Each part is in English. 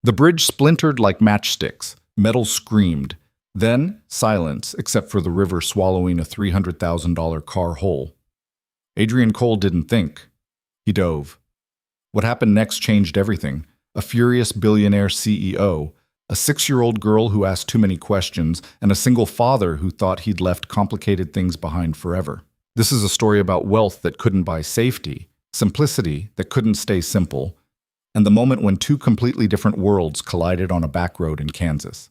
The bridge splintered like matchsticks. Metal screamed. Then, silence, except for the river swallowing a $300,000 car whole. Adrian Cole didn't think. He dove. What happened next changed everything. A furious billionaire CEO, a 6-year-old girl who asked too many questions, and a single father who thought he'd left complicated things behind forever. This is a story about wealth that couldn't buy safety, simplicity that couldn't stay simple, and the moment when two completely different worlds collided on a back road in Kansas.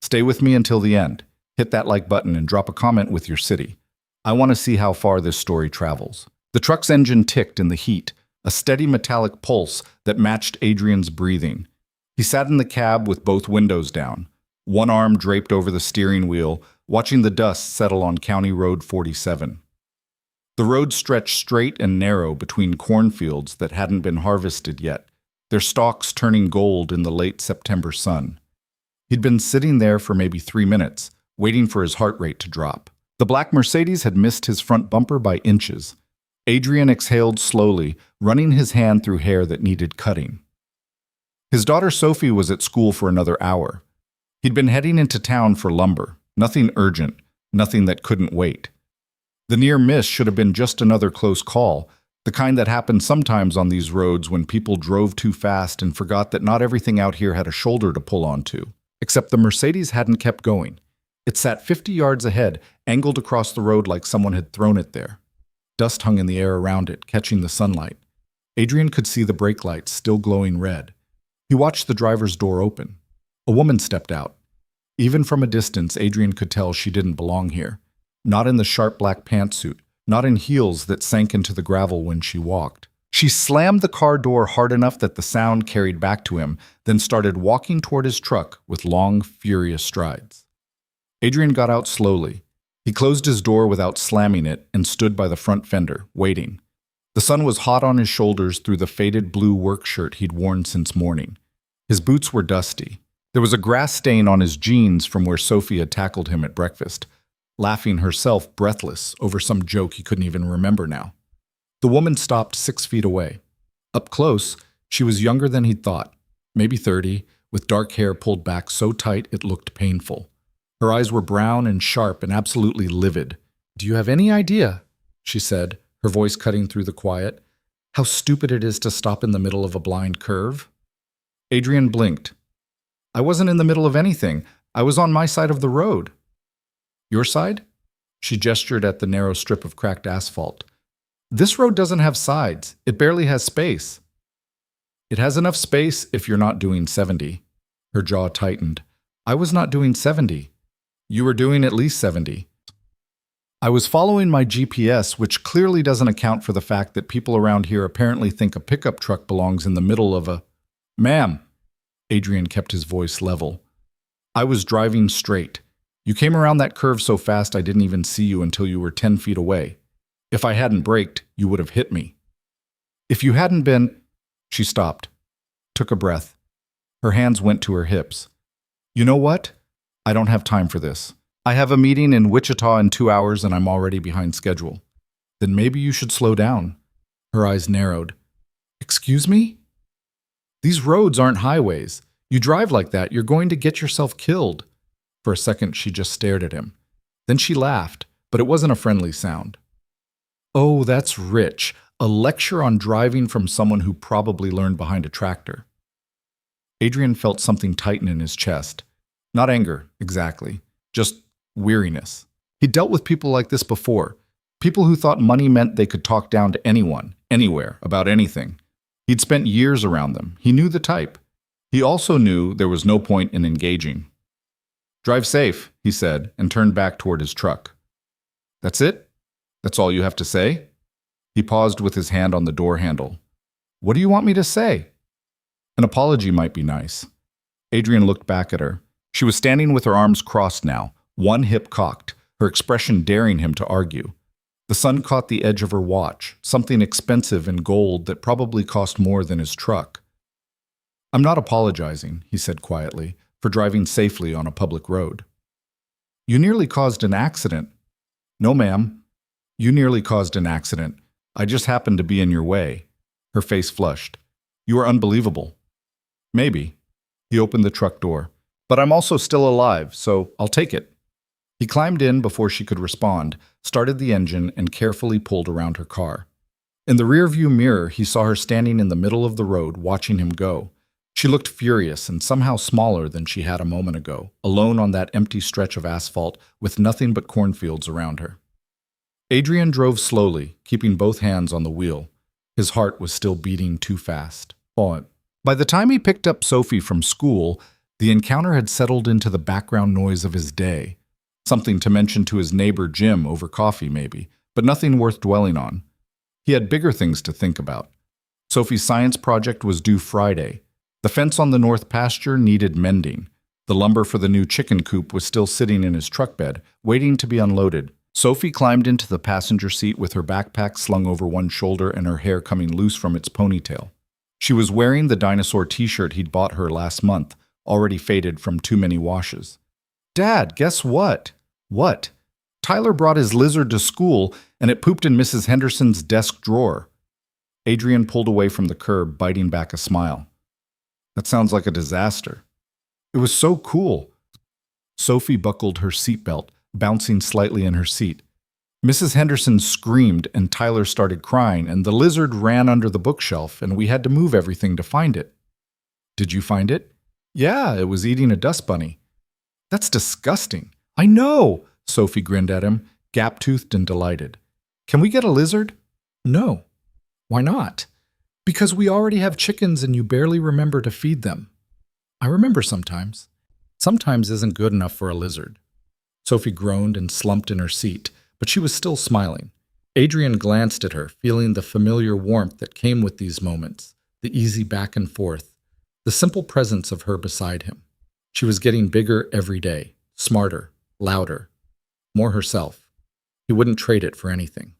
Stay with me until the end. Hit that like button and drop a comment with your city. I want to see how far this story travels. The truck's engine ticked in the heat, a steady metallic pulse that matched Adrian's breathing. He sat in the cab with both windows down, one arm draped over the steering wheel, watching the dust settle on County Road 47. The road stretched straight and narrow between cornfields that hadn't been harvested yet, their stalks turning gold in the late September sun. He'd been sitting there for maybe 3 minutes, waiting for his heart rate to drop. The black Mercedes had missed his front bumper by inches. Adrian exhaled slowly, running his hand through hair that needed cutting. His daughter Sophie was at school for another hour. He'd been heading into town for lumber, nothing urgent, nothing that couldn't wait. The near miss should have been just another close call, the kind that happened sometimes on these roads when people drove too fast and forgot that not everything out here had a shoulder to pull onto. Except the Mercedes hadn't kept going. It sat 50 yards ahead, angled across the road like someone had thrown it there. Dust hung in the air around it, catching the sunlight. Adrian could see the brake lights still glowing red. He watched the driver's door open. A woman stepped out. Even from a distance, Adrian could tell she didn't belong here. Not in the sharp black pantsuit, not in heels that sank into the gravel when she walked. She slammed the car door hard enough that the sound carried back to him, then started walking toward his truck with long, furious strides. Adrian got out slowly. He closed his door without slamming it and stood by the front fender, waiting. The sun was hot on his shoulders through the faded blue work shirt he'd worn since morning. His boots were dusty. There was a grass stain on his jeans from where Sophie had tackled him at breakfast, laughing herself breathless over some joke he couldn't even remember now. The woman stopped 6 feet away. Up close, she was younger than he'd thought, maybe 30, with dark hair pulled back so tight it looked painful. Her eyes were brown and sharp and absolutely livid. "Do you have any idea," she said, her voice cutting through the quiet, "how stupid it is to stop in the middle of a blind curve?" Adrian blinked. "I wasn't in the middle of anything. I was on my side of the road." "Your side?" She gestured at the narrow strip of cracked asphalt. "This road doesn't have sides. It barely has space." "It has enough space if you're not doing 70. Her jaw tightened. "I was not doing 70. You were doing at least 70. I was following my GPS, which clearly doesn't account for the fact that people around here apparently think a pickup truck belongs in the middle of a—" "Ma'am," Adrian kept his voice level. "I was driving straight. You came around that curve so fast I didn't even see you until you were 10 feet away. If I hadn't braked, you would have hit me. If you hadn't been—" She stopped, took a breath. Her hands went to her hips. "You know what? I don't have time for this. I have a meeting in Wichita in 2 hours and I'm already behind schedule. Then maybe you should slow down." Her eyes narrowed. "Excuse me? These roads aren't highways. You drive like that, you're going to get yourself killed." For a second, she just stared at him. Then she laughed, but it wasn't a friendly sound. "Oh, that's rich. A lecture on driving from someone who probably learned behind a tractor." Adrian felt something tighten in his chest. Not anger, exactly. Just weariness. He'd dealt with people like this before. People who thought money meant they could talk down to anyone, anywhere, about anything. He'd spent years around them. He knew the type. He also knew there was no point in engaging. "Drive safe," he said, and turned back toward his truck. "That's it? That's all you have to say?" He paused with his hand on the door handle. "What do you want me to say?" "An apology might be nice." Adrian looked back at her. She was standing with her arms crossed now, one hip cocked, her expression daring him to argue. The sun caught the edge of her watch, something expensive in gold that probably cost more than his truck. "I'm not apologizing," he said quietly, "for driving safely on a public road." "You nearly caused an accident." "No, ma'am. You nearly caused an accident. I just happened to be in your way." Her face flushed. "You are unbelievable." "Maybe. He opened the truck door. But I'm also still alive, so I'll take it. He climbed in before she could respond, started the engine, and carefully pulled around her car. In the rearview mirror, he saw her standing in the middle of the road, watching him go. She looked furious and somehow smaller than she had a moment ago, alone on that empty stretch of asphalt with nothing but cornfields around her. Adrian drove slowly, keeping both hands on the wheel. His heart was still beating too fast. By the time he picked up Sophie from school, the encounter had settled into the background noise of his day. Something to mention to his neighbor Jim over coffee, maybe, but nothing worth dwelling on. He had bigger things to think about. Sophie's science project was due Friday. The fence on the north pasture needed mending. The lumber for the new chicken coop was still sitting in his truck bed, waiting to be unloaded. Sophie climbed into the passenger seat with her backpack slung over one shoulder and her hair coming loose from its ponytail. She was wearing the dinosaur t-shirt he'd bought her last month, already faded from too many washes. "Dad, guess what?" "What?" "Tyler brought his lizard to school, and it pooped in Mrs. Henderson's desk drawer." Adrian pulled away from the curb, biting back a smile. "That sounds like a disaster." "It was so cool." Sophie buckled her seatbelt, bouncing slightly in her seat. Mrs. Henderson screamed, and Tyler started crying, and the lizard ran under the bookshelf, and we had to move everything to find it. "Did you find it?" "Yeah, it was eating a dust bunny." "That's disgusting." "I know!" Sophie grinned at him, gap-toothed and delighted. "Can we get a lizard?" "No." "Why not?" "Because we already have chickens and you barely remember to feed them." "I remember sometimes." "Sometimes isn't good enough for a lizard." Sophie groaned and slumped in her seat, but she was still smiling. Adrian glanced at her, feeling the familiar warmth that came with these moments, the easy back and forth, the simple presence of her beside him. She was getting bigger every day, smarter, louder, more herself. He wouldn't trade it for anything.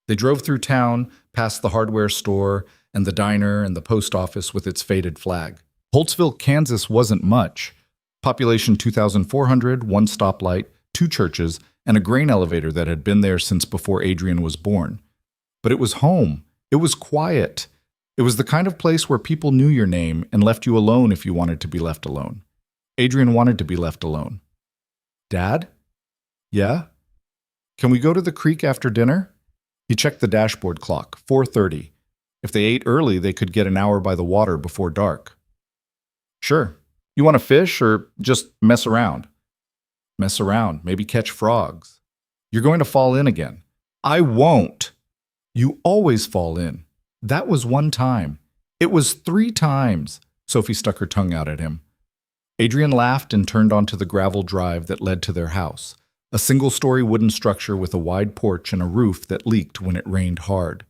They drove through town, past the hardware store and the diner and the post office with its faded flag. Holtzville, Kansas wasn't much. Population 2,400, one stoplight, two churches, and a grain elevator that had been there since before Adrian was born. But it was home. It was quiet. It was the kind of place where people knew your name and left you alone if you wanted to be left alone. Adrian wanted to be left alone. "Dad?" "Yeah?" "Can we go to the creek after dinner?" He checked the dashboard clock, 4:30. If they ate early, they could get an hour by the water before dark. "Sure. You want to fish or just mess around?" "Mess around, maybe catch frogs." "You're going to fall in again." "I won't." "You always fall in." "That was one time." "It was 3 times." Sophie stuck her tongue out at him. Adrian laughed and turned onto the gravel drive that led to their house, a single-story wooden structure with a wide porch and a roof that leaked when it rained hard.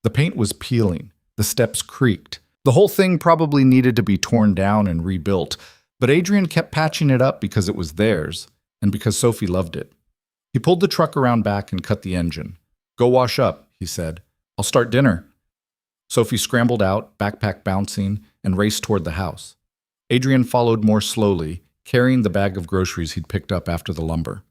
The paint was peeling. The steps creaked. The whole thing probably needed to be torn down and rebuilt, but Adrian kept patching it up because it was theirs, and because Sophie loved it. He pulled the truck around back and cut the engine. "Go wash up," he said. "I'll start dinner." Sophie scrambled out, backpack bouncing, and raced toward the house. Adrian followed more slowly, carrying the bag of groceries he'd picked up after the lumber.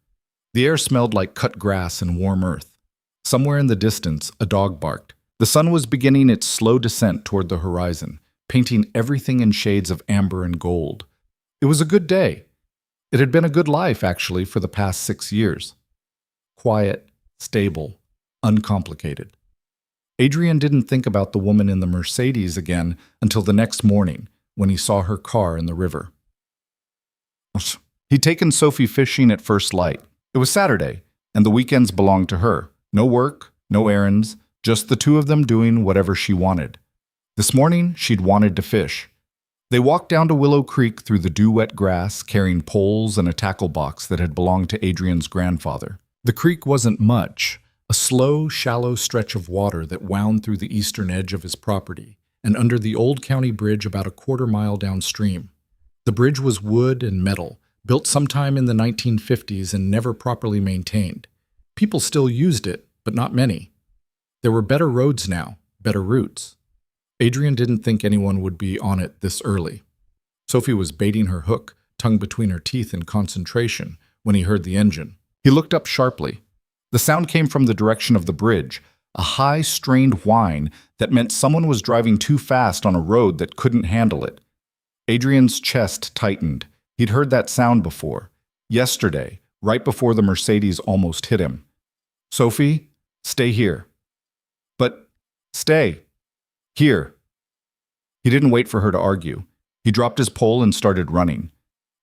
The air smelled like cut grass and warm earth. Somewhere in the distance, a dog barked. The sun was beginning its slow descent toward the horizon, painting everything in shades of amber and gold. It was a good day. It had been a good life, actually, for the past 6 years. Quiet, stable, uncomplicated. Adrian didn't think about the woman in the Mercedes again until the next morning, when he saw her car in the river. He'd taken Sophie fishing at first light. It was Saturday, and the weekends belonged to her. No work, no errands, just the two of them doing whatever she wanted. This morning, she'd wanted to fish. They walked down to Willow Creek through the dew-wet grass, carrying poles and a tackle box that had belonged to Adrian's grandfather. The creek wasn't much, a slow, shallow stretch of water that wound through the eastern edge of his property and under the old county bridge about a quarter-mile downstream. The bridge was wood and metal, built sometime in the 1950s and never properly maintained. People still used it, but not many. There were better roads now, better routes. Adrian didn't think anyone would be on it this early. Sophie was baiting her hook, tongue between her teeth in concentration, when he heard the engine. He looked up sharply. The sound came from the direction of the bridge, a high, strained whine that meant someone was driving too fast on a road that couldn't handle it. Adrian's chest tightened. He'd heard that sound before. Yesterday, right before the Mercedes almost hit him. Sophie, stay here. But stay. Here. He didn't wait for her to argue. He dropped his pole and started running.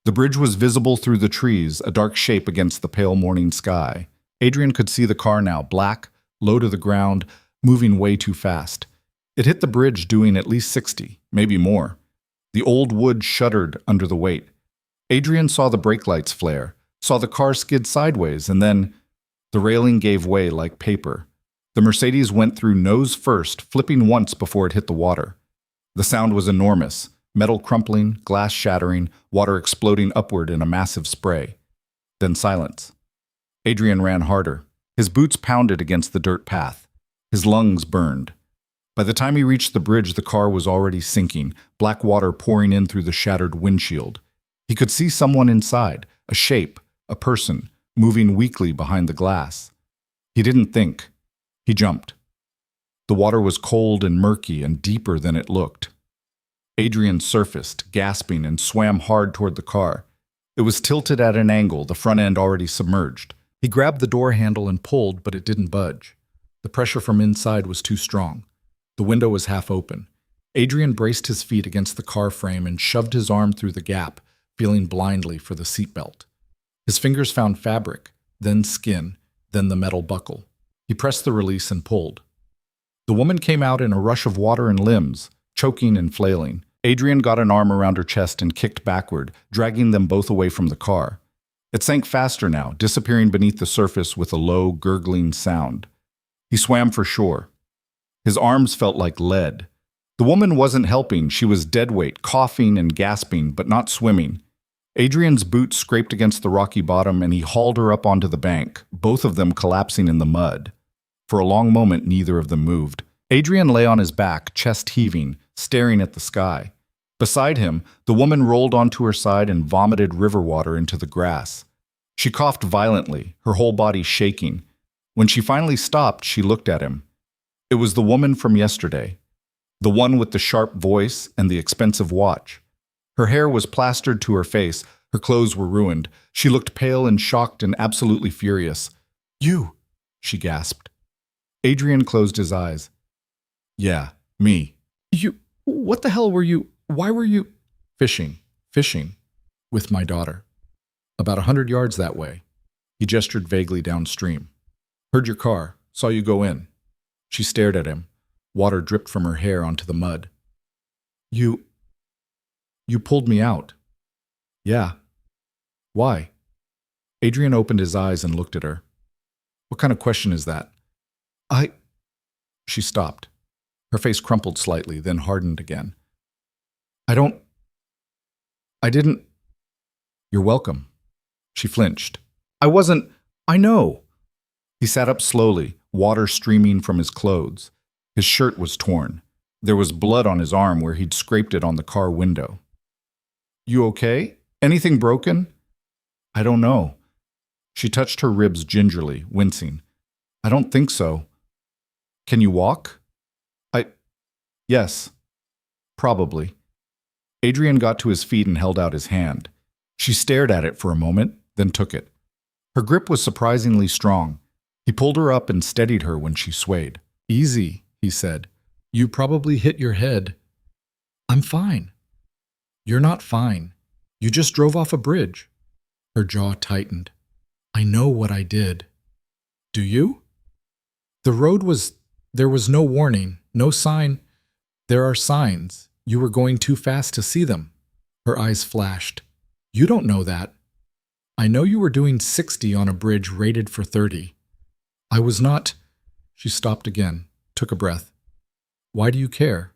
The bridge was visible through the trees, a dark shape against the pale morning sky. Adrian could see the car now, black, low to the ground, moving way too fast. It hit the bridge doing at least 60, maybe more. The old wood shuddered under the weight. Adrian saw the brake lights flare, saw the car skid sideways, and then the railing gave way like paper. The Mercedes went through nose first, flipping once before it hit the water. The sound was enormous, metal crumpling, glass shattering, water exploding upward in a massive spray. Then silence. Adrian ran harder. His boots pounded against the dirt path. His lungs burned. By the time he reached the bridge, the car was already sinking, black water pouring in through the shattered windshield. He could see someone inside, a shape, a person, moving weakly behind the glass. He didn't think. He jumped. The water was cold and murky and deeper than it looked. Adrian surfaced, gasping, and swam hard toward the car. It was tilted at an angle, the front end already submerged. He grabbed the door handle and pulled, but it didn't budge. The pressure from inside was too strong. The window was half open. Adrian braced his feet against the car frame and shoved his arm through the gap, feeling blindly for the seatbelt. His fingers found fabric, then skin, then the metal buckle. He pressed the release and pulled. The woman came out in a rush of water and limbs, choking and flailing. Adrian got an arm around her chest and kicked backward, dragging them both away from the car. It sank faster now, disappearing beneath the surface with a low, gurgling sound. He swam for shore. His arms felt like lead. The woman wasn't helping. She was deadweight, coughing and gasping, but not swimming. Adrian's boots scraped against the rocky bottom, and he hauled her up onto the bank, both of them collapsing in the mud. For a long moment, neither of them moved. Adrian lay on his back, chest heaving, staring at the sky. Beside him, the woman rolled onto her side and vomited river water into the grass. She coughed violently, her whole body shaking. When she finally stopped, she looked at him. It was the woman from yesterday, the one with the sharp voice and the expensive watch. Her hair was plastered to her face, her clothes were ruined. She looked pale and shocked and absolutely furious. "You," she gasped. Adrian closed his eyes. "Yeah, me." What the hell were you? Why were you?" Fishing, with my daughter. About 100 yards that way." He gestured vaguely downstream. "Heard your car, saw you go in." She stared at him. Water dripped from her hair onto the mud. You pulled me out." "Yeah." "Why?" Adrian opened his eyes and looked at her. "What kind of question is that?" She stopped. Her face crumpled slightly, then hardened again. I didn't. "You're welcome." She flinched. I know." He sat up slowly, water streaming from his clothes. His shirt was torn. There was blood on his arm where he'd scraped it on the car window. "You okay? Anything broken?" "I don't know." She touched her ribs gingerly, wincing. "I don't think so." "Can you walk?" Yes. Probably." Adrian got to his feet and held out his hand. She stared at it for a moment, then took it. Her grip was surprisingly strong. He pulled her up and steadied her when she swayed. "Easy," he said. "You probably hit your head." "I'm fine." "You're not fine. You just drove off a bridge." Her jaw tightened. "I know what I did." "Do you?" There was no warning, no sign. "There are signs. You were going too fast to see them." Her eyes flashed. "You don't know that." "I know you were doing 60 on a bridge rated for 30. I was not." She stopped again, took a breath. "Why do you care?"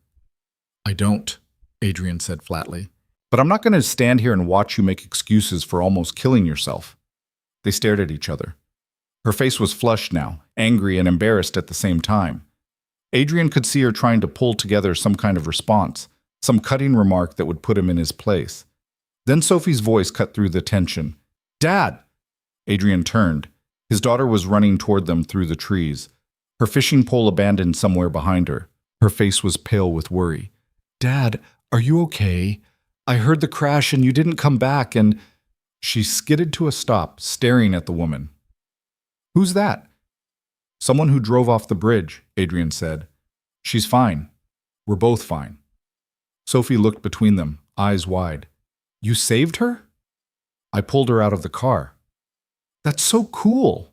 "I don't," Adrian said flatly. "But I'm not going to stand here and watch you make excuses for almost killing yourself." They stared at each other. Her face was flushed now, angry and embarrassed at the same time. Adrian could see her trying to pull together some kind of response, some cutting remark that would put him in his place. Then Sophie's voice cut through the tension. "Dad!" Adrian turned. His daughter was running toward them through the trees, her fishing pole abandoned somewhere behind her. Her face was pale with worry. "Dad, are you okay?" I heard the crash and you didn't come back and… She skidded to a stop, staring at the woman. Who's that? Someone who drove off the bridge, Adrian said. She's fine. We're both fine. Sophie looked between them, eyes wide. You saved her? I pulled her out of the car. That's so cool.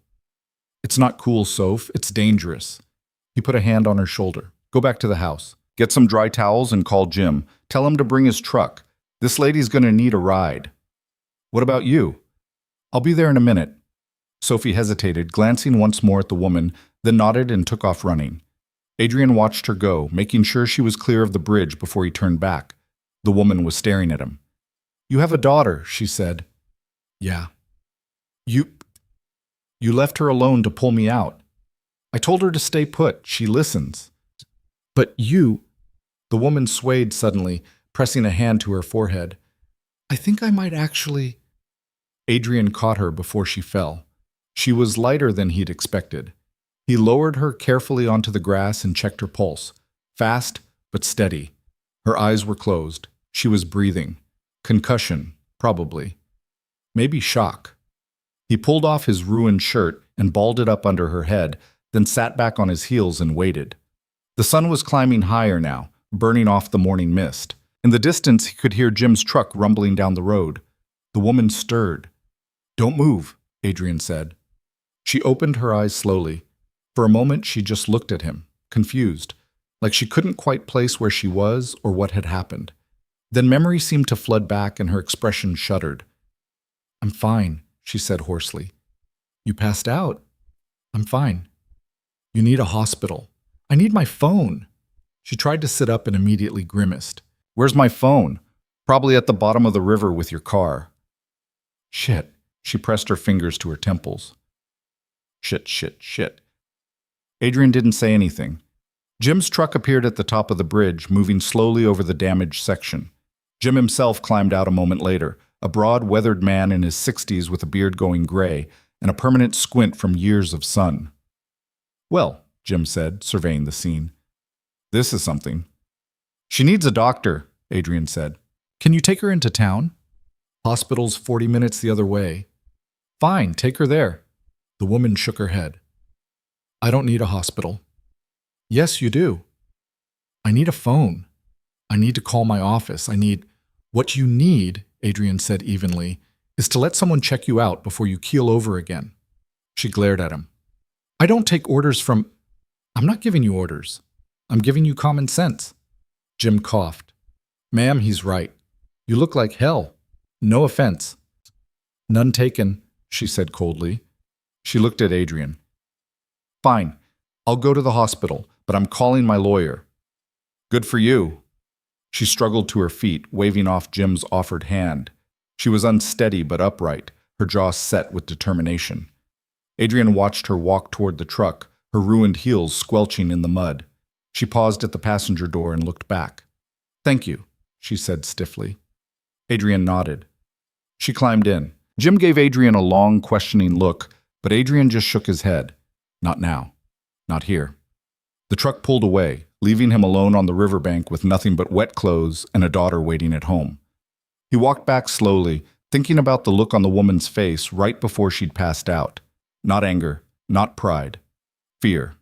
It's not cool, Soph. It's dangerous. He put a hand on her shoulder. Go back to the house. Get some dry towels and call Jim. Tell him to bring his truck. This lady's going to need a ride. What about you? I'll be there in a minute. Sophie hesitated, glancing once more at the woman, then nodded and took off running. Adrian watched her go, making sure she was clear of the bridge before he turned back. The woman was staring at him. You have a daughter, she said. Yeah. You left her alone to pull me out. I told her to stay put. She listens. But you… The woman swayed suddenly, pressing a hand to her forehead. I think I might actually… Adrian caught her before she fell. She was lighter than he'd expected. He lowered her carefully onto the grass and checked her pulse. Fast, but steady. Her eyes were closed. She was breathing. Concussion, probably. Maybe shock. He pulled off his ruined shirt and balled it up under her head, then sat back on his heels and waited. The sun was climbing higher now, burning off the morning mist. In the distance, he could hear Jim's truck rumbling down the road. The woman stirred. Don't move, Adrian said. She opened her eyes slowly. For a moment, she just looked at him, confused, like she couldn't quite place where she was or what had happened. Then memory seemed to flood back and her expression shuddered. I'm fine, she said hoarsely. You passed out? I'm fine. You need a hospital. I need my phone. She tried to sit up and immediately grimaced. Where's my phone? Probably at the bottom of the river with your car. Shit. She pressed her fingers to her temples. Shit. Adrian didn't say anything. Jim's truck appeared at the top of the bridge, moving slowly over the damaged section. Jim himself climbed out a moment later, a broad, weathered man in his 60s with a beard going gray and a permanent squint from years of sun. Well, Jim said, surveying the scene. This is something. She needs a doctor, Adrian said. Can you take her into town? Hospital's 40 minutes the other way. Fine, take her there. The woman shook her head. I don't need a hospital. Yes, you do. I need a phone. I need to call my office. What you need, Adrian said evenly, is to let someone check you out before you keel over again. She glared at him. I don't take orders from… I'm not giving you orders. I'm giving you common sense. Jim coughed. Ma'am, he's right. You look like hell. No offense. None taken, she said coldly. She looked at Adrian. Fine. I'll go to the hospital, but I'm calling my lawyer. Good for you. She struggled to her feet, waving off Jim's offered hand. She was unsteady but upright, her jaw set with determination. Adrian watched her walk toward the truck, her ruined heels squelching in the mud. She paused at the passenger door and looked back. Thank you, she said stiffly. Adrian nodded. She climbed in. Jim gave Adrian a long, questioning look, but Adrian just shook his head. Not now. Not here. The truck pulled away, leaving him alone on the riverbank with nothing but wet clothes and a daughter waiting at home. He walked back slowly, thinking about the look on the woman's face right before she'd passed out. Not anger, not pride. Fear.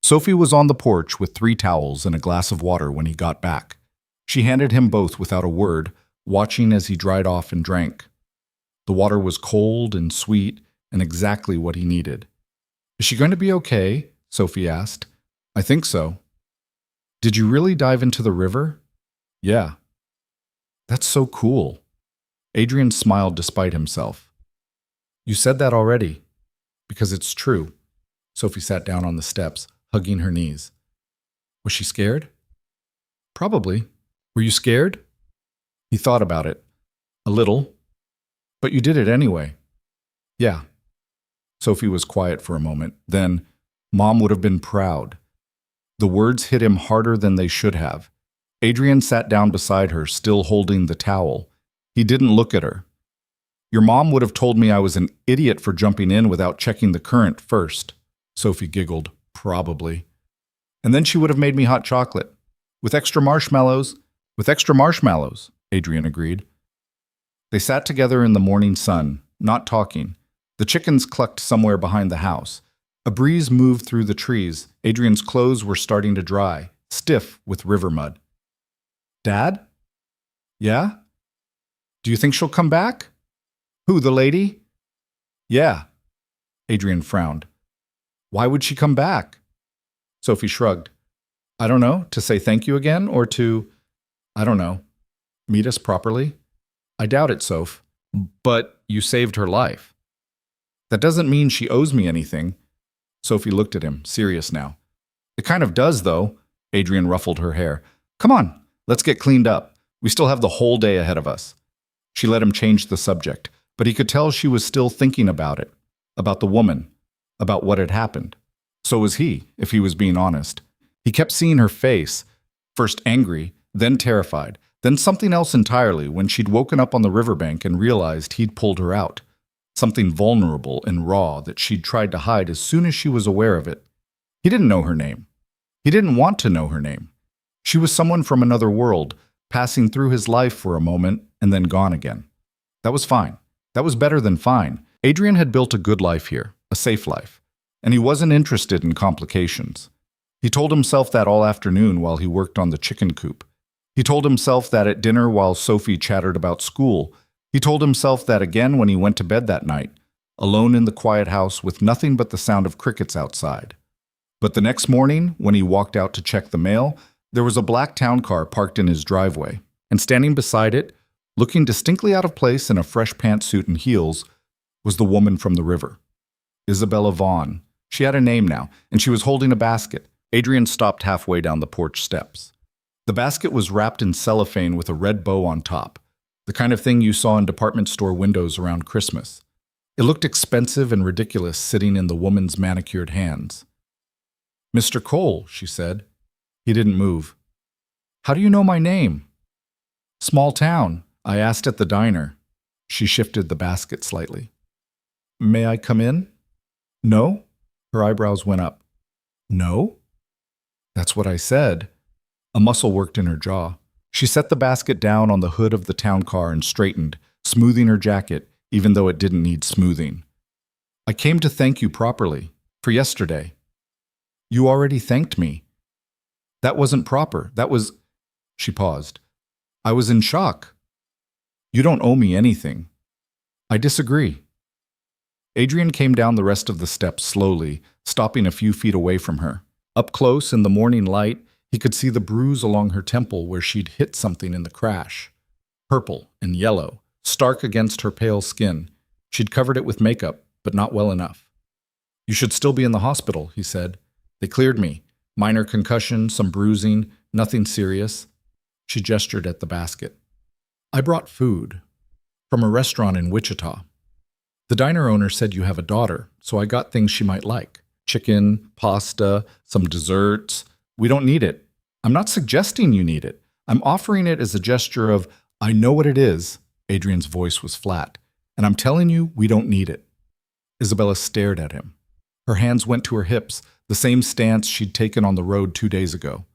Sophie was on the porch with 3 towels and a glass of water when he got back. She handed him both without a word, watching as he dried off and drank. The water was cold and sweet and exactly what he needed. Is she going to be okay? Sophie asked. I think so. Did you really dive into the river? Yeah. That's so cool. Adrian smiled despite himself. You said that already. Because it's true. Sophie sat down on the steps, hugging her knees. Was she scared? Probably. Were you scared? He thought about it. A little. But you did it anyway. Yeah. Sophie was quiet for a moment. Then, Mom would have been proud. The words hit him harder than they should have. Adrian sat down beside her, still holding the towel. He didn't look at her. Your mom would have told me I was an idiot for jumping in without checking the current first. Sophie giggled. Probably. And then she would have made me hot chocolate. With extra marshmallows. Adrian agreed. They sat together in the morning sun, not talking. The chickens clucked somewhere behind the house. A breeze moved through the trees. Adrian's clothes were starting to dry, stiff with river mud. Dad? Yeah? Do you think she'll come back? Who, the lady? Yeah. Adrian frowned. Why would she come back? Sophie shrugged. I don't know, to say thank you again, or to, I don't know, meet us properly? I doubt it, Soph. But you saved her life. That doesn't mean she owes me anything. Sophie looked at him, serious now. It kind of does, though. Adrian ruffled her hair. Come on, let's get cleaned up. We still have the whole day ahead of us. She let him change the subject, but he could tell she was still thinking about it, about the woman, about what had happened. So was he, if he was being honest. He kept seeing her face, first angry, then terrified, then something else entirely when she'd woken up on the riverbank and realized he'd pulled her out. Something vulnerable and raw that she'd tried to hide as soon as she was aware of it. He didn't know her name. He didn't want to know her name. She was someone from another world, passing through his life for a moment and then gone again. That was fine. That was better than fine. Adrian had built a good life here, a safe life, and he wasn't interested in complications. He told himself that all afternoon while he worked on the chicken coop. He told himself that at dinner while Sophie chattered about school. He told himself that again when he went to bed that night, alone in the quiet house with nothing but the sound of crickets outside. But the next morning, when he walked out to check the mail, there was a black town car parked in his driveway, and standing beside it, looking distinctly out of place in a fresh pantsuit and heels, was the woman from the river. Isabella Vaughn. She had a name now, and she was holding a basket. Adrian stopped halfway down the porch steps. The basket was wrapped in cellophane with a red bow on top, the kind of thing you saw in department store windows around Christmas. It looked expensive and ridiculous sitting in the woman's manicured hands. Mr. Cole, she said. He didn't move. How do you know my name? Small town. I asked at the diner. She shifted the basket slightly. May I come in? No? Her eyebrows went up. No? That's what I said. A muscle worked in her jaw. She set the basket down on the hood of the town car and straightened, smoothing her jacket, even though it didn't need smoothing. I came to thank you properly, for yesterday. You already thanked me. That wasn't proper. That was... She paused. I was in shock. You don't owe me anything. I disagree. Adrian came down the rest of the steps slowly, stopping a few feet away from her. Up close in the morning light, he could see the bruise along her temple where she'd hit something in the crash. Purple and yellow, stark against her pale skin. She'd covered it with makeup, but not well enough. You should still be in the hospital, he said. They cleared me. Minor concussion, some bruising, nothing serious. She gestured at the basket. I brought food from a restaurant in Wichita. The diner owner said you have a daughter, so I got things she might like. Chicken, pasta, some desserts. We don't need it. I'm not suggesting you need it. I'm offering it as a gesture of, I know what it is. Adrian's voice was flat. And I'm telling you, we don't need it. Isabella stared at him. Her hands went to her hips, the same stance she'd taken on the road 2 days ago.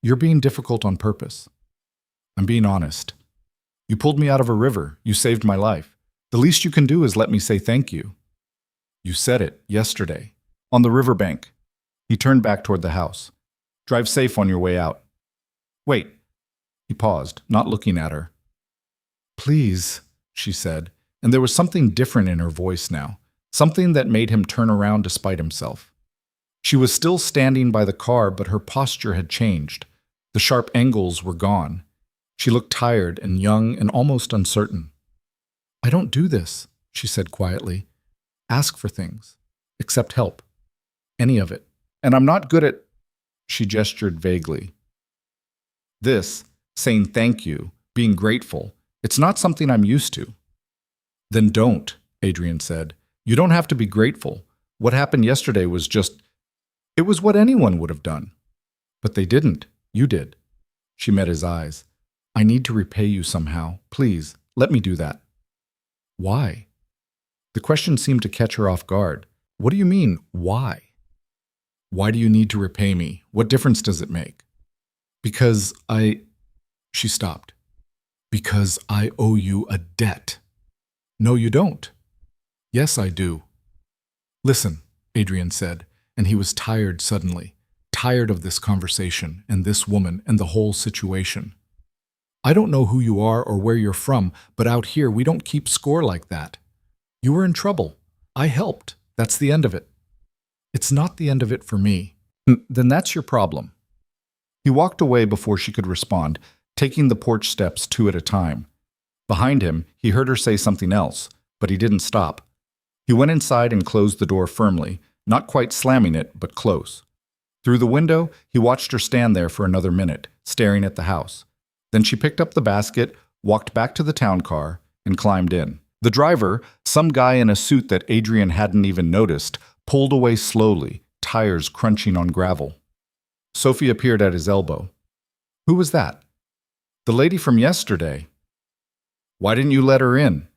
You're being difficult on purpose. I'm being honest. You pulled me out of a river. You saved my life. The least you can do is let me say thank you. You said it yesterday, on the riverbank. He turned back toward the house. Drive safe on your way out. Wait. He paused, not looking at her. Please, she said, and there was something different in her voice now, something that made him turn around despite himself. She was still standing by the car, but her posture had changed. The sharp angles were gone. She looked tired and young and almost uncertain. I don't do this, she said quietly. Ask for things. Accept help. Any of it. And I'm not good at... She gestured vaguely. This, saying thank you, being grateful, it's not something I'm used to. Then don't, Adrian said. You don't have to be grateful. What happened yesterday was just... It was what anyone would have done. But they didn't. You did. She met his eyes. I need to repay you somehow. Please, let me do that. Why? The question seemed to catch her off guard. What do you mean, why? Why do you need to repay me? What difference does it make? Because She stopped. Because I owe you a debt. No, you don't. Yes, I do. Listen, Adrian said, and he was tired suddenly, tired of this conversation and this woman and the whole situation. I don't know who you are or where you're from, but out here we don't keep score like that. You were in trouble. I helped. That's the end of it. It's not the end of it for me. Then that's your problem. He walked away before she could respond, taking the porch steps 2 at a time. Behind him, he heard her say something else, but he didn't stop. He went inside and closed the door firmly, not quite slamming it, but close. Through the window, he watched her stand there for another minute, staring at the house. Then she picked up the basket, walked back to the town car, and climbed in. The driver, some guy in a suit that Adrian hadn't even noticed, pulled away slowly, tires crunching on gravel. Sophie appeared at his elbow. Who was that? The lady from yesterday. Why didn't you let her in?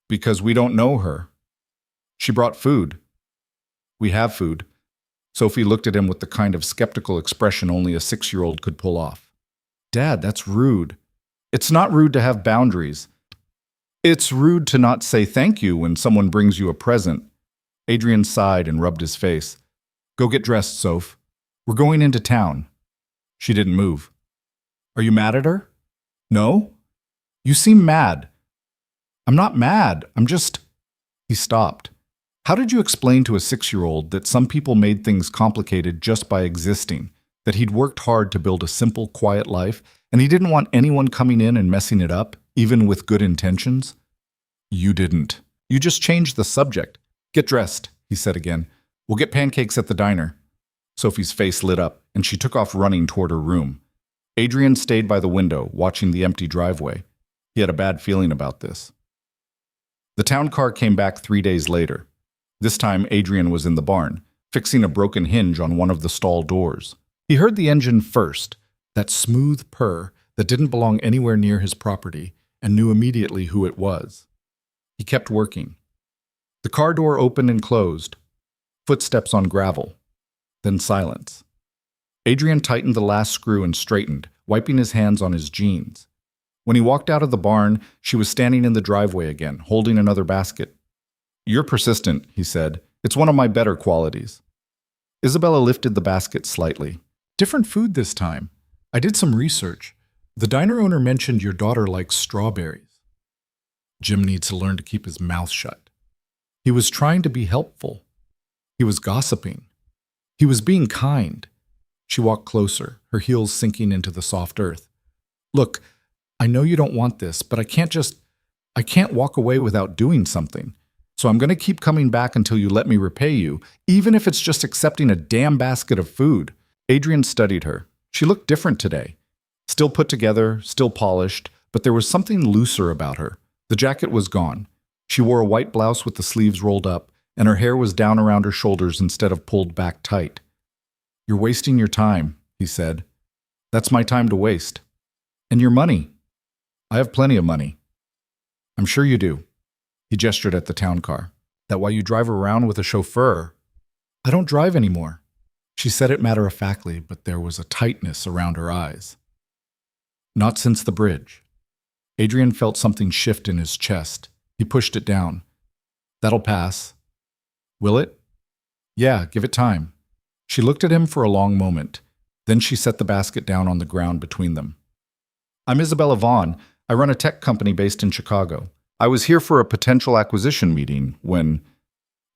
Because we don't know her. She brought food. We have food. Sophie looked at him with the kind of skeptical expression only a 6-year-old could pull off. Dad, that's rude. It's not rude to have boundaries. It's rude to not say thank you when someone brings you a present. Adrian sighed and rubbed his face. Go get dressed, Soph. We're going into town. She didn't move. Are you mad at her? No? You seem mad. I'm not mad. I'm just... He stopped. How did you explain to a 6-year-old that some people made things complicated just by existing, that he'd worked hard to build a simple, quiet life, and he didn't want anyone coming in and messing it up, even with good intentions? You didn't. You just changed the subject. Get dressed, he said again. We'll get pancakes at the diner. Sophie's face lit up, and she took off running toward her room. Adrian stayed by the window, watching the empty driveway. He had a bad feeling about this. The town car came back 3 days later. This time, Adrian was in the barn, fixing a broken hinge on one of the stall doors. He heard the engine first, that smooth purr that didn't belong anywhere near his property, and knew immediately who it was. He kept working. The car door opened and closed. Footsteps on gravel. Then silence. Adrian tightened the last screw and straightened, wiping his hands on his jeans. When he walked out of the barn, she was standing in the driveway again, holding another basket. You're persistent, he said. It's one of my better qualities. Isabella lifted the basket slightly. Different food this time. I did some research. The diner owner mentioned your daughter likes strawberries. Jim needs to learn to keep his mouth shut. He was trying to be helpful. He was gossiping. He was being kind. She walked closer, her heels sinking into the soft earth. Look, I know you don't want this, but I can't walk away without doing something. So I'm going to keep coming back until you let me repay you, even if it's just accepting a damn basket of food. Adrian studied her. She looked different today. Still put together, still polished, but there was something looser about her. The jacket was gone. She wore a white blouse with the sleeves rolled up, and her hair was down around her shoulders instead of pulled back tight. You're wasting your time, he said. That's my time to waste. And your money. I have plenty of money. I'm sure you do. He gestured at the town car. That why you drive around with a chauffeur? I don't drive anymore. She said it matter-of-factly, but there was a tightness around her eyes. Not since the bridge. Adrian felt something shift in his chest. He pushed it down. That'll pass. Will it? Yeah, give it time. She looked at him for a long moment. Then she set the basket down on the ground between them. I'm Isabella Vaughn. I run a tech company based in Chicago. I was here for a potential acquisition meeting when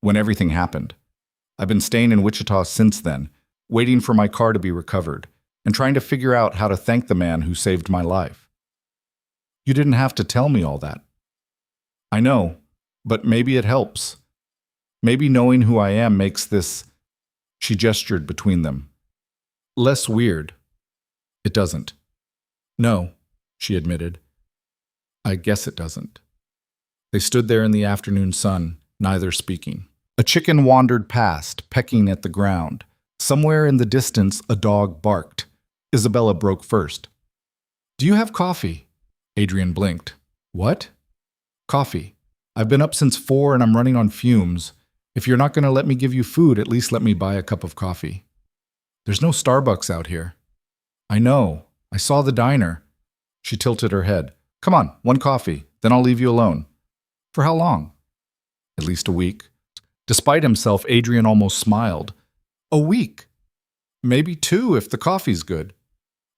everything happened. I've been staying in Wichita since then, waiting for my car to be recovered, and trying to figure out how to thank the man who saved my life. You didn't have to tell me all that. I know, but maybe it helps. Maybe knowing who I am makes this, she gestured between them, less weird. It doesn't. No, she admitted. I guess it doesn't. They stood there in the afternoon sun, neither speaking. A chicken wandered past, pecking at the ground. Somewhere in the distance, a dog barked. Isabella broke first. Do you have coffee? Adrian blinked. What? Coffee. I've been up since 4 and I'm running on fumes. If you're not going to let me give you food, at least let me buy a cup of coffee. There's no Starbucks out here. I know. I saw the diner. She tilted her head. Come on, one coffee, then I'll leave you alone. For how long? At least a week. Despite himself, Adrian almost smiled. A week. Maybe two if the coffee's good.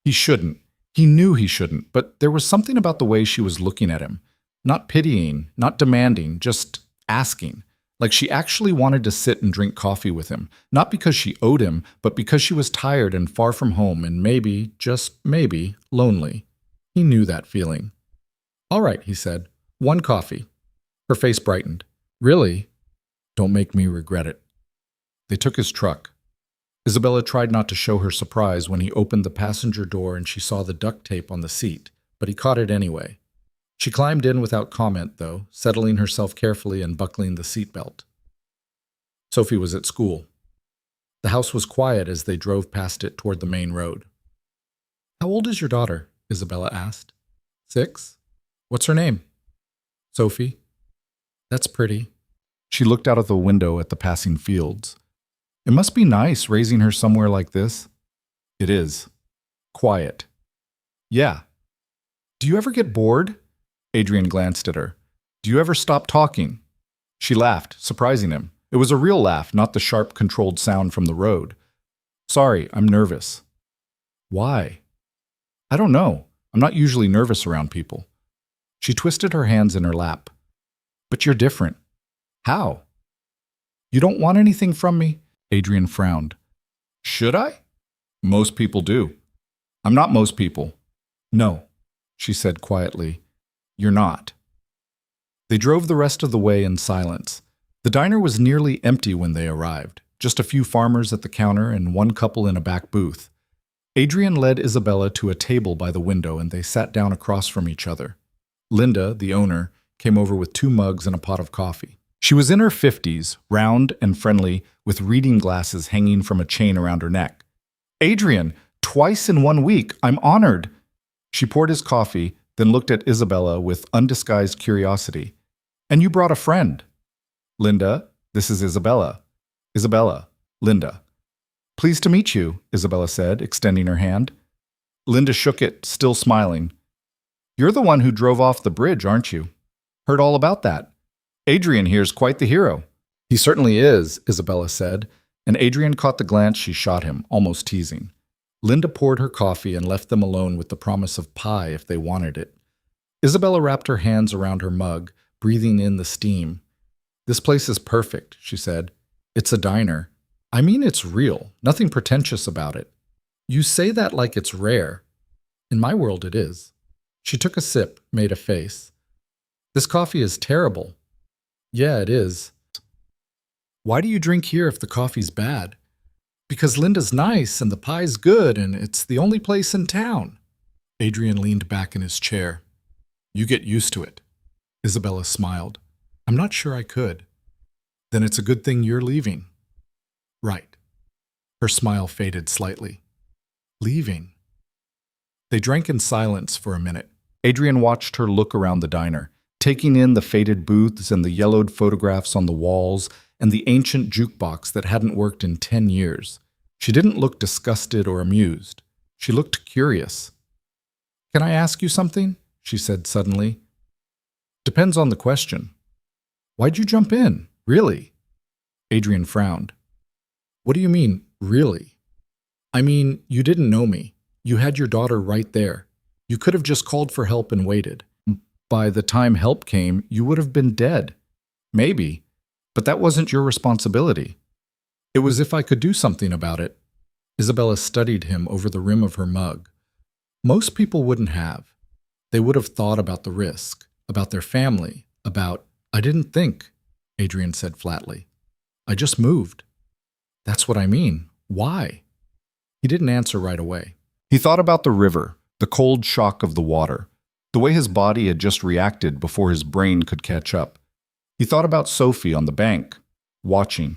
He shouldn't. He knew he shouldn't, but there was something about the way she was looking at him. Not pitying, not demanding, just asking. Like she actually wanted to sit and drink coffee with him. Not because she owed him, but because she was tired and far from home and maybe, just maybe, lonely. He knew that feeling. All right, he said. One coffee. Her face brightened. Really? Don't make me regret it. They took his truck. Isabella tried not to show her surprise when he opened the passenger door and she saw the duct tape on the seat, but he caught it anyway. She climbed in without comment, though, settling herself carefully and buckling the seatbelt. Sophie was at school. The house was quiet as they drove past it toward the main road. How old is your daughter? Isabella asked. 6. What's her name? Sophie. That's pretty. She looked out of the window at the passing fields. It must be nice raising her somewhere like this. It is. Quiet. Yeah. Do you ever get bored? Adrian glanced at her. Do you ever stop talking? She laughed, surprising him. It was a real laugh, not the sharp, controlled sound from the road. Sorry, I'm nervous. Why? I don't know. I'm not usually nervous around people. She twisted her hands in her lap. But you're different. How? You don't want anything from me? Adrian frowned. Should I? Most people do. I'm not most people. No, she said quietly. You're not. They drove the rest of the way in silence. The diner was nearly empty when they arrived, just a few farmers at the counter and one couple in a back booth. Adrian led Isabella to a table by the window and they sat down across from each other. Linda, the owner, came over with 2 mugs and a pot of coffee. She was in her 50s, round and friendly, with reading glasses hanging from a chain around her neck. Adrian, twice in 1 week. I'm honored. She poured his coffee, then looked at Isabella with undisguised curiosity. And you brought a friend. Linda, this is Isabella. Isabella, Linda. Pleased to meet you, Isabella said, extending her hand. Linda shook it, still smiling. You're the one who drove off the bridge, aren't you? Heard all about that. Adrian here's quite the hero. He certainly is, Isabella said, and Adrian caught the glance she shot him, almost teasing. Linda poured her coffee and left them alone with the promise of pie if they wanted it. Isabella wrapped her hands around her mug, breathing in the steam. This place is perfect, she said. It's a diner. I mean, it's real, nothing pretentious about it. You say that like it's rare. In my world, it is. She took a sip, made a face. This coffee is terrible. Yeah, it is. Why do you drink here if the coffee's bad? Because Linda's nice and the pie's good and it's the only place in town. Adrian leaned back in his chair. You get used to it. Isabella smiled. I'm not sure I could. Then it's a good thing you're leaving. Right. Her smile faded slightly. Leaving. They drank in silence for a minute. Adrian watched her look around the diner, taking in the faded booths and the yellowed photographs on the walls and the ancient jukebox that hadn't worked in 10 years. She didn't look disgusted or amused. She looked curious. Can I ask you something? She said suddenly. Depends on the question. Why'd you jump in? Really? Adrian frowned. What do you mean, really? I mean, you didn't know me. You had your daughter right there. You could have just called for help and waited. By the time help came, you would have been dead. Maybe. But that wasn't your responsibility. It was if I could do something about it. Isabella studied him over the rim of her mug. Most people wouldn't have. They would have thought about the risk, about their family, about, I didn't think, Adrian said flatly. I just moved. That's what I mean. Why? He didn't answer right away. He thought about the river, the cold shock of the water, the way his body had just reacted before his brain could catch up. He thought about Sophie on the bank, watching.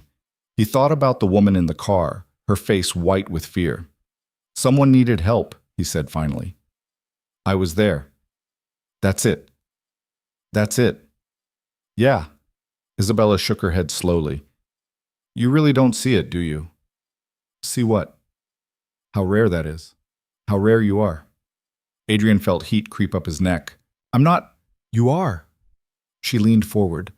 He thought about the woman in the car, her face white with fear. Someone needed help, he said finally. I was there. That's it. That's it. Yeah. Isabella shook her head slowly. You really don't see it, do you? See what? How rare that is. How rare you are. Adrian felt heat creep up his neck. I'm not. You are. She leaned forward.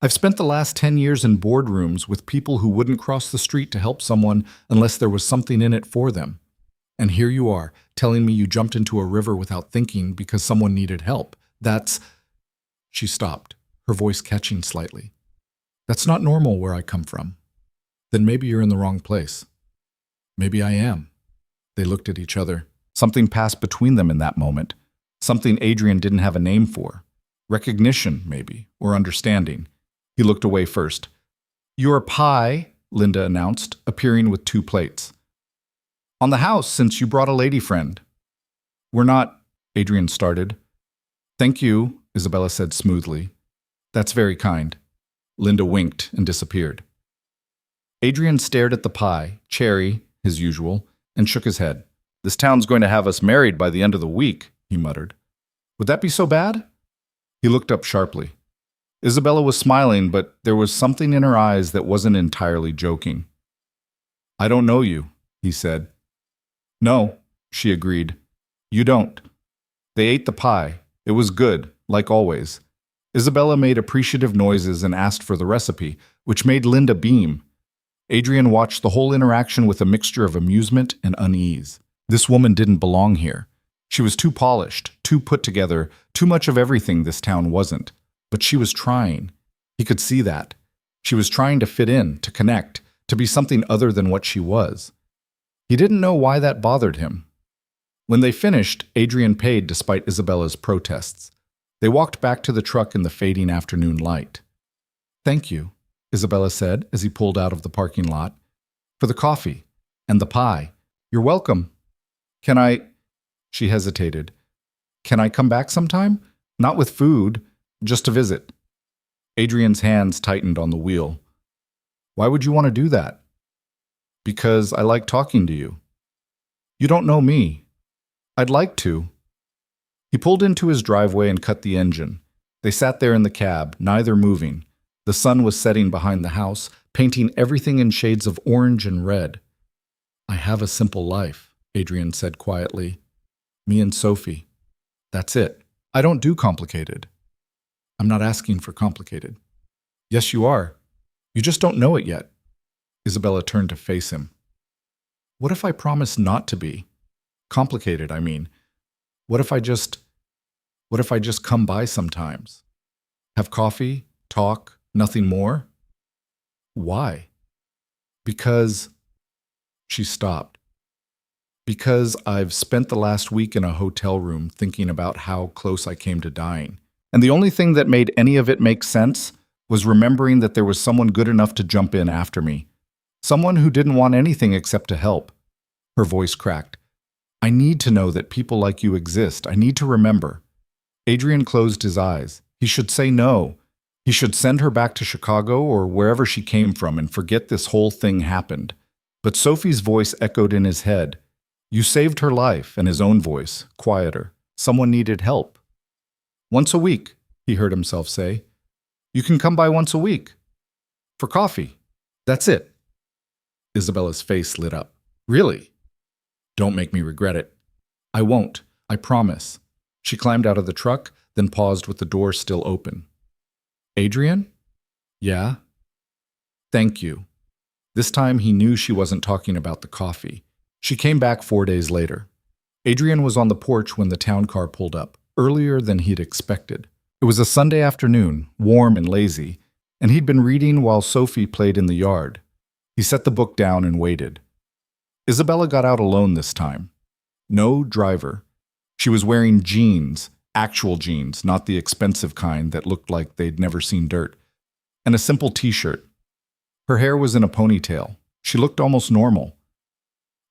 I've spent the last 10 years in boardrooms with people who wouldn't cross the street to help someone unless there was something in it for them. And here you are, telling me you jumped into a river without thinking because someone needed help. That's... She stopped, her voice catching slightly. That's not normal where I come from. Then maybe you're in the wrong place. Maybe I am. They looked at each other. Something passed between them in that moment. Something Adrian didn't have a name for. Recognition, maybe, or understanding. He looked away first. Your pie, Linda announced, appearing with 2 plates. On the house, since you brought a lady friend. We're not, Adrian started. Thank you, Isabella said smoothly. That's very kind. Linda winked and disappeared. Adrian stared at the pie, cherry, his usual, and shook his head. This town's going to have us married by the end of the week, he muttered. Would that be so bad? He looked up sharply. Isabella was smiling, but there was something in her eyes that wasn't entirely joking. I don't know you, he said. No, she agreed. You don't. They ate the pie. It was good, like always. Isabella made appreciative noises and asked for the recipe, which made Linda beam. Adrian watched the whole interaction with a mixture of amusement and unease. This woman didn't belong here. She was too polished, too put together, too much of everything this town wasn't. But she was trying. He could see that. She was trying to fit in, to connect, to be something other than what she was. He didn't know why that bothered him. When they finished, Adrian paid despite Isabella's protests. They walked back to the truck in the fading afternoon light. Thank you, Isabella said as he pulled out of the parking lot. For the coffee and the pie. You're welcome. Can I... She hesitated. Can I come back sometime? Not with food, just to visit. Adrian's hands tightened on the wheel. Why would you want to do that? Because I like talking to you. You don't know me. I'd like to. He pulled into his driveway and cut the engine. They sat there in the cab, neither moving. The sun was setting behind the house, painting everything in shades of orange and red. I have a simple life, Adrian said quietly. Me and Sophie. That's it. I don't do complicated. I'm not asking for complicated. Yes, you are. You just don't know it yet. Isabella turned to face him. What if I promise not to be? Complicated, I mean. What if I just come by sometimes? Have coffee, talk, nothing more? Why? Because... She stopped. Because I've spent the last week in a hotel room thinking about how close I came to dying. And the only thing that made any of it make sense was remembering that there was someone good enough to jump in after me. Someone who didn't want anything except to help. Her voice cracked. I need to know that people like you exist. I need to remember. Adrian closed his eyes. He should say no. He should send her back to Chicago or wherever she came from and forget this whole thing happened. But Sophie's voice echoed in his head. You saved her life, and his own voice, quieter. Someone needed help. Once a week, he heard himself say. You can come by once a week. For coffee. That's it. Isabella's face lit up. Really? Don't make me regret it. I won't. I promise. She climbed out of the truck, then paused with the door still open. Adrian? Yeah? Thank you. This time he knew she wasn't talking about the coffee. She came back 4 days later. Adrian was on the porch when the town car pulled up, earlier than he'd expected. It was a Sunday afternoon, warm and lazy, and he'd been reading while Sophie played in the yard. He set the book down and waited. Isabella got out alone this time. No driver. She was wearing jeans, actual jeans, not the expensive kind that looked like they'd never seen dirt, and a simple t-shirt. Her hair was in a ponytail. She looked almost normal.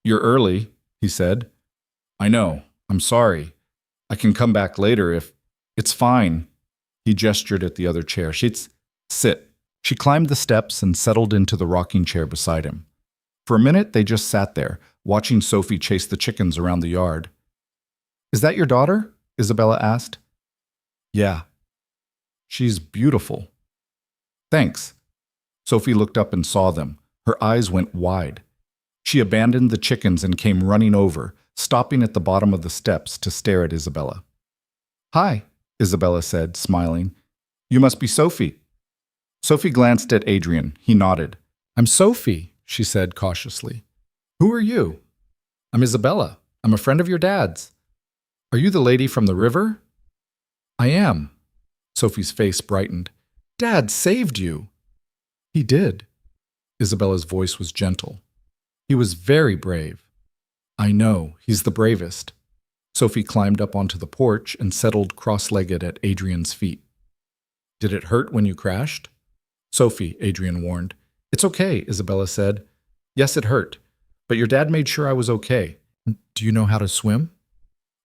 You're early, he said. I know. I'm sorry. I can come back later if... It's fine. He gestured at the other chair. Sit. She climbed the steps and settled into the rocking chair beside him. For a minute, they just sat there, watching Sophie chase the chickens around the yard. Is that your daughter? Isabella asked. Yeah. She's beautiful. Thanks. Sophie looked up and saw them. Her eyes went wide. She abandoned the chickens and came running over, stopping at the bottom of the steps to stare at Isabella. Hi, Isabella said, smiling. You must be Sophie. Sophie glanced at Adrian. He nodded. I'm Sophie, she said cautiously. Who are you? I'm Isabella. I'm a friend of your dad's. Are you the lady from the river? I am. Sophie's face brightened. Dad saved you. He did. Isabella's voice was gentle. He was very brave. I know, he's the bravest. Sophie climbed up onto the porch and settled cross-legged at Adrian's feet. Did it hurt when you crashed? Sophie, Adrian warned. It's okay, Isabella said. Yes, it hurt, but your dad made sure I was okay. Do you know how to swim?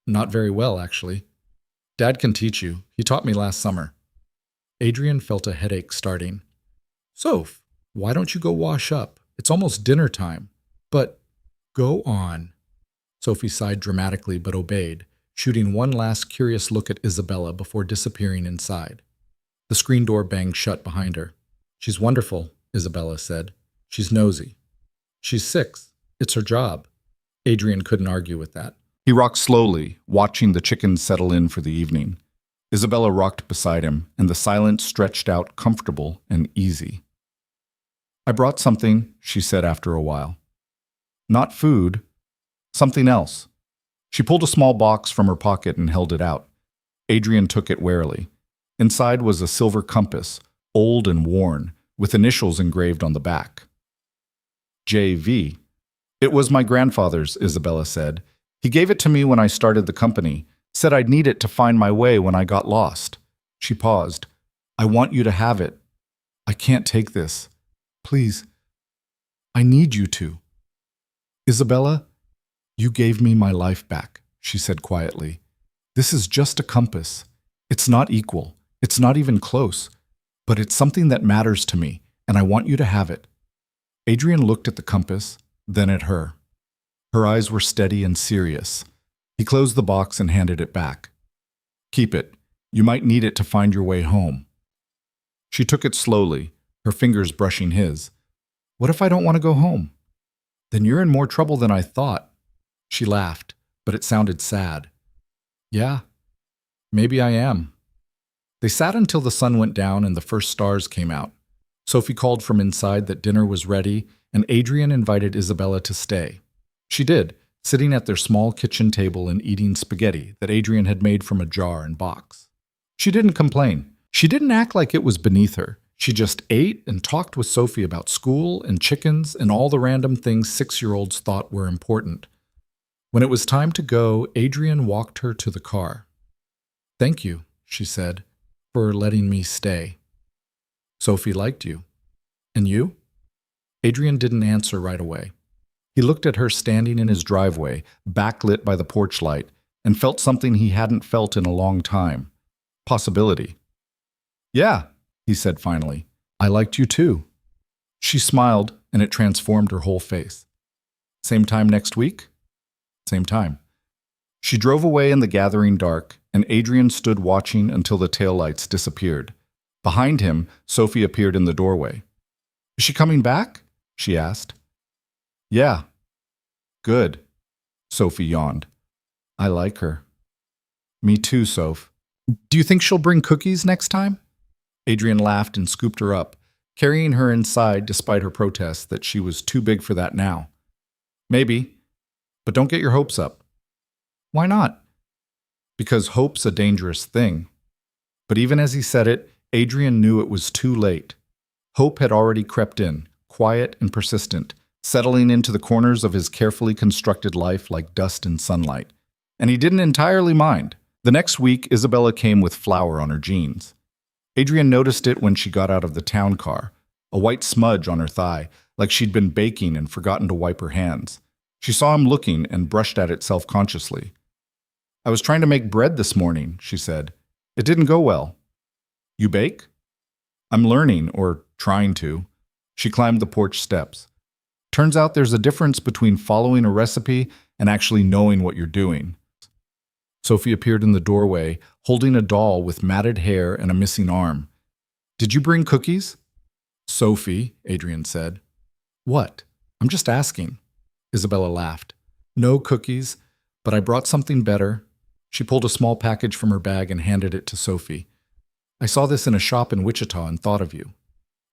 Not very well, actually. Dad can teach you. He taught me last summer. Adrian felt a headache starting. Soph, why don't you go wash up? It's almost dinner time. But go on. Sophie sighed dramatically but obeyed, shooting one last curious look at Isabella before disappearing inside. The screen door banged shut behind her. She's wonderful, Isabella said. She's nosy. She's 6. It's her job. Adrian couldn't argue with that. He rocked slowly, watching the chickens settle in for the evening. Isabella rocked beside him, and the silence stretched out comfortable and easy. I brought something, she said after a while. Not food, something else. She pulled a small box from her pocket and held it out. Adrian took it warily. Inside was a silver compass, old and worn, with initials engraved on the back. J.V. It was my grandfather's, Isabella said. He gave it to me when I started the company, said I'd need it to find my way when I got lost. She paused. I want you to have it. I can't take this. Please. I need you to. Isabella, you gave me my life back, she said quietly. This is just a compass. It's not equal. It's not even close. But it's something that matters to me, and I want you to have it. Adrian looked at the compass, then at her. Her eyes were steady and serious. He closed the box and handed it back. Keep it. You might need it to find your way home. She took it slowly, her fingers brushing his. What if I don't want to go home? Then you're in more trouble than I thought. She laughed, but it sounded sad. Yeah, maybe I am. They sat until the sun went down and the first stars came out. Sophie called from inside that dinner was ready, and Adrian invited Isabella to stay. She did, sitting at their small kitchen table and eating spaghetti that Adrian had made from a jar and box. She didn't complain. She didn't act like it was beneath her. She just ate and talked with Sophie about school and chickens and all the random things 6-year-olds thought were important. When it was time to go, Adrian walked her to the car. Thank you, she said, for letting me stay. Sophie liked you. And you? Adrian didn't answer right away. He looked at her standing in his driveway, backlit by the porch light, and felt something he hadn't felt in a long time. Possibility. Yeah, he said finally. I liked you too. She smiled, and it transformed her whole face. Same time next week? Same time. She drove away in the gathering dark, and Adrian stood watching until the taillights disappeared. Behind him, Sophie appeared in the doorway. Is she coming back? She asked. Yeah. Good. Sophie yawned. I like her. Me too, Soph. Do you think she'll bring cookies next time? Adrian laughed and scooped her up, carrying her inside despite her protests that she was too big for that now. Maybe, but don't get your hopes up. Why not? Because hope's a dangerous thing. But even as he said it, Adrian knew it was too late. Hope had already crept in, quiet and persistent, settling into the corners of his carefully constructed life like dust in sunlight. And he didn't entirely mind. The next week, Isabella came with flour on her jeans. Adrian noticed it when she got out of the town car, a white smudge on her thigh, like she'd been baking and forgotten to wipe her hands. She saw him looking and brushed at it self-consciously. I was trying to make bread this morning, she said. It didn't go well. You bake? I'm learning, or trying to. She climbed the porch steps. Turns out there's a difference between following a recipe and actually knowing what you're doing. Sophie appeared in the doorway, holding a doll with matted hair and a missing arm. Did you bring cookies? Sophie, Adrian said. What? I'm just asking. Isabella laughed. No cookies, but I brought something better. She pulled a small package from her bag and handed it to Sophie. I saw this in a shop in Wichita and thought of you.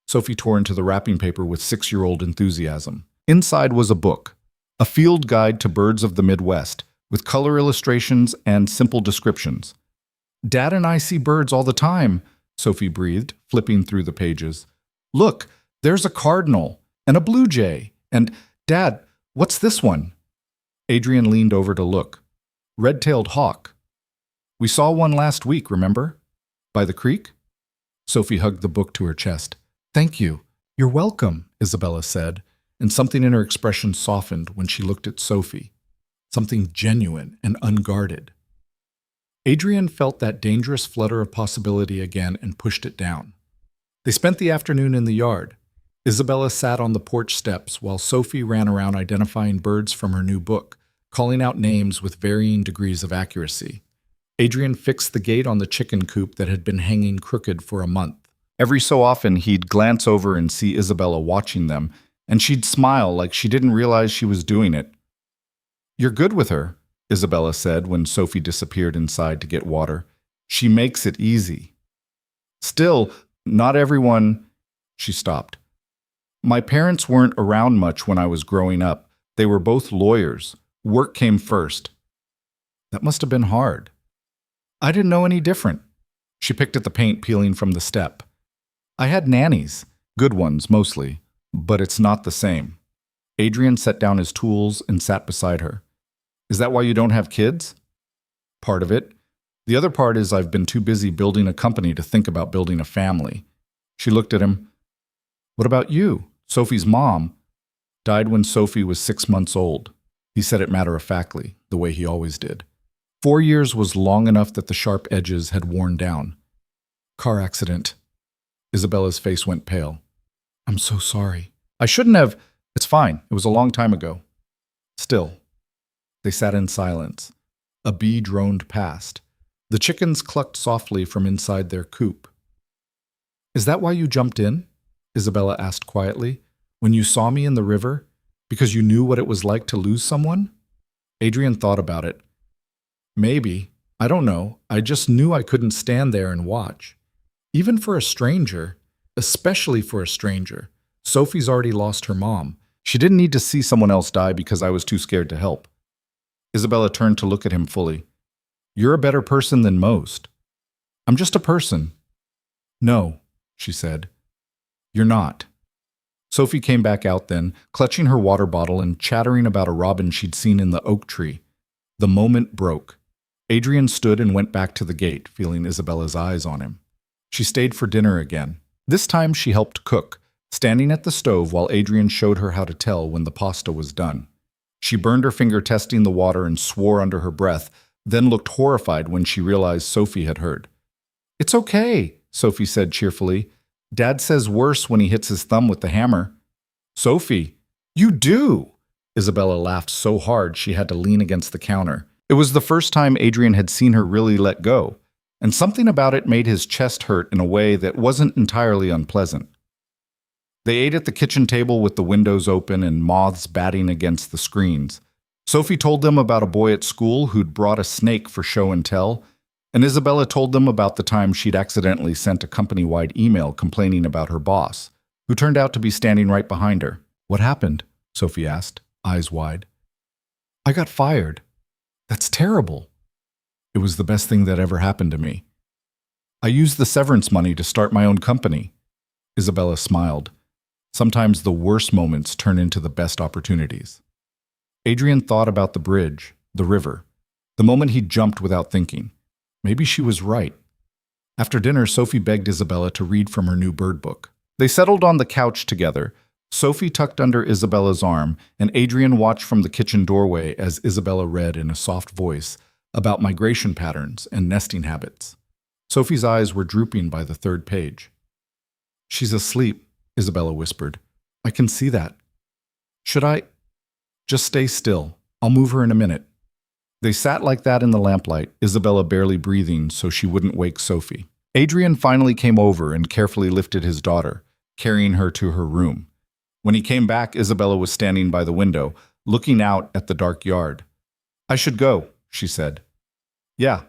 Sophie tore into the wrapping paper with 6-year-old enthusiasm. Inside was a book, a field guide to birds of the Midwest, with color illustrations and simple descriptions. Dad and I see birds all the time, Sophie breathed, flipping through the pages. Look, there's a cardinal and a blue jay. And, Dad, what's this one? Adrian leaned over to look. Red-tailed hawk. We saw one last week, remember? By the creek? Sophie hugged the book to her chest. Thank you. You're welcome, Isabella said, and something in her expression softened when she looked at Sophie. Something genuine and unguarded. Adrian felt that dangerous flutter of possibility again and pushed it down. They spent the afternoon in the yard. Isabella sat on the porch steps while Sophie ran around identifying birds from her new book, calling out names with varying degrees of accuracy. Adrian fixed the gate on the chicken coop that had been hanging crooked for a month. Every so often, he'd glance over and see Isabella watching them, and she'd smile like she didn't realize she was doing it. You're good with her, Isabella said when Sophie disappeared inside to get water. She makes it easy. Still, not everyone... She stopped. My parents weren't around much when I was growing up. They were both lawyers. Work came first. That must have been hard. I didn't know any different. She picked at the paint peeling from the step. I had nannies, good ones mostly, but it's not the same. Adrian set down his tools and sat beside her. Is that why you don't have kids? Part of it. The other part is I've been too busy building a company to think about building a family. She looked at him. What about you? Sophie's mom died when Sophie was 6 months old. He said it matter-of-factly, the way he always did. 4 years was long enough that the sharp edges had worn down. Car accident. Isabella's face went pale. I'm so sorry. I shouldn't have. It's fine. It was a long time ago. Still. They sat in silence. A bee droned past. The chickens clucked softly from inside their coop. Is that why you jumped in? Isabella asked quietly. When you saw me in the river? Because you knew what it was like to lose someone? Adrian thought about it. Maybe. I don't know. I just knew I couldn't stand there and watch. Even for a stranger, especially for a stranger. Sophie's already lost her mom. She didn't need to see someone else die because I was too scared to help. Isabella turned to look at him fully. You're a better person than most. I'm just a person. No, she said. You're not. Sophie came back out then, clutching her water bottle and chattering about a robin she'd seen in the oak tree. The moment broke. Adrian stood and went back to the gate, feeling Isabella's eyes on him. She stayed for dinner again. This time she helped cook, standing at the stove while Adrian showed her how to tell when the pasta was done. She burned her finger testing the water and swore under her breath, then looked horrified when she realized Sophie had heard. It's okay, Sophie said cheerfully. Dad says worse when he hits his thumb with the hammer. Sophie, you do! Isabella laughed so hard she had to lean against the counter. It was the first time Adrian had seen her really let go, and something about it made his chest hurt in a way that wasn't entirely unpleasant. They ate at the kitchen table with the windows open and moths batting against the screens. Sophie told them about a boy at school who'd brought a snake for show and tell, and Isabella told them about the time she'd accidentally sent a company-wide email complaining about her boss, who turned out to be standing right behind her. What happened? Sophie asked, eyes wide. I got fired. That's terrible. It was the best thing that ever happened to me. I used the severance money to start my own company. Isabella smiled. Sometimes the worst moments turn into the best opportunities. Adrian thought about the bridge, the river, the moment he jumped without thinking. Maybe she was right. After dinner, Sophie begged Isabella to read from her new bird book. They settled on the couch together. Sophie tucked under Isabella's arm, and Adrian watched from the kitchen doorway as Isabella read in a soft voice about migration patterns and nesting habits. Sophie's eyes were drooping by the 3rd page. She's asleep, Isabella whispered. I can see that. Should I? Just stay still. I'll move her in a minute. They sat like that in the lamplight, Isabella barely breathing so she wouldn't wake Sophie. Adrian finally came over and carefully lifted his daughter, carrying her to her room. When he came back, Isabella was standing by the window, looking out at the dark yard. I should go, she said. Yeah,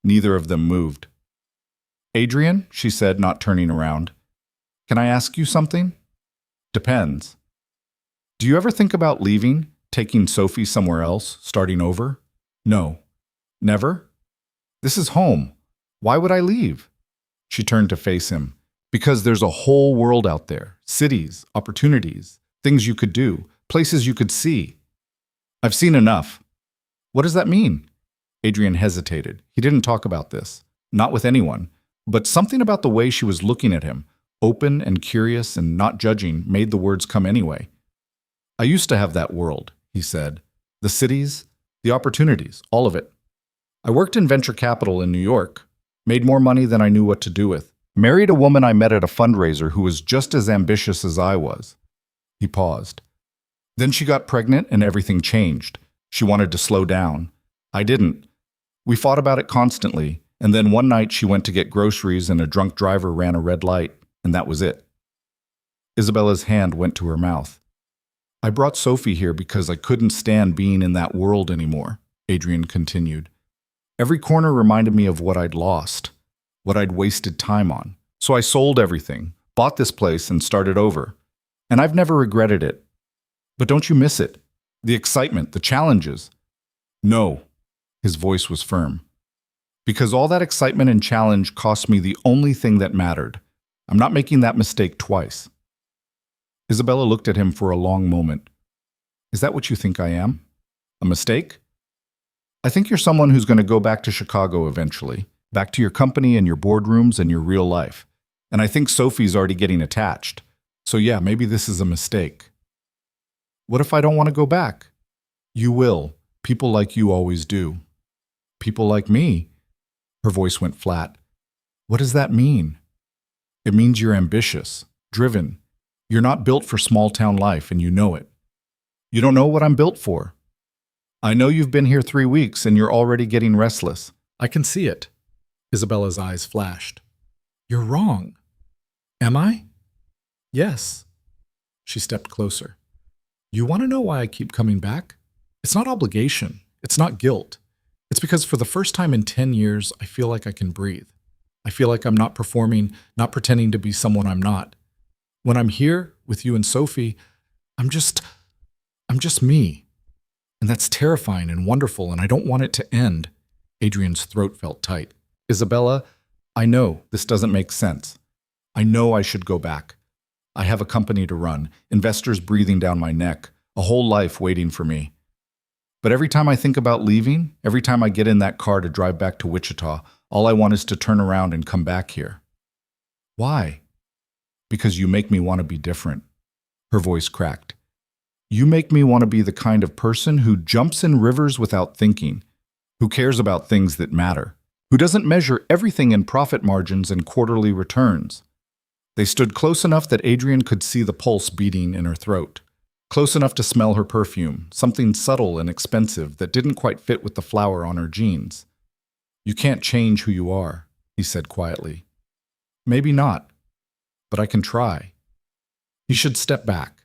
neither of them moved. Adrian, she said, not turning around, can I ask you something? Depends. Do you ever think about leaving, taking Sophie somewhere else, starting over? No. Never? This is home. Why would I leave? She turned to face him. Because there's a whole world out there. Cities, opportunities, things you could do, places you could see. I've seen enough. What does that mean? Adrian hesitated. He didn't talk about this. Not with anyone. But something about the way she was looking at him, open and curious and not judging, made the words come anyway. I used to have that world, he said. The cities, the opportunities, all of it. I worked in venture capital in New York, made more money than I knew what to do with. Married a woman I met at a fundraiser who was just as ambitious as I was. He paused. Then she got pregnant and everything changed. She wanted to slow down. I didn't. We fought about it constantly, and then one night she went to get groceries and a drunk driver ran a red light, and that was it. Isabella's hand went to her mouth. I brought Sophie here because I couldn't stand being in that world anymore, Adrian continued. Every corner reminded me of what I'd lost, what I'd wasted time on. So I sold everything, bought this place, and started over. And I've never regretted it. But don't you miss it? The excitement, the challenges? No. His voice was firm. Because all that excitement and challenge cost me the only thing that mattered. I'm not making that mistake twice. Isabella looked at him for a long moment. Is that what you think I am? A mistake? I think you're someone who's going to go back to Chicago eventually. Back to your company and your boardrooms and your real life. And I think Sophie's already getting attached. So yeah, maybe this is a mistake. What if I don't want to go back? You will. People like you always do. People like me? Her voice went flat. What does that mean? It means you're ambitious, driven. You're not built for small-town life, and you know it. You don't know what I'm built for. I know you've been here 3 weeks, and you're already getting restless. I can see it. Isabella's eyes flashed. You're wrong. Am I? Yes. She stepped closer. You want to know why I keep coming back? It's not obligation. It's not guilt. It's because for the first time in 10 years, I feel like I can breathe. I feel like I'm not performing, not pretending to be someone I'm not. When I'm here with you and Sophie, I'm just me. And that's terrifying and wonderful, and I don't want it to end. Adrian's throat felt tight. Isabella, I know this doesn't make sense. I know I should go back. I have a company to run, investors breathing down my neck, a whole life waiting for me. But every time I think about leaving, every time I get in that car to drive back to Wichita, all I want is to turn around and come back here. Why? Because you make me want to be different. Her voice cracked. You make me want to be the kind of person who jumps in rivers without thinking, who cares about things that matter, who doesn't measure everything in profit margins and quarterly returns. They stood close enough that Adrian could see the pulse beating in her throat, close enough to smell her perfume, something subtle and expensive that didn't quite fit with the flower on her jeans. You can't change who you are, he said quietly. Maybe not, but I can try. He should step back.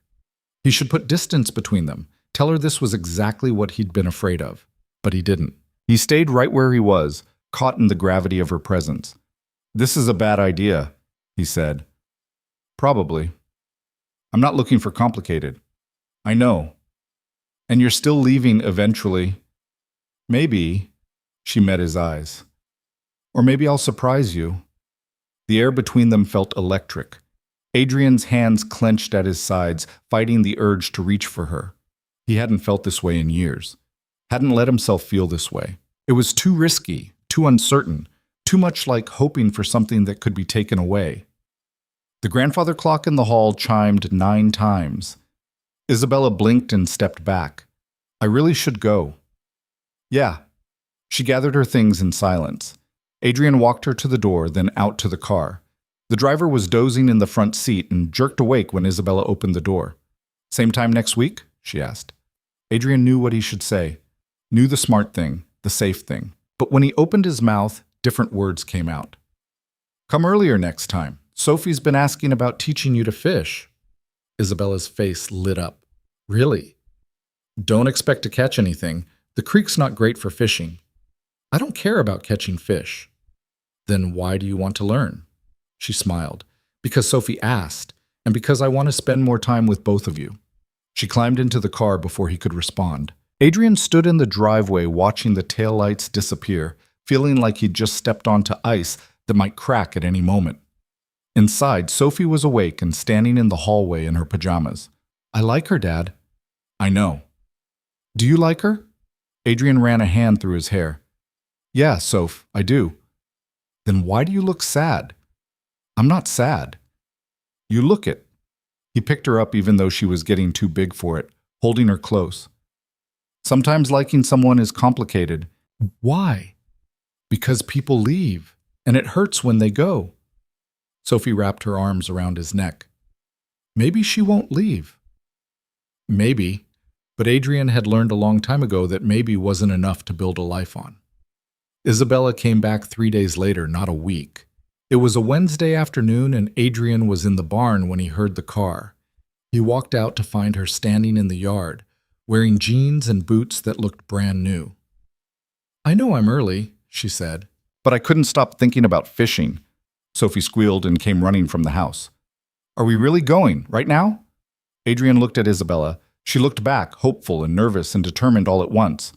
He should put distance between them, tell her this was exactly what he'd been afraid of, but he didn't. He stayed right where he was, caught in the gravity of her presence. This is a bad idea, he said. Probably. I'm not looking for complicated. I know. And you're still leaving eventually. Maybe, she met his eyes. Or maybe I'll surprise you. The air between them felt electric. Adrian's hands clenched at his sides, fighting the urge to reach for her. He hadn't felt this way in years. Hadn't let himself feel this way. It was too risky, too uncertain, too much like hoping for something that could be taken away. The grandfather clock in the hall chimed 9 times. Isabella blinked and stepped back. I really should go. Yeah. She gathered her things in silence. Adrian walked her to the door, then out to the car. The driver was dozing in the front seat and jerked awake when Isabella opened the door. Same time next week? She asked. Adrian knew what he should say, knew the smart thing, the safe thing. But when he opened his mouth, different words came out. Come earlier next time. Sophie's been asking about teaching you to fish. Isabella's face lit up. Really? Don't expect to catch anything. The creek's not great for fishing. I don't care about catching fish. Then why do you want to learn? She smiled. Because Sophie asked, and because I want to spend more time with both of you. She climbed into the car before he could respond. Adrian stood in the driveway watching the taillights disappear, feeling like he'd just stepped onto ice that might crack at any moment. Inside, Sophie was awake and standing in the hallway in her pajamas. I like her, Dad. I know. Do you like her? Adrian ran a hand through his hair. Yeah, Soph, I do. Then why do you look sad? I'm not sad. You look it. He picked her up even though she was getting too big for it, holding her close. Sometimes liking someone is complicated. Why? Because people leave, and it hurts when they go. Sophie wrapped her arms around his neck. Maybe she won't leave. Maybe, but Adrian had learned a long time ago that maybe wasn't enough to build a life on. Isabella came back 3 days later, not a week. It was a Wednesday afternoon and Adrian was in the barn when he heard the car. He walked out to find her standing in the yard, wearing jeans and boots that looked brand new. I know I'm early, she said, but I couldn't stop thinking about fishing. Sophie squealed and came running from the house. Are we really going, right now? Adrian looked at Isabella. She looked back, hopeful and nervous and determined all at once.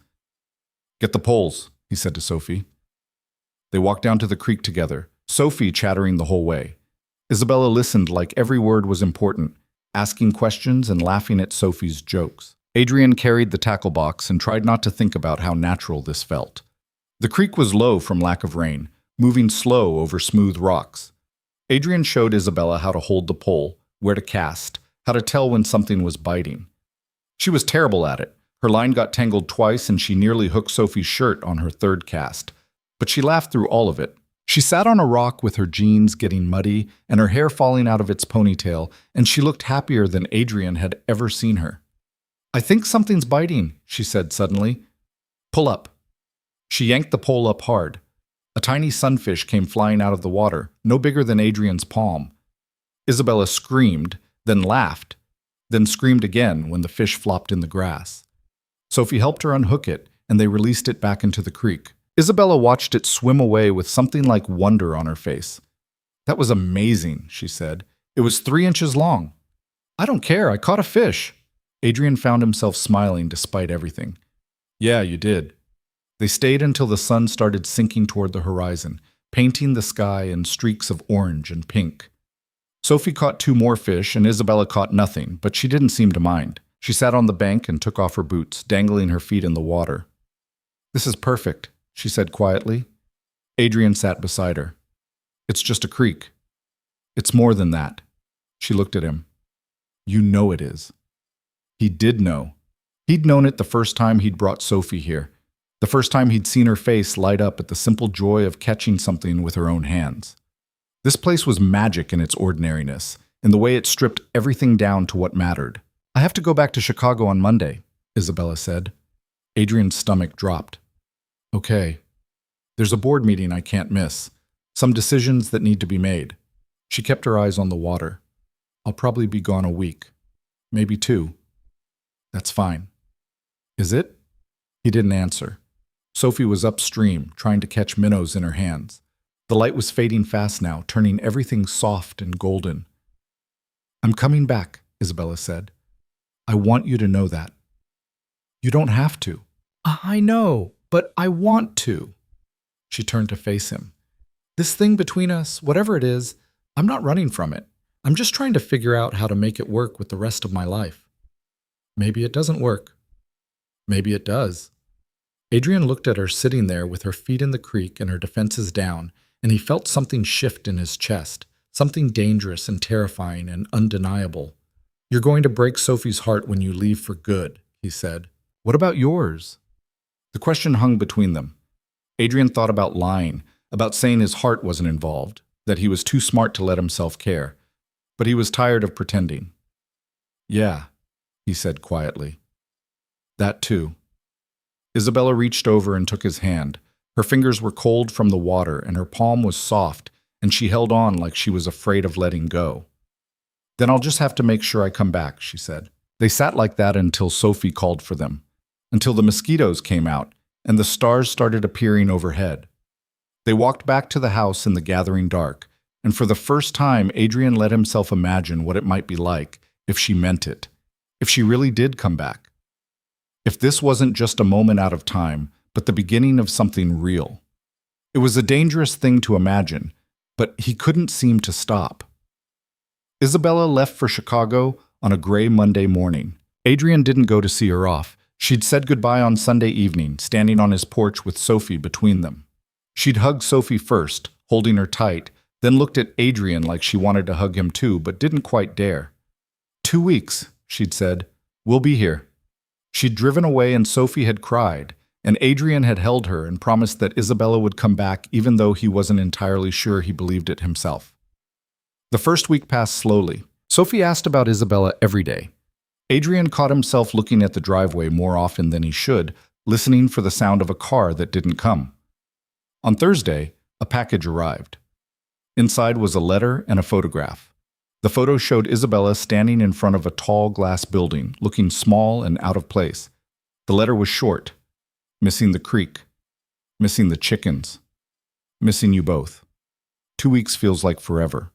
Get the poles, he said to Sophie. They walked down to the creek together, Sophie chattering the whole way. Isabella listened like every word was important, asking questions and laughing at Sophie's jokes. Adrian carried the tackle box and tried not to think about how natural this felt. The creek was low from lack of rain, moving slow over smooth rocks. Adrian showed Isabella how to hold the pole, where to cast, how to tell when something was biting. She was terrible at it. Her line got tangled twice and she nearly hooked Sophie's shirt on her third cast. But she laughed through all of it. She sat on a rock with her jeans getting muddy and her hair falling out of its ponytail, and she looked happier than Adrian had ever seen her. I think something's biting, she said suddenly. Pull up. She yanked the pole up hard. A tiny sunfish came flying out of the water, no bigger than Adrian's palm. Isabella screamed, then laughed, then screamed again when the fish flopped in the grass. Sophie helped her unhook it, and they released it back into the creek. Isabella watched it swim away with something like wonder on her face. That was amazing, she said. It was 3 inches long. I don't care, I caught a fish. Adrian found himself smiling despite everything. Yeah, you did. They stayed until the sun started sinking toward the horizon, painting the sky in streaks of orange and pink. Sophie caught 2 more fish and Isabella caught nothing, but she didn't seem to mind. She sat on the bank and took off her boots, dangling her feet in the water. This is perfect, she said quietly. Adrian sat beside her. It's just a creek. It's more than that. She looked at him. You know it is. He did know. He'd known it the first time he'd brought Sophie here. The first time he'd seen her face light up at the simple joy of catching something with her own hands. This place was magic in its ordinariness, in the way it stripped everything down to what mattered. I have to go back to Chicago on Monday, Isabella said. Adrian's stomach dropped. Okay. There's a board meeting I can't miss. Some decisions that need to be made. She kept her eyes on the water. I'll probably be gone a week. Maybe 2. That's fine. Is it? He didn't answer. Sophie was upstream, trying to catch minnows in her hands. The light was fading fast now, turning everything soft and golden. I'm coming back, Isabella said. I want you to know that. You don't have to. I know, but I want to. She turned to face him. This thing between us, whatever it is, I'm not running from it. I'm just trying to figure out how to make it work with the rest of my life. Maybe it doesn't work. Maybe it does. Adrian looked at her sitting there with her feet in the creek and her defenses down, and he felt something shift in his chest, something dangerous and terrifying and undeniable. You're going to break Sophie's heart when you leave for good, he said. What about yours? The question hung between them. Adrian thought about lying, about saying his heart wasn't involved, that he was too smart to let himself care. But he was tired of pretending. Yeah, he said quietly. That too. Isabella reached over and took his hand. Her fingers were cold from the water and her palm was soft, and she held on like she was afraid of letting go. Then I'll just have to make sure I come back, she said. They sat like that until Sophie called for them, until the mosquitoes came out, and the stars started appearing overhead. They walked back to the house in the gathering dark, and for the first time, Adrian let himself imagine what it might be like if she meant it, if she really did come back. If this wasn't just a moment out of time, but the beginning of something real. It was a dangerous thing to imagine, but he couldn't seem to stop. Isabella left for Chicago on a gray Monday morning. Adrian didn't go to see her off. She'd said goodbye on Sunday evening, standing on his porch with Sophie between them. She'd hugged Sophie first, holding her tight, then looked at Adrian like she wanted to hug him too, but didn't quite dare. 2 weeks, she'd said. We'll be here. She'd driven away and Sophie had cried, and Adrian had held her and promised that Isabella would come back even though he wasn't entirely sure he believed it himself. The first week passed slowly. Sophie asked about Isabella every day. Adrian caught himself looking at the driveway more often than he should, listening for the sound of a car that didn't come. On Thursday, a package arrived. Inside was a letter and a photograph. The photo showed Isabella standing in front of a tall glass building, looking small and out of place. The letter was short. Missing the creek. Missing the chickens. Missing you both. 2 weeks feels like forever.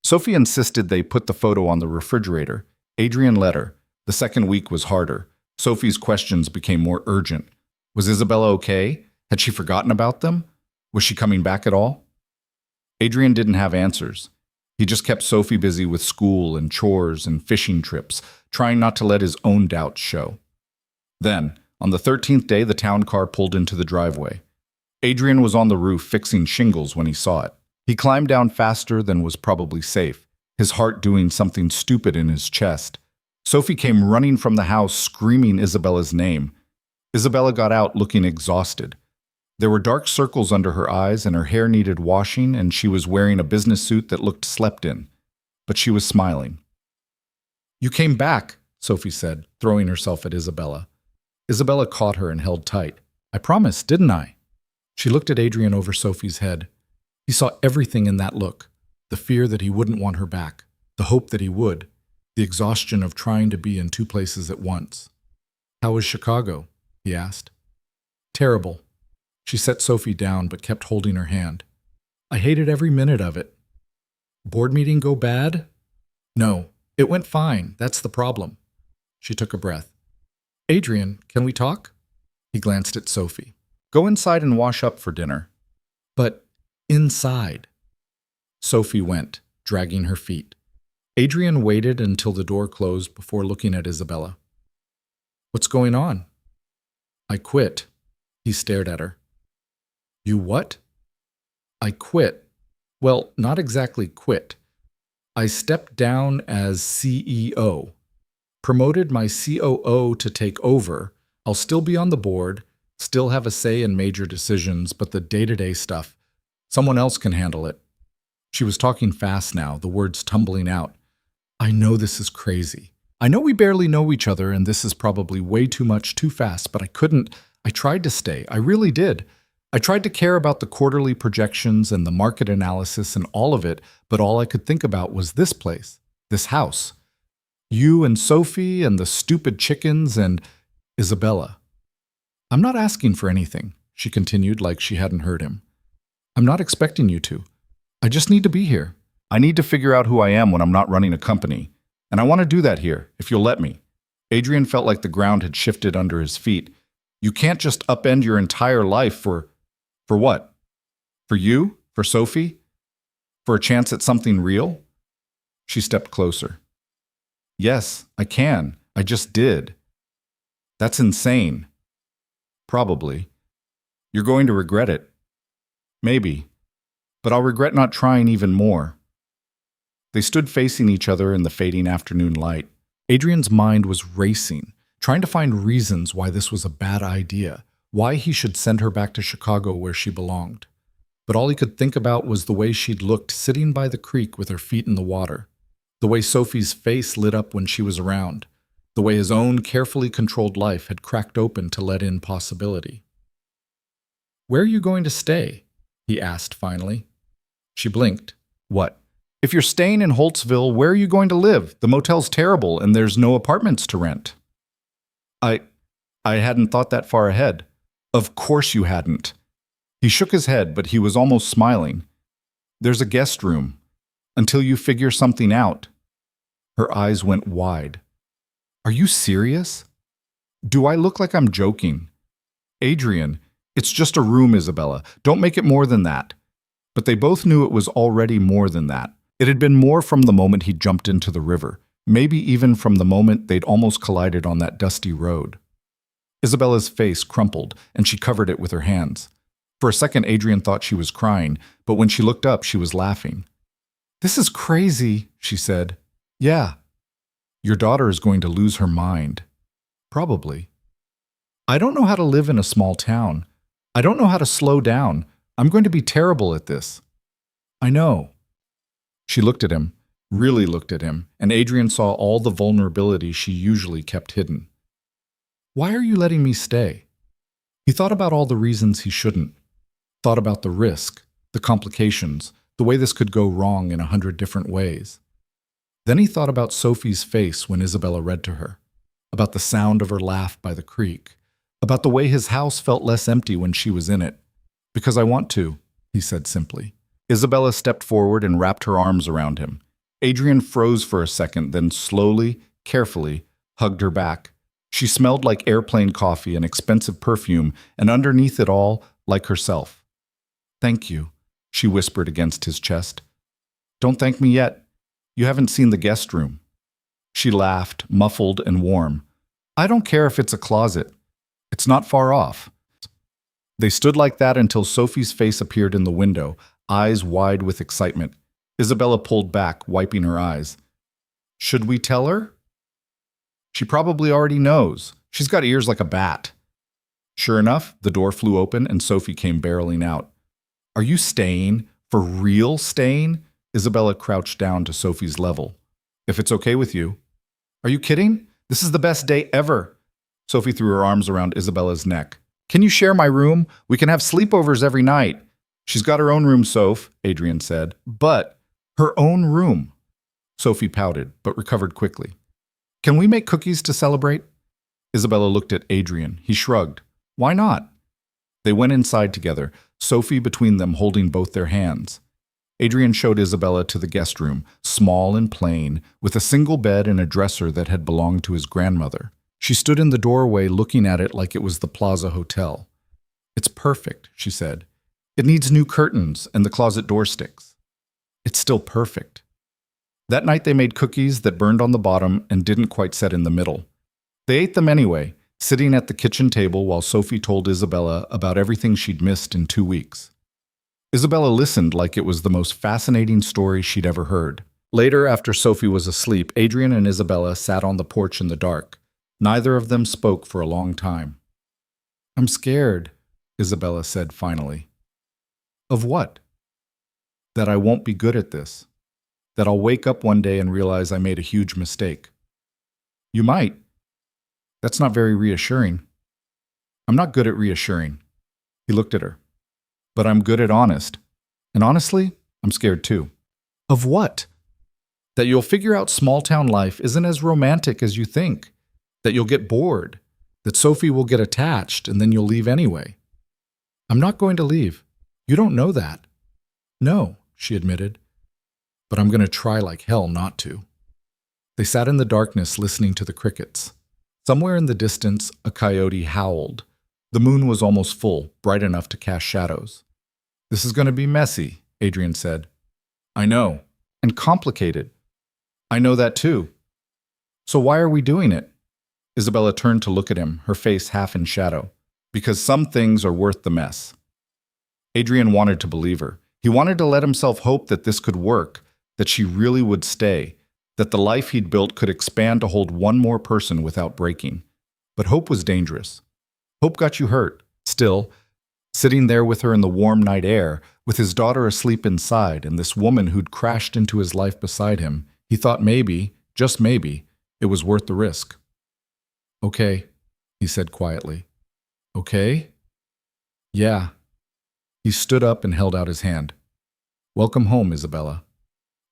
Sophie insisted they put the photo on the refrigerator. Adrian let her. The second week was harder. Sophie's questions became more urgent. Was Isabella okay? Had she forgotten about them? Was she coming back at all? Adrian didn't have answers. He just kept Sophie busy with school and chores and fishing trips, trying not to let his own doubts show. Then, on the 13th day, the town car pulled into the driveway. Adrian was on the roof fixing shingles when he saw it. He climbed down faster than was probably safe, his heart doing something stupid in his chest. Sophie came running from the house, screaming Isabella's name. Isabella got out looking exhausted. There were dark circles under her eyes and her hair needed washing, and she was wearing a business suit that looked slept in. But she was smiling. "You came back," Sophie said, throwing herself at Isabella. Isabella caught her and held tight. "I promised, didn't I?" She looked at Adrian over Sophie's head. He saw everything in that look. The fear that he wouldn't want her back. The hope that he would. The exhaustion of trying to be in 2 places at once. "How was Chicago?" he asked. "Terrible." She set Sophie down but kept holding her hand. "I hated every minute of it." "Board meeting go bad?" "No, it went fine. That's the problem." She took a breath. "Adrian, can we talk?" He glanced at Sophie. "Go inside and wash up for dinner." "But inside." Sophie went, dragging her feet. Adrian waited until the door closed before looking at Isabella. "What's going on?" "I quit." He stared at her. "You what?" "I quit. Well, not exactly quit. I stepped down as CEO. Promoted my COO to take over. I'll still be on the board, still have a say in major decisions, but the day-to-day stuff, someone else can handle it." She was talking fast now, the words tumbling out. "I know this is crazy. I know we barely know each other and this is probably way too much too fast, but I tried to stay. I really did. I tried to care about the quarterly projections and the market analysis and all of it, but all I could think about was this place, this house. You and Sophie and the stupid chickens and Isabella. I'm not asking for anything," she continued like she hadn't heard him. "I'm not expecting you to. I just need to be here. I need to figure out who I am when I'm not running a company. And I want to do that here, if you'll let me." Adrian felt like the ground had shifted under his feet. "You can't just upend your entire life for what? For you? For Sophie? For a chance at something real?" She stepped closer. "Yes, I can. I just did." "That's insane." "Probably. You're going to regret it." "Maybe. But I'll regret not trying even more." They stood facing each other in the fading afternoon light. Adrian's mind was racing, trying to find reasons why this was a bad idea, why he should send her back to Chicago where she belonged. But all he could think about was the way she'd looked sitting by the creek with her feet in the water, the way Sophie's face lit up when she was around, the way his own carefully controlled life had cracked open to let in possibility. "Where are you going to stay?" he asked finally. She blinked. "What? If you're staying in Holtzville, where are you going to live? The motel's terrible and there's no apartments to rent." I hadn't thought that far ahead." Of course you hadn't. He shook his head, but he was almost smiling. There's a guest room. Until you figure something out. Her eyes went wide. Are you serious? Do I look like I'm joking? Adrian, it's just a room, Isabella. Don't make it more than that. But they both knew it was already more than that. It had been more from the moment he jumped into the river, maybe even from the moment they'd almost collided on that dusty road. Isabella's face crumpled, and she covered it with her hands. For a second, Adrian thought she was crying, but when she looked up, she was laughing. This is crazy, she said. Yeah. Your daughter is going to lose her mind. Probably. I don't know how to live in a small town. I don't know how to slow down. I'm going to be terrible at this. I know. She looked at him, really looked at him, and Adrian saw all the vulnerability she usually kept hidden. Why are you letting me stay? He thought about all the reasons he shouldn't. Thought about the risk, the complications, the way this could go wrong in 100 different ways. Then he thought about Sophie's face when Isabella read to her, about the sound of her laugh by the creek, about the way his house felt less empty when she was in it. Because I want to, he said simply. Isabella stepped forward and wrapped her arms around him. Adrian froze for a second, then slowly, carefully, hugged her back. She smelled like airplane coffee and expensive perfume, and underneath it all, like herself. Thank you, she whispered against his chest. Don't thank me yet. You haven't seen the guest room. She laughed, muffled and warm. I don't care if it's a closet. It's not far off. They stood like that until Sophie's face appeared in the window, eyes wide with excitement. Isabella pulled back, wiping her eyes. Should we tell her? She probably already knows. She's got ears like a bat. Sure enough, the door flew open and Sophie came barreling out. Are you staying? For real staying? Isabella crouched down to Sophie's level. If it's okay with you. Are you kidding? This is the best day ever. Sophie threw her arms around Isabella's neck. Can you share my room? We can have sleepovers every night. She's got her own room, Soph, Adrian said. But her own room. Sophie pouted, but recovered quickly. Can we make cookies to celebrate? Isabella looked at Adrian. He shrugged. Why not? They went inside together, Sophie between them holding both their hands. Adrian showed Isabella to the guest room, small and plain, with a single bed and a dresser that had belonged to his grandmother. She stood in the doorway looking at it like it was the Plaza Hotel. It's perfect, she said. It needs new curtains and the closet door sticks. It's still perfect. That night they made cookies that burned on the bottom and didn't quite set in the middle. They ate them anyway, sitting at the kitchen table while Sophie told Isabella about everything she'd missed in 2 weeks. Isabella listened like it was the most fascinating story she'd ever heard. Later, after Sophie was asleep, Adrian and Isabella sat on the porch in the dark. Neither of them spoke for a long time. I'm scared, Isabella said finally. Of what? That I won't be good at this. That I'll wake up one day and realize I made a huge mistake. You might. That's not very reassuring. I'm not good at reassuring. He looked at her. But I'm good at honest. And honestly, I'm scared too. Of what? That you'll figure out small-town life isn't as romantic as you think. That you'll get bored. That Sophie will get attached and then you'll leave anyway. I'm not going to leave. You don't know that. No, she admitted. But I'm going to try like hell not to. They sat in the darkness listening to the crickets. Somewhere in the distance, a coyote howled. The moon was almost full, bright enough to cast shadows. This is going to be messy, Adrian said. I know. And complicated. I know that too. So why are we doing it? Isabella turned to look at him, her face half in shadow. Because some things are worth the mess. Adrian wanted to believe her. He wanted to let himself hope that this could work, that she really would stay, that the life he'd built could expand to hold one more person without breaking. But hope was dangerous. Hope got you hurt. Still, sitting there with her in the warm night air, with his daughter asleep inside and this woman who'd crashed into his life beside him, he thought maybe, just maybe, it was worth the risk. Okay, he said quietly. Okay? Yeah. He stood up and held out his hand. Welcome home, Isabella.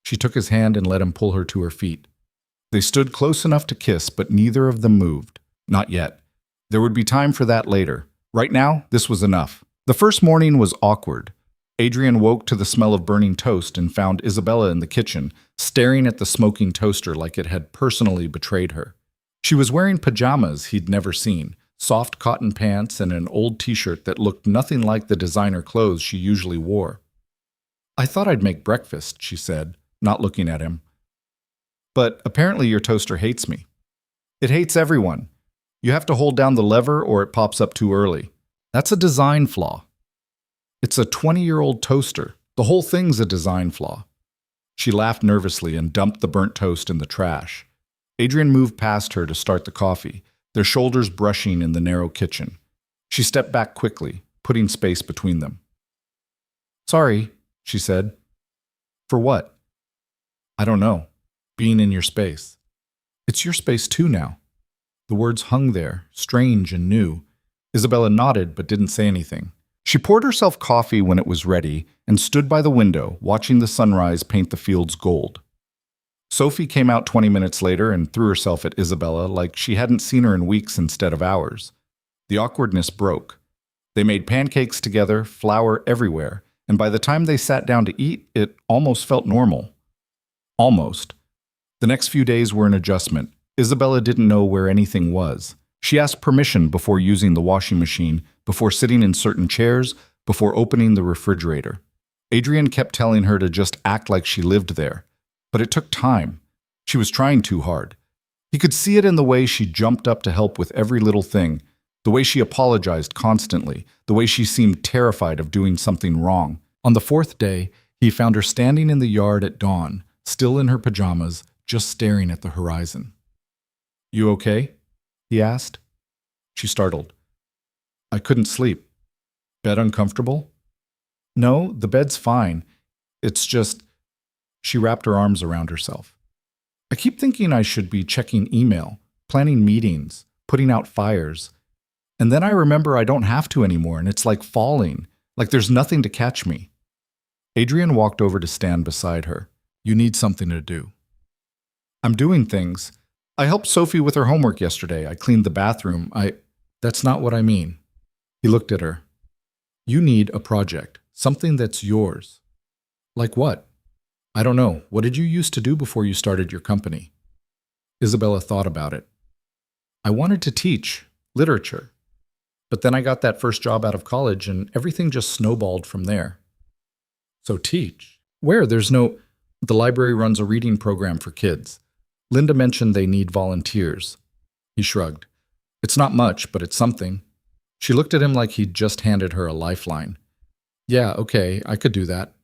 She took his hand and let him pull her to her feet. They stood close enough to kiss, but neither of them moved. Not yet. There would be time for that later, Right now, this was enough. The first morning was awkward. Adrian woke to the smell of burning toast and found Isabella in the kitchen, staring at the smoking toaster like it had personally betrayed her. She was wearing pajamas he'd never seen, soft cotton pants and an old t-shirt that looked nothing like the designer clothes she usually wore. "I thought I'd make breakfast," she said, not looking at him. "But apparently your toaster hates me." "It hates everyone. You have to hold down the lever or it pops up too early. That's a design flaw." "It's a 20-year-old toaster. The whole thing's a design flaw." She laughed nervously and dumped the burnt toast in the trash. Adrian moved past her to start the coffee, their shoulders brushing in the narrow kitchen. She stepped back quickly, putting space between them. "Sorry," she said. "For what?" "I don't know. Being in your space." "It's your space too now." The words hung there, strange and new. Isabella nodded but didn't say anything. She poured herself coffee when it was ready and stood by the window, watching the sunrise paint the fields gold. Sophie came out 20 minutes later and threw herself at Isabella like she hadn't seen her in weeks instead of hours. The awkwardness broke. They made pancakes together, flour everywhere, and by the time they sat down to eat, it almost felt normal. Almost. The next few days were an adjustment. Isabella didn't know where anything was. She asked permission before using the washing machine, before sitting in certain chairs, before opening the refrigerator. Adrian kept telling her to just act like she lived there. But it took time. She was trying too hard. He could see it in the way she jumped up to help with every little thing, the way she apologized constantly, the way she seemed terrified of doing something wrong. On the fourth day, he found her standing in the yard at dawn, still in her pajamas, just staring at the horizon. "You okay?" he asked. She startled. "I couldn't sleep." "Bed uncomfortable?" "No, the bed's fine. It's just—" She wrapped her arms around herself. "I keep thinking I should be checking email, planning meetings, putting out fires. And then I remember I don't have to anymore, and it's like falling, like there's nothing to catch me." Adrian walked over to stand beside her. "You need something to do." "I'm doing things. I helped Sophie with her homework yesterday. I cleaned the bathroom. That's not what I mean." He looked at her. "You need a project, something that's yours." "Like what?" "I don't know. What did you used to do before you started your company?" Isabella thought about it. "I wanted to teach literature. But then I got that first job out of college and everything just snowballed from there." "So teach. Where? There's no—" "The library runs a reading program for kids. Linda mentioned they need volunteers." He shrugged. "It's not much, but it's something." She looked at him like he'd just handed her a lifeline. "Yeah, okay, I could do that."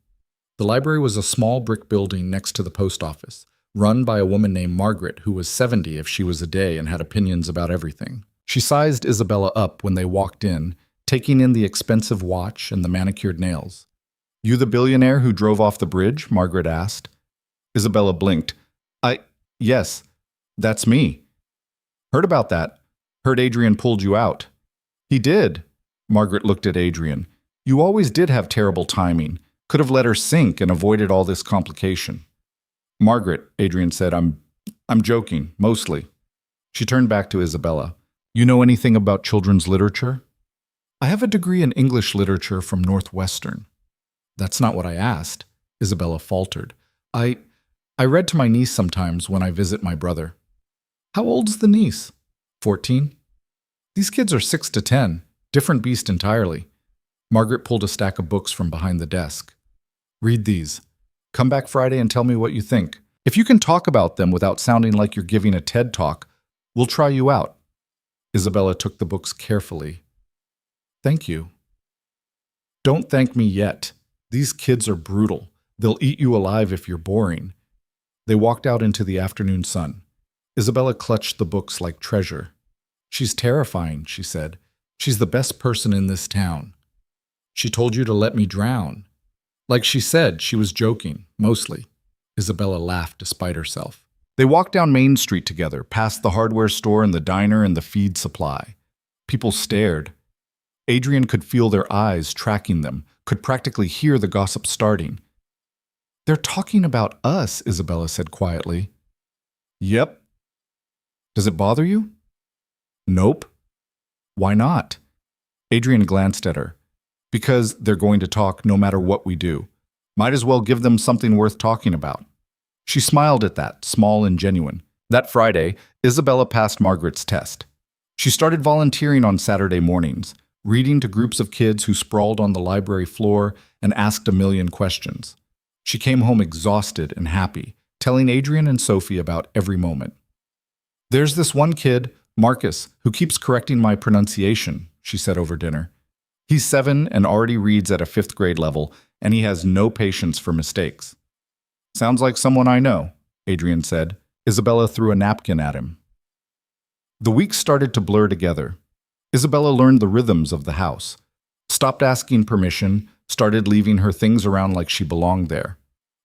The library was a small brick building next to the post office, run by a woman named Margaret who was 70 if she was a day and had opinions about everything. She sized Isabella up when they walked in, taking in the expensive watch and the manicured nails. "You the billionaire who drove off the bridge?" Margaret asked. Isabella blinked. Yes, that's me." "Heard about that. Heard Adrian pulled you out." "He did." Margaret looked at Adrian. "You always did have terrible timing. Could have let her sink and avoided all this complication." "Margaret," Adrian said, I'm joking, mostly." She turned back to Isabella. "You know anything about children's literature?" "I have a degree in English literature from Northwestern." "That's not what I asked," Isabella faltered. I read to my niece sometimes when I visit my brother." "How old's the niece?" 14. "These kids are 6 to 10. Different beast entirely." Margaret pulled a stack of books from behind the desk. "Read these. Come back Friday and tell me what you think. If you can talk about them without sounding like you're giving a TED Talk, we'll try you out." Isabella took the books carefully. "Thank you." "Don't thank me yet. These kids are brutal. They'll eat you alive if you're boring." They walked out into the afternoon sun. Isabella clutched the books like treasure. "She's terrifying," she said. "She's the best person in this town. She told you to let me drown." Like she said, she was joking, mostly. Isabella laughed despite herself. They walked down Main Street together, past the hardware store and the diner and the feed supply. People stared. Adrian could feel their eyes tracking them, could practically hear the gossip starting. "They're talking about us," Isabella said quietly. "Yep." "Does it bother you?" "Nope." "Why not?" Adrian glanced at her. Because they're going to talk no matter what we do. Might as well give them something worth talking about. She smiled at that, small and genuine. That Friday, Isabella passed Margaret's test. She started volunteering on Saturday mornings, reading to groups of kids who sprawled on the library floor and asked a million questions. She came home exhausted and happy, telling Adrian and Sophie about every moment. There's this one kid, Marcus, who keeps correcting my pronunciation, she said over dinner. He's 7 and already reads at a 5th grade level, and he has no patience for mistakes. Sounds like someone I know, Adrian said. Isabella threw a napkin at him. The weeks started to blur together. Isabella learned the rhythms of the house, stopped asking permission, started leaving her things around like she belonged there.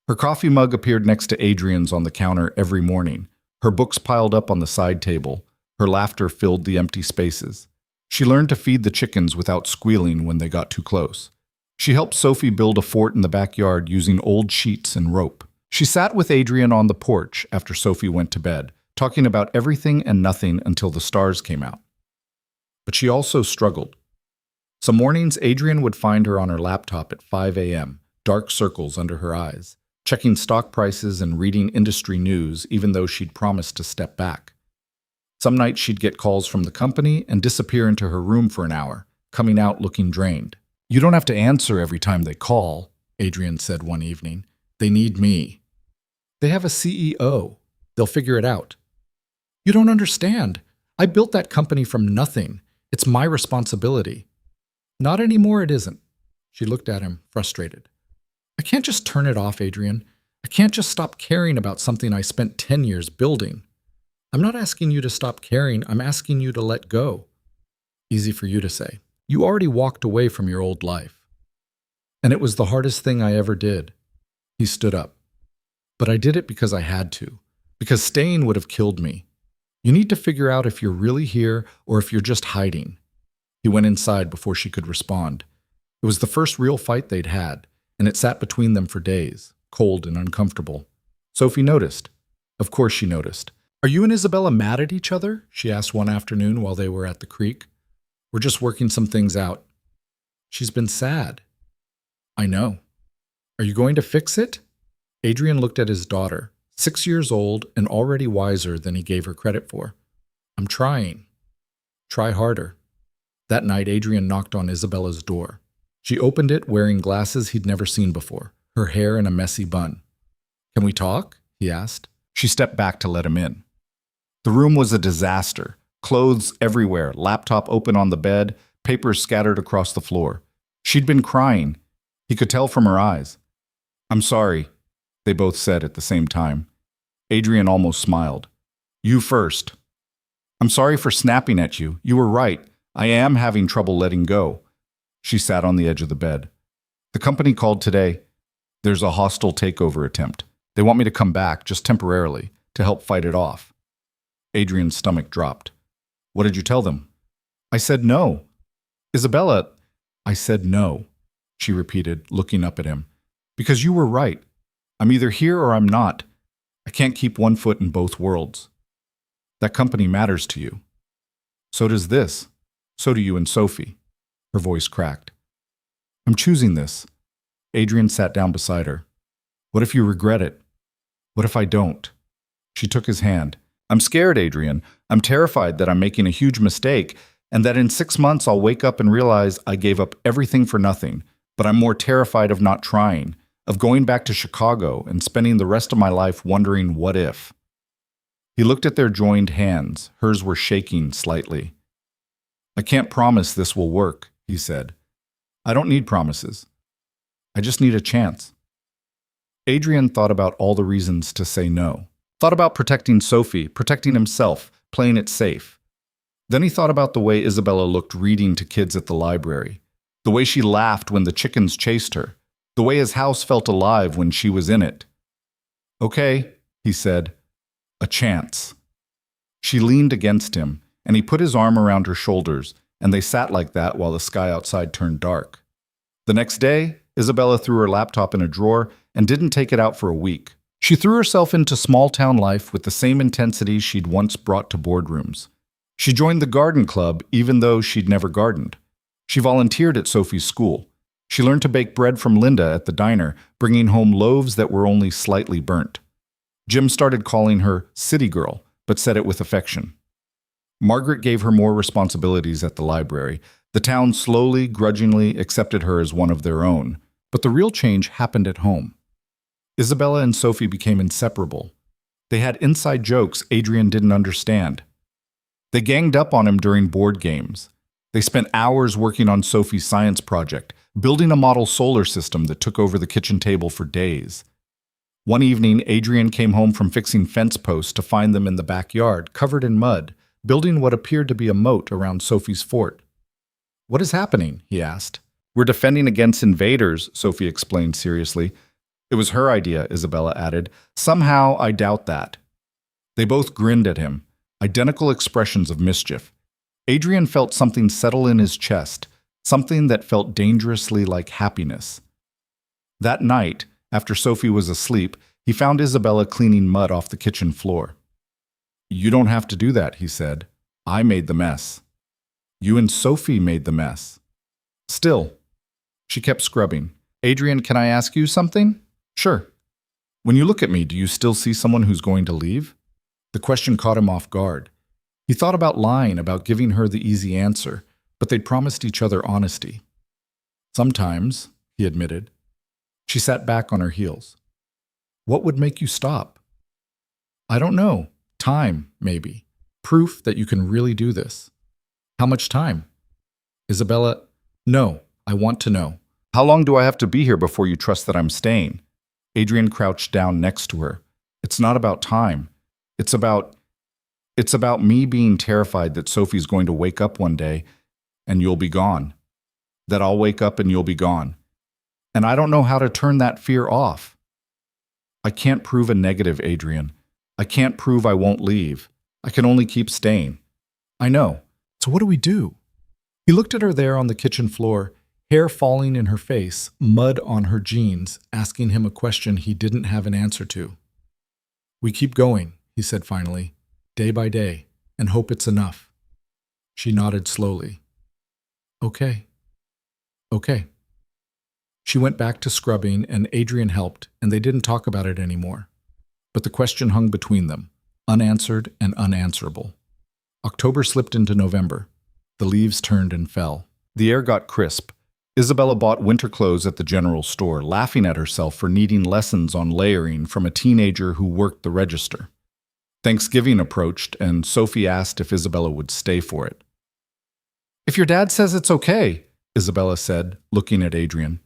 Her coffee mug appeared next to Adrian's on the counter every morning, her books piled up on the side table, her laughter filled the empty spaces. She learned to feed the chickens without squealing when they got too close. She helped Sophie build a fort in the backyard using old sheets and rope. She sat with Adrian on the porch after Sophie went to bed, talking about everything and nothing until the stars came out. But she also struggled. Some mornings, Adrian would find her on her laptop at 5 a.m., dark circles under her eyes, checking stock prices and reading industry news even though she'd promised to step back. Some nights she'd get calls from the company and disappear into her room for an hour, coming out looking drained. You don't have to answer every time they call, Adrian said one evening. They need me. They have a CEO. They'll figure it out. You don't understand. I built that company from nothing. It's my responsibility. Not anymore, it isn't. She looked at him, frustrated. I can't just turn it off, Adrian. I can't just stop caring about something I spent 10 years building. I'm not asking you to stop caring. I'm asking you to let go. Easy for you to say. You already walked away from your old life. And it was the hardest thing I ever did. He stood up. But I did it because I had to. Because staying would have killed me. You need to figure out if you're really here or if you're just hiding. He went inside before she could respond. It was the first real fight they'd had, and it sat between them for days, cold and uncomfortable. Sophie noticed. Of course she noticed. Are you and Isabella mad at each other? She asked one afternoon while they were at the creek. We're just working some things out. She's been sad. I know. Are you going to fix it? Adrian looked at his daughter, 6 years old and already wiser than he gave her credit for. I'm trying. Try harder. That night, Adrian knocked on Isabella's door. She opened it wearing glasses he'd never seen before, her hair in a messy bun. Can we talk? He asked. She stepped back to let him in. The room was a disaster. Clothes everywhere, laptop open on the bed, papers scattered across the floor. She'd been crying. He could tell from her eyes. I'm sorry, they both said at the same time. Adrian almost smiled. You first. I'm sorry for snapping at you. You were right. I am having trouble letting go. She sat on the edge of the bed. The company called today. There's a hostile takeover attempt. They want me to come back, just temporarily, to help fight it off. Adrian's stomach dropped. What did you tell them? I said no. Isabella, I said no, she repeated, looking up at him. Because you were right. I'm either here or I'm not. I can't keep one foot in both worlds. That company matters to you. So does this. So do you and Sophie. Her voice cracked. I'm choosing this. Adrian sat down beside her. What if you regret it? What if I don't? She took his hand. I'm scared, Adrian. I'm terrified that I'm making a huge mistake and that in 6 months I'll wake up and realize I gave up everything for nothing. But I'm more terrified of not trying, of going back to Chicago and spending the rest of my life wondering what if. He looked at their joined hands. Hers were shaking slightly. I can't promise this will work, he said. I don't need promises. I just need a chance. Adrian thought about all the reasons to say no. Thought about protecting Sophie, protecting himself, playing it safe. Then he thought about the way Isabella looked reading to kids at the library, the way she laughed when the chickens chased her, the way his house felt alive when she was in it. Okay, he said, a chance. She leaned against him, and he put his arm around her shoulders, and they sat like that while the sky outside turned dark. The next day, Isabella threw her laptop in a drawer and didn't take it out for a week. She threw herself into small-town life with the same intensity she'd once brought to boardrooms. She joined the garden club even though she'd never gardened. She volunteered at Sophie's school. She learned to bake bread from Linda at the diner, bringing home loaves that were only slightly burnt. Jim started calling her City Girl, but said it with affection. Margaret gave her more responsibilities at the library. The town slowly, grudgingly accepted her as one of their own. But the real change happened at home. Isabella and Sophie became inseparable. They had inside jokes Adrian didn't understand. They ganged up on him during board games. They spent hours working on Sophie's science project, building a model solar system that took over the kitchen table for days. One evening, Adrian came home from fixing fence posts to find them in the backyard, covered in mud, building what appeared to be a moat around Sophie's fort. "What is happening?" he asked. "We're defending against invaders," Sophie explained seriously. "It was her idea," Isabella added. "Somehow, I doubt that." They both grinned at him, identical expressions of mischief. Adrian felt something settle in his chest, something that felt dangerously like happiness. That night, after Sophie was asleep, he found Isabella cleaning mud off the kitchen floor. "You don't have to do that," he said. "I made the mess." "You and Sophie made the mess." Still, she kept scrubbing. "Adrian, can I ask you something?" "Sure." "When you look at me, do you still see someone who's going to leave?" The question caught him off guard. He thought about lying, about giving her the easy answer, but they'd promised each other honesty. "Sometimes," he admitted. She sat back on her heels. "What would make you stop?" "I don't know. Time, maybe. Proof that you can really do this." "How much time?" "Isabella, no, I want to know. How long do I have to be here before you trust that I'm staying?" Adrian crouched down next to her. "It's not about time. It's about me being terrified that Sophie's going to wake up one day and you'll be gone. That I'll wake up and you'll be gone. And I don't know how to turn that fear off. I can't prove a negative, Adrian. I can't prove I won't leave. I can only keep staying." "I know. So what do we do?" He looked at her there on the kitchen floor, hair falling in her face, mud on her jeans, asking him a question he didn't have an answer to. "We keep going," he said finally, "day by day, and hope it's enough." She nodded slowly. "Okay. Okay." She went back to scrubbing, and Adrian helped, and they didn't talk about it anymore. But the question hung between them, unanswered and unanswerable. October slipped into November. The leaves turned and fell. The air got crisp. Isabella bought winter clothes at the general store, laughing at herself for needing lessons on layering from a teenager who worked the register. Thanksgiving approached, and Sophie asked if Isabella would stay for it. "If your dad says it's okay," Isabella said, looking at Adrian.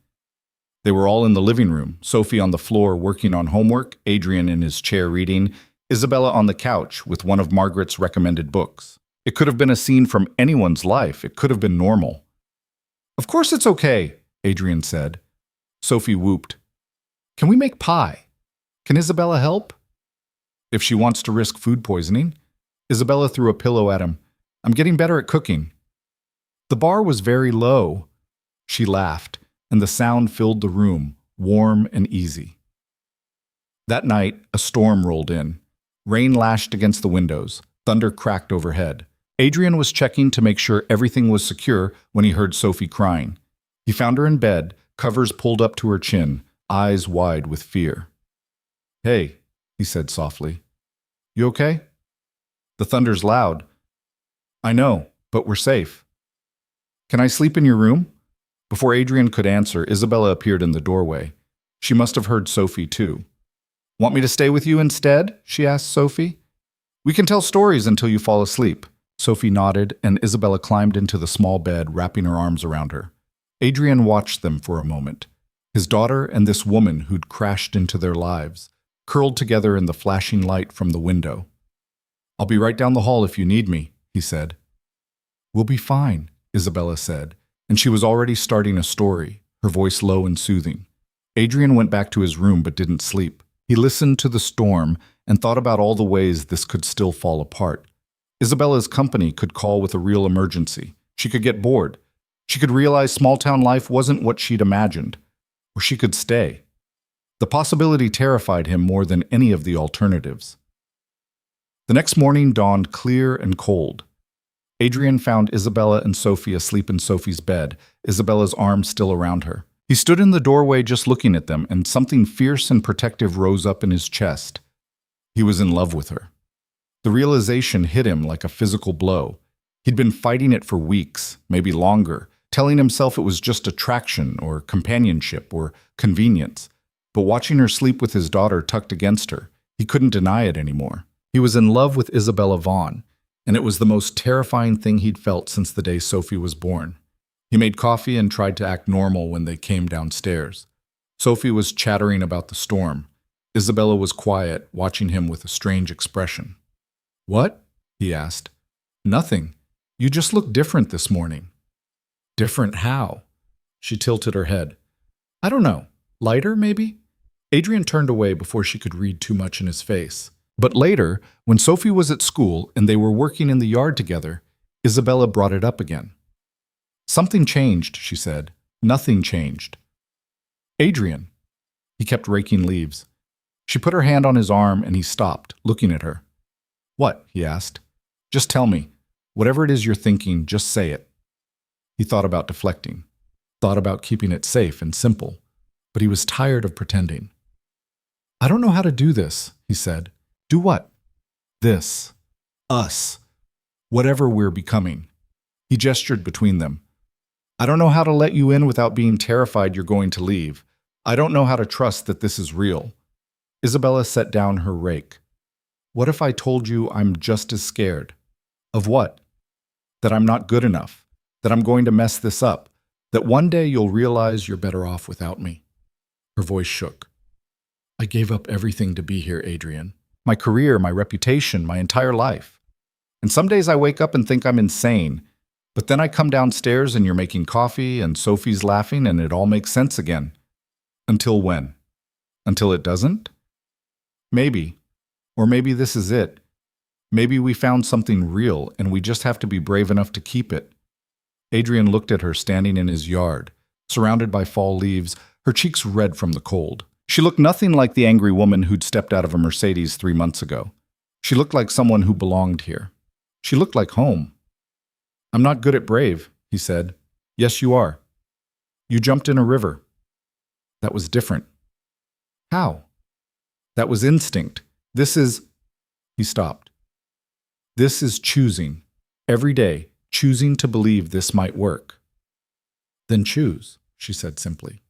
They were all in the living room, Sophie on the floor working on homework, Adrian in his chair reading, Isabella on the couch with one of Margaret's recommended books. It could have been a scene from anyone's life. It could have been normal. "Of course it's okay," Adrian said. Sophie whooped. "Can we make pie? Can Isabella help?" "If she wants to risk food poisoning." Isabella threw a pillow at him. "I'm getting better at cooking." The bar was very low. She laughed, and the sound filled the room, warm and easy. That night, a storm rolled in. Rain lashed against the windows. Thunder cracked overhead. Adrian was checking to make sure everything was secure when he heard Sophie crying. He found her in bed, covers pulled up to her chin, eyes wide with fear. "Hey," he said softly. "You okay?" "The thunder's loud." "I know, but we're safe." "Can I sleep in your room?" Before Adrian could answer, Isabella appeared in the doorway. She must have heard Sophie too. "Want me to stay with you instead?" she asked Sophie. "We can tell stories until you fall asleep." Sophie nodded, and Isabella climbed into the small bed, wrapping her arms around her. Adrian watched them for a moment. His daughter and this woman who'd crashed into their lives, curled together in the flashing light from the window. "I'll be right down the hall if you need me," he said. "We'll be fine," Isabella said, and she was already starting a story, her voice low and soothing. Adrian went back to his room but didn't sleep. He listened to the storm and thought about all the ways this could still fall apart. Isabella's company could call with a real emergency. She could get bored. She could realize small-town life wasn't what she'd imagined. Or she could stay. The possibility terrified him more than any of the alternatives. The next morning dawned clear and cold. Adrian found Isabella and Sophie asleep in Sophie's bed, Isabella's arms still around her. He stood in the doorway just looking at them, and something fierce and protective rose up in his chest. He was in love with her. The realization hit him like a physical blow. He'd been fighting it for weeks, maybe longer, telling himself it was just attraction or companionship or convenience. But watching her sleep with his daughter tucked against her, he couldn't deny it anymore. He was in love with Isabella Vaughn, and it was the most terrifying thing he'd felt since the day Sophie was born. He made coffee and tried to act normal when they came downstairs. Sophie was chattering about the storm. Isabella was quiet, watching him with a strange expression. "What?" he asked. "Nothing. You just look different this morning." "Different how?" She tilted her head. "I don't know. Lighter, maybe?" Adrian turned away before she could read too much in his face. But later, when Sophie was at school and they were working in the yard together, Isabella brought it up again. "Something changed," she said. "Nothing changed." "Adrian." He kept raking leaves. She put her hand on his arm and he stopped, looking at her. "What?" he asked. "Just tell me. Whatever it is you're thinking, just say it." He thought about deflecting, thought about keeping it safe and simple, but he was tired of pretending. "I don't know how to do this," he said. "Do what?" "This. Us. Whatever we're becoming." He gestured between them. "I don't know how to let you in without being terrified you're going to leave. I don't know how to trust that this is real." Isabella set down her rake. "What if I told you I'm just as scared?" "Of what?" "That I'm not good enough, that I'm going to mess this up, that one day you'll realize you're better off without me." Her voice shook. "I gave up everything to be here, Adrian. My career, my reputation, my entire life. And some days I wake up and think I'm insane, but then I come downstairs and you're making coffee and Sophie's laughing and it all makes sense again. Until when? Until it doesn't? Maybe. Or maybe this is it. Maybe we found something real and we just have to be brave enough to keep it." Adrian looked at her standing in his yard, surrounded by fall leaves, her cheeks red from the cold. She looked nothing like the angry woman who'd stepped out of a Mercedes 3 months ago. She looked like someone who belonged here. She looked like home. "I'm not good at brave," he said. "Yes, you are. You jumped in a river." "That was different." "How?" "That was instinct. This is—" He stopped. "This is choosing. Every day, choosing to believe this might work." "Then choose," she said simply.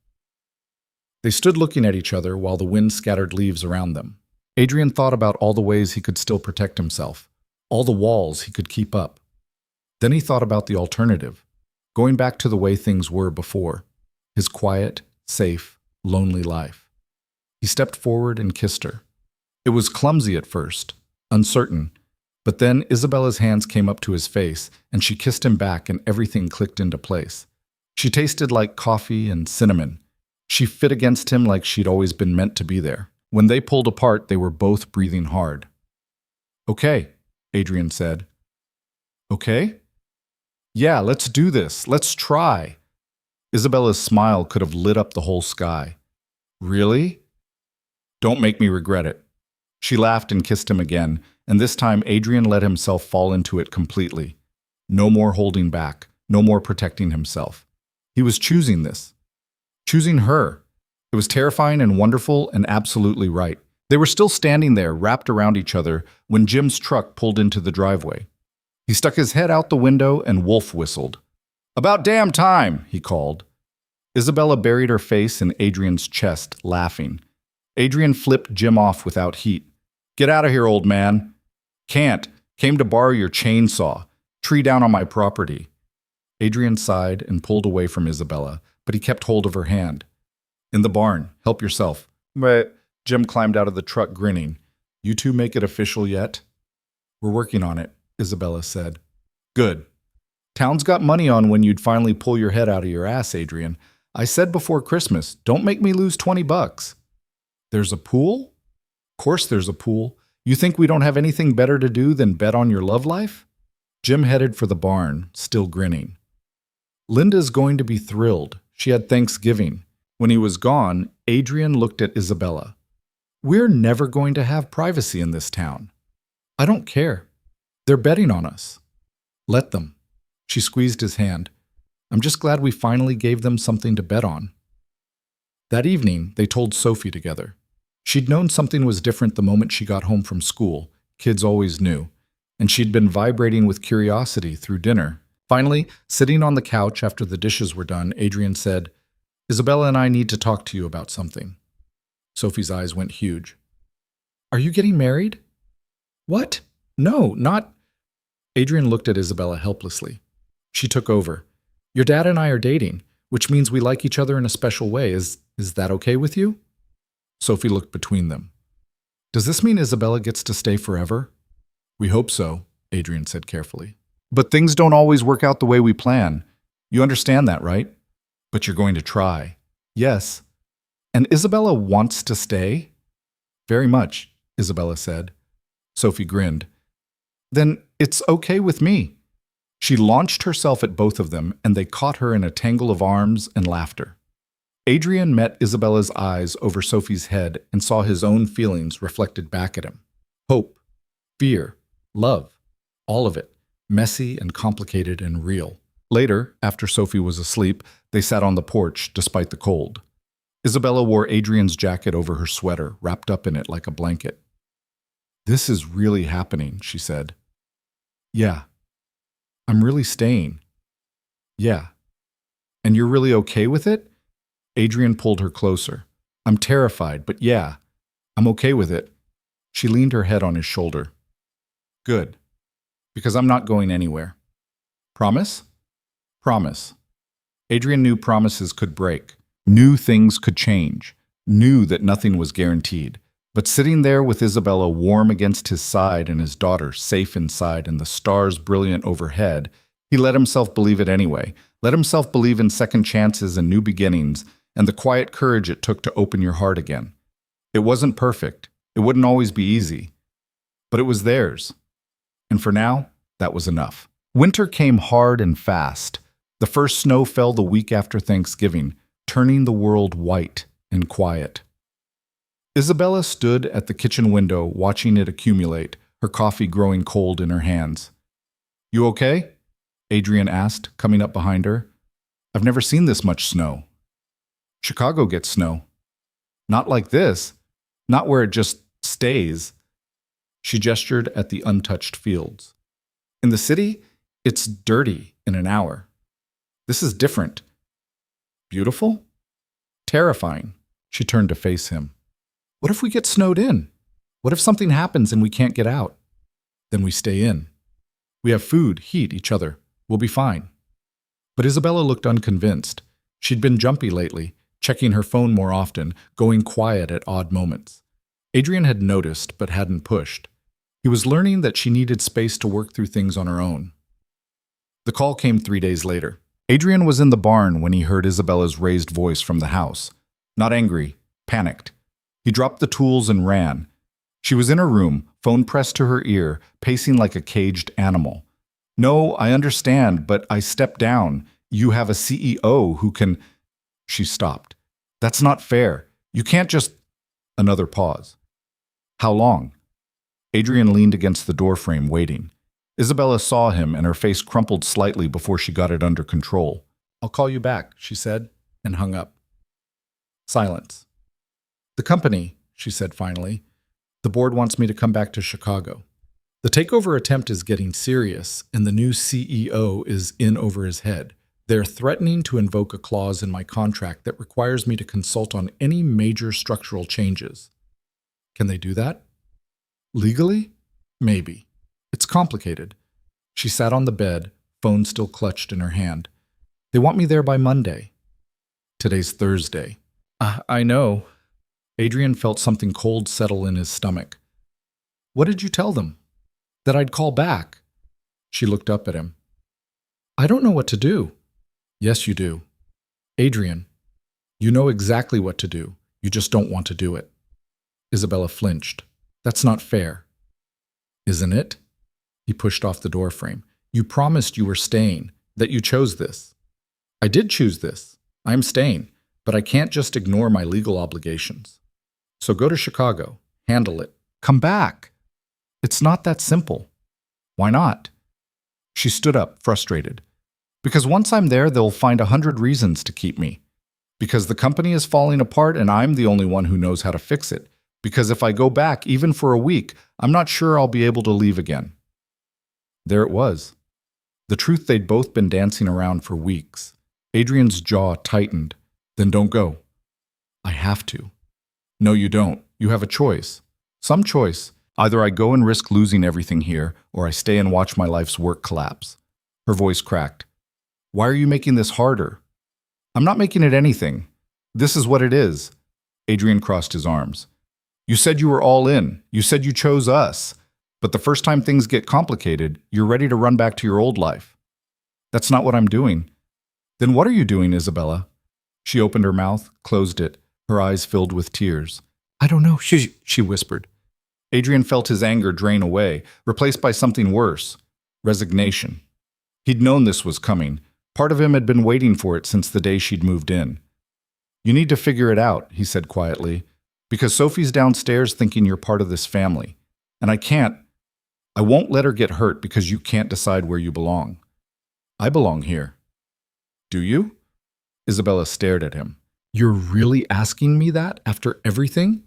They stood looking at each other while the wind scattered leaves around them. Adrian thought about all the ways he could still protect himself, all the walls he could keep up. Then he thought about the alternative, going back to the way things were before, his quiet, safe, lonely life. He stepped forward and kissed her. It was clumsy at first, uncertain, but then Isabella's hands came up to his face, and she kissed him back and everything clicked into place. She tasted like coffee and cinnamon. She fit against him like she'd always been meant to be there. When they pulled apart, they were both breathing hard. "Okay," Adrian said. "Okay? Yeah, let's do this. Let's try." Isabella's smile could have lit up the whole sky. "Really? Don't make me regret it." She laughed and kissed him again, and this time Adrian let himself fall into it completely. No more holding back, no more protecting himself. He was choosing this. Choosing her. It was terrifying and wonderful and absolutely right. They were still standing there, wrapped around each other, when Jim's truck pulled into the driveway. He stuck his head out the window and Wolf whistled. "About damn time," he called. Isabella buried her face in Adrian's chest, laughing. Adrian flipped Jim off without heat. "Get out of here, old man." "Can't. Came to borrow your chainsaw. Tree down on my property." Adrian sighed and pulled away from Isabella, but he kept hold of her hand. "In the barn. Help yourself." "But—" Jim climbed out of the truck grinning. "You two make it official yet?" "We're working on it," Isabella said. "Good. Town's got money on when you'd finally pull your head out of your ass, Adrian. I said before Christmas, don't make me lose $20. "There's a pool?" "Course there's a pool. You think we don't have anything better to do than bet on your love life?" Jim headed for the barn, still grinning. "Linda's going to be thrilled. She had Thanksgiving." When he was gone, Adrian looked at Isabella. "We're never going to have privacy in this town." "I don't care. They're betting on us." Let them. She squeezed his hand. I'm just glad we finally gave them something to bet on. That evening, they told Sophie together. She'd known something was different the moment she got home from school. Kids always knew. And she'd been vibrating with curiosity through dinner. Finally, sitting on the couch after the dishes were done, Adrian said, Isabella and I need to talk to you about something. Sophie's eyes went huge. Are you getting married? What? No, not... Adrian looked at Isabella helplessly. She took over. Your dad and I are dating, which means we like each other in a special way. Is that okay with you? Sophie looked between them. Does this mean Isabella gets to stay forever? We hope so, Adrian said carefully. But things don't always work out the way we plan. You understand that, right? But you're going to try. Yes. And Isabella wants to stay? Very much, Isabella said. Sophie grinned. Then it's okay with me. She launched herself at both of them, and they caught her in a tangle of arms and laughter. Adrian met Isabella's eyes over Sophie's head and saw his own feelings reflected back at him. Hope, fear, love, all of it, messy and complicated and real. Later, after Sophie was asleep, they sat on the porch despite the cold. Isabella wore Adrian's jacket over her sweater, wrapped up in it like a blanket. This is really happening, she said. Yeah. I'm really staying. Yeah. And you're really okay with it? Adrian pulled her closer. I'm terrified, but yeah, I'm okay with it. She leaned her head on his shoulder. Good. Because I'm not going anywhere. Promise? Promise. Adrian knew promises could break, knew things could change, knew that nothing was guaranteed. But sitting there with Isabella warm against his side and his daughter safe inside and the stars brilliant overhead, he let himself believe it anyway, let himself believe in second chances and new beginnings and the quiet courage it took to open your heart again. It wasn't perfect. It wouldn't always be easy. But it was theirs. And for now, that was enough. Winter came hard and fast. The first snow fell the week after Thanksgiving, turning the world white and quiet. Isabella stood at the kitchen window watching it accumulate, her coffee growing cold in her hands. You okay? Adrian asked, coming up behind her. I've never seen this much snow. Chicago gets snow. Not like this. Not where it just stays. She gestured at the untouched fields. In the city, it's dirty in an hour. This is different. Beautiful? Terrifying. She turned to face him. What if we get snowed in? What if something happens and we can't get out? Then we stay in. We have food, heat, each other. We'll be fine. But Isabella looked unconvinced. She'd been jumpy lately, checking her phone more often, going quiet at odd moments. Adrian had noticed, but hadn't pushed. He was learning that she needed space to work through things on her own. The call came 3 days later. Adrian was in the barn when he heard Isabella's raised voice from the house. Not angry, panicked. He dropped the tools and ran. She was in her room, phone pressed to her ear, pacing like a caged animal. No, I understand, but I stepped down. You have a CEO who can... She stopped. That's not fair. You can't just... Another pause. How long? Adrian leaned against the doorframe, waiting. Isabella saw him, and her face crumpled slightly before she got it under control. I'll call you back, she said, and hung up. Silence. The company, she said finally. The board wants me to come back to Chicago. The takeover attempt is getting serious, and the new CEO is in over his head. They're threatening to invoke a clause in my contract that requires me to consult on any major structural changes. Can they do that? Legally? Maybe. It's complicated. She sat on the bed, phone still clutched in her hand. They want me there by Monday. Today's Thursday. I know. Adrian felt something cold settle in his stomach. What did you tell them? That I'd call back. She looked up at him. I don't know what to do. Yes, you do. Adrian, you know exactly what to do. You just don't want to do it. Isabella flinched. That's not fair. Isn't it? He pushed off the doorframe. You promised you were staying, that you chose this. I did choose this. I'm staying, but I can't just ignore my legal obligations. So go to Chicago. Handle it. Come back. It's not that simple. Why not? She stood up, frustrated. Because once I'm there, they'll find 100 reasons to keep me. Because the company is falling apart and I'm the only one who knows how to fix it. Because if I go back, even for a week, I'm not sure I'll be able to leave again. There it was. The truth they'd both been dancing around for weeks. Adrian's jaw tightened. Then don't go. I have to. No, you don't. You have a choice. Some choice. Either I go and risk losing everything here, or I stay and watch my life's work collapse. Her voice cracked. Why are you making this harder? I'm not making it anything. This is what it is. Adrian crossed his arms. You said you were all in. You said you chose us. But the first time things get complicated, you're ready to run back to your old life. That's not what I'm doing. Then what are you doing, Isabella? She opened her mouth, closed it, her eyes filled with tears. I don't know, she whispered. Adrian felt his anger drain away, replaced by something worse, resignation. He'd known this was coming. Part of him had been waiting for it since the day she'd moved in. You need to figure it out, he said quietly, because Sophie's downstairs thinking you're part of this family. And I won't let her get hurt because you can't decide where you belong. I belong here. Do you? Isabella stared at him. You're really asking me that after everything?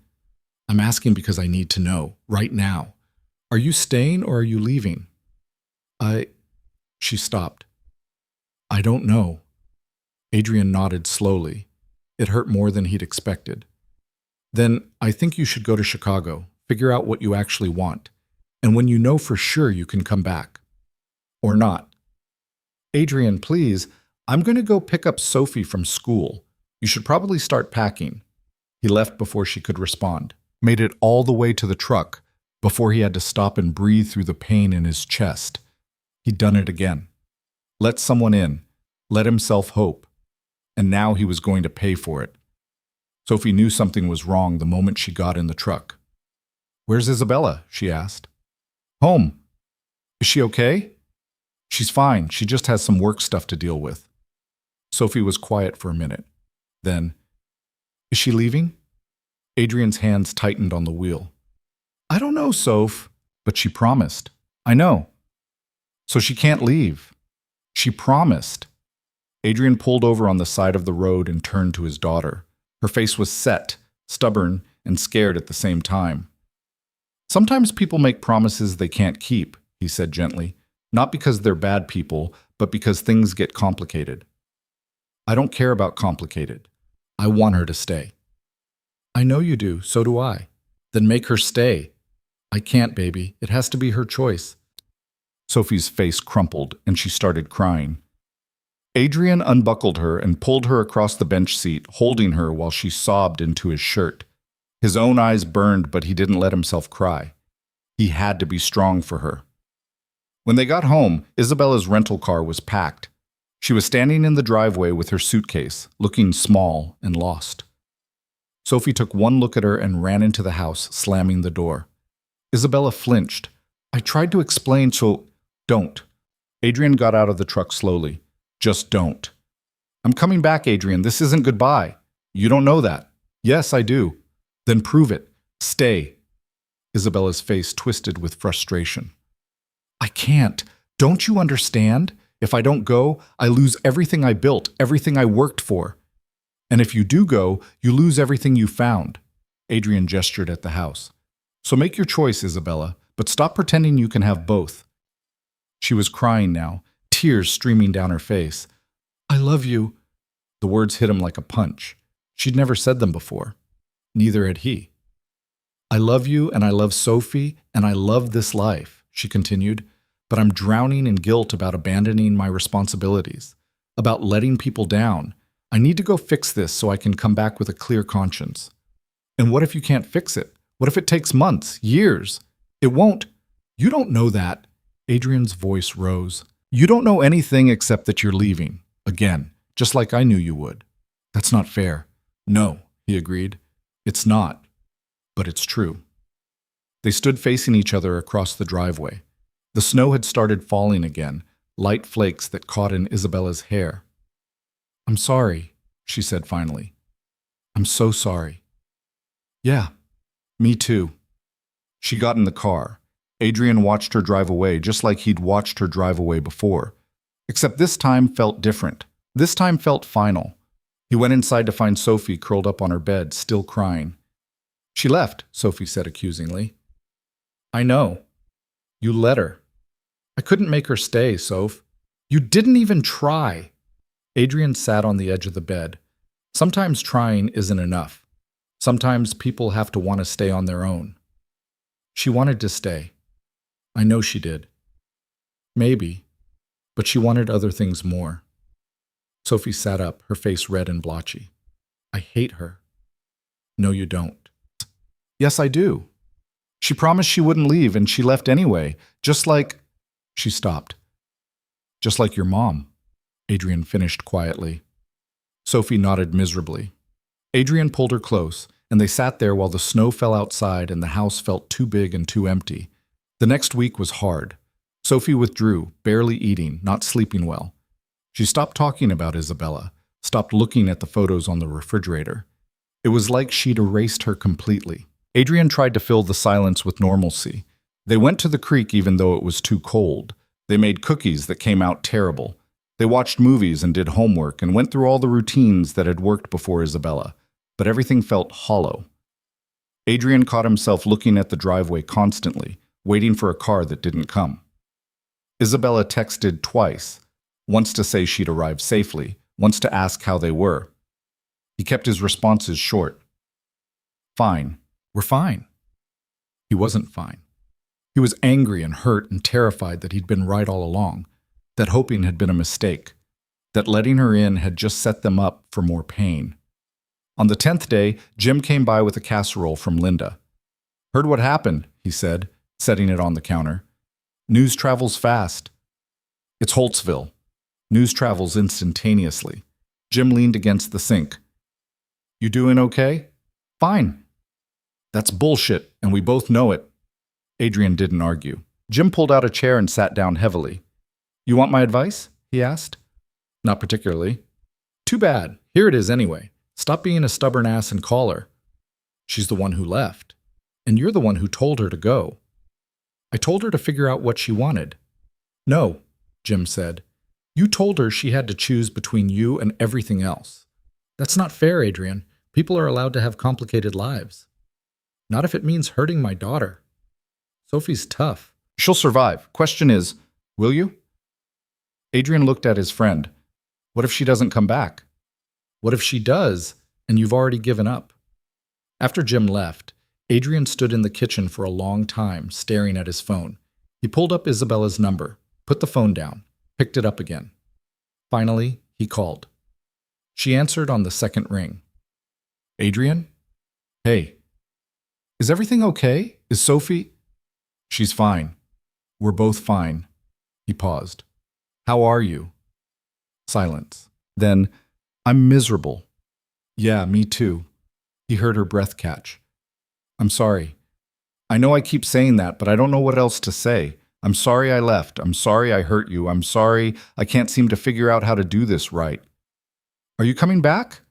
I'm asking because I need to know, right now. Are you staying or are you leaving? She stopped. I don't know. Adrian nodded slowly. It hurt more than he'd expected. Then I think you should go to Chicago, figure out what you actually want, and when you know for sure you can come back. Or not. Adrian, please, I'm going to go pick up Sophie from school. You should probably start packing. He left before she could respond. Made it all the way to the truck before he had to stop and breathe through the pain in his chest. He'd done it again. Let someone in. Let himself hope. And now he was going to pay for it. Sophie knew something was wrong the moment she got in the truck. Where's Isabella? She asked. Home. Is she okay? She's fine. She just has some work stuff to deal with. Sophie was quiet for a minute. Then, is she leaving? Adrian's hands tightened on the wheel. I don't know, Soph, but she promised. I know. So she can't leave. She promised. Adrian pulled over on the side of the road and turned to his daughter. Her face was set, stubborn, and scared at the same time. Sometimes people make promises they can't keep, he said gently, not because they're bad people, but because things get complicated. I don't care about complicated. I want her to stay. I know you do, so do I. Then make her stay. I can't, baby. It has to be her choice. Sophie's face crumpled, and she started crying. Adrian unbuckled her and pulled her across the bench seat, holding her while she sobbed into his shirt. His own eyes burned, but he didn't let himself cry. He had to be strong for her. When they got home, Isabella's rental car was packed. She was standing in the driveway with her suitcase, looking small and lost. Sophie took one look at her and ran into the house, slamming the door. Isabella flinched. I tried to explain, so don't. Adrian got out of the truck slowly. Just don't. I'm coming back, Adrian. This isn't goodbye. You don't know that. Yes, I do. Then prove it. Stay. Isabella's face twisted with frustration. I can't. Don't you understand? If I don't go, I lose everything I built, everything I worked for. And if you do go, you lose everything you found. Adrian gestured at the house. So make your choice, Isabella, but stop pretending you can have both. She was crying now, tears streaming down her face. I love you. The words hit him like a punch. She'd never said them before. Neither had he. I love you, and I love Sophie, and I love this life, she continued, but I'm drowning in guilt about abandoning my responsibilities, about letting people down. I need to go fix this so I can come back with a clear conscience. And what if you can't fix it? What if it takes months, years? It won't. You don't know that. Adrian's voice rose. You don't know anything except that you're leaving. Again, just like I knew you would. That's not fair. No, he agreed. It's not. But it's true. They stood facing each other across the driveway. The snow had started falling again, light flakes that caught in Isabella's hair. I'm sorry, she said finally. I'm so sorry. Yeah, me too. She got in the car. Adrian watched her drive away just like he'd watched her drive away before. Except this time felt different. This time felt final. He went inside to find Sophie curled up on her bed, still crying. She left, Sophie said accusingly. I know. You let her. I couldn't make her stay, Soph. You didn't even try. Adrian sat on the edge of the bed. Sometimes trying isn't enough. Sometimes people have to want to stay on their own. She wanted to stay. I know she did. Maybe, but she wanted other things more. Sophie sat up, her face red and blotchy. I hate her. No, you don't. Yes, I do. She promised she wouldn't leave, and she left anyway, just like... She stopped. Just like your mom, Adrian finished quietly. Sophie nodded miserably. Adrian pulled her close, and they sat there while the snow fell outside and the house felt too big and too empty. The next week was hard. Sophie withdrew, barely eating, not sleeping well. She stopped talking about Isabella, stopped looking at the photos on the refrigerator. It was like she'd erased her completely. Adrian tried to fill the silence with normalcy. They went to the creek even though it was too cold. They made cookies that came out terrible. They watched movies and did homework and went through all the routines that had worked before Isabella, but everything felt hollow. Adrian caught himself looking at the driveway constantly, waiting for a car that didn't come. Isabella texted twice, once to say she'd arrived safely, once to ask how they were. He kept his responses short. Fine. We're fine. He wasn't fine. He was angry and hurt and terrified that he'd been right all along, that hoping had been a mistake, that letting her in had just set them up for more pain. On the 10th day, Jim came by with a casserole from Linda. Heard what happened, he said, setting it on the counter. News travels fast. It's Holtzville. News travels instantaneously. Jim leaned against the sink. You doing okay? Fine. That's bullshit, and we both know it. Adrian didn't argue. Jim pulled out a chair and sat down heavily. You want my advice? He asked. Not particularly. Too bad. Here it is anyway. Stop being a stubborn ass and call her. She's the one who left. And you're the one who told her to go. I told her to figure out what she wanted. No, Jim said. You told her she had to choose between you and everything else. That's not fair, Adrian. People are allowed to have complicated lives. Not if it means hurting my daughter. Sophie's tough. She'll survive. Question is, will you? Adrian looked at his friend. What if she doesn't come back? What if she does, and you've already given up? After Jim left, Adrian stood in the kitchen for a long time, staring at his phone. He pulled up Isabella's number, put the phone down, picked it up again. Finally, he called. She answered on the second ring. Adrian? Hey. Is everything okay? Is Sophie? She's fine. We're both fine. He paused. How are you? Silence. Then, I'm miserable. Yeah, me too. He heard her breath catch. I'm sorry. I know I keep saying that, but I don't know what else to say. I'm sorry I left. I'm sorry I hurt you. I'm sorry I can't seem to figure out how to do this right. Are you coming back?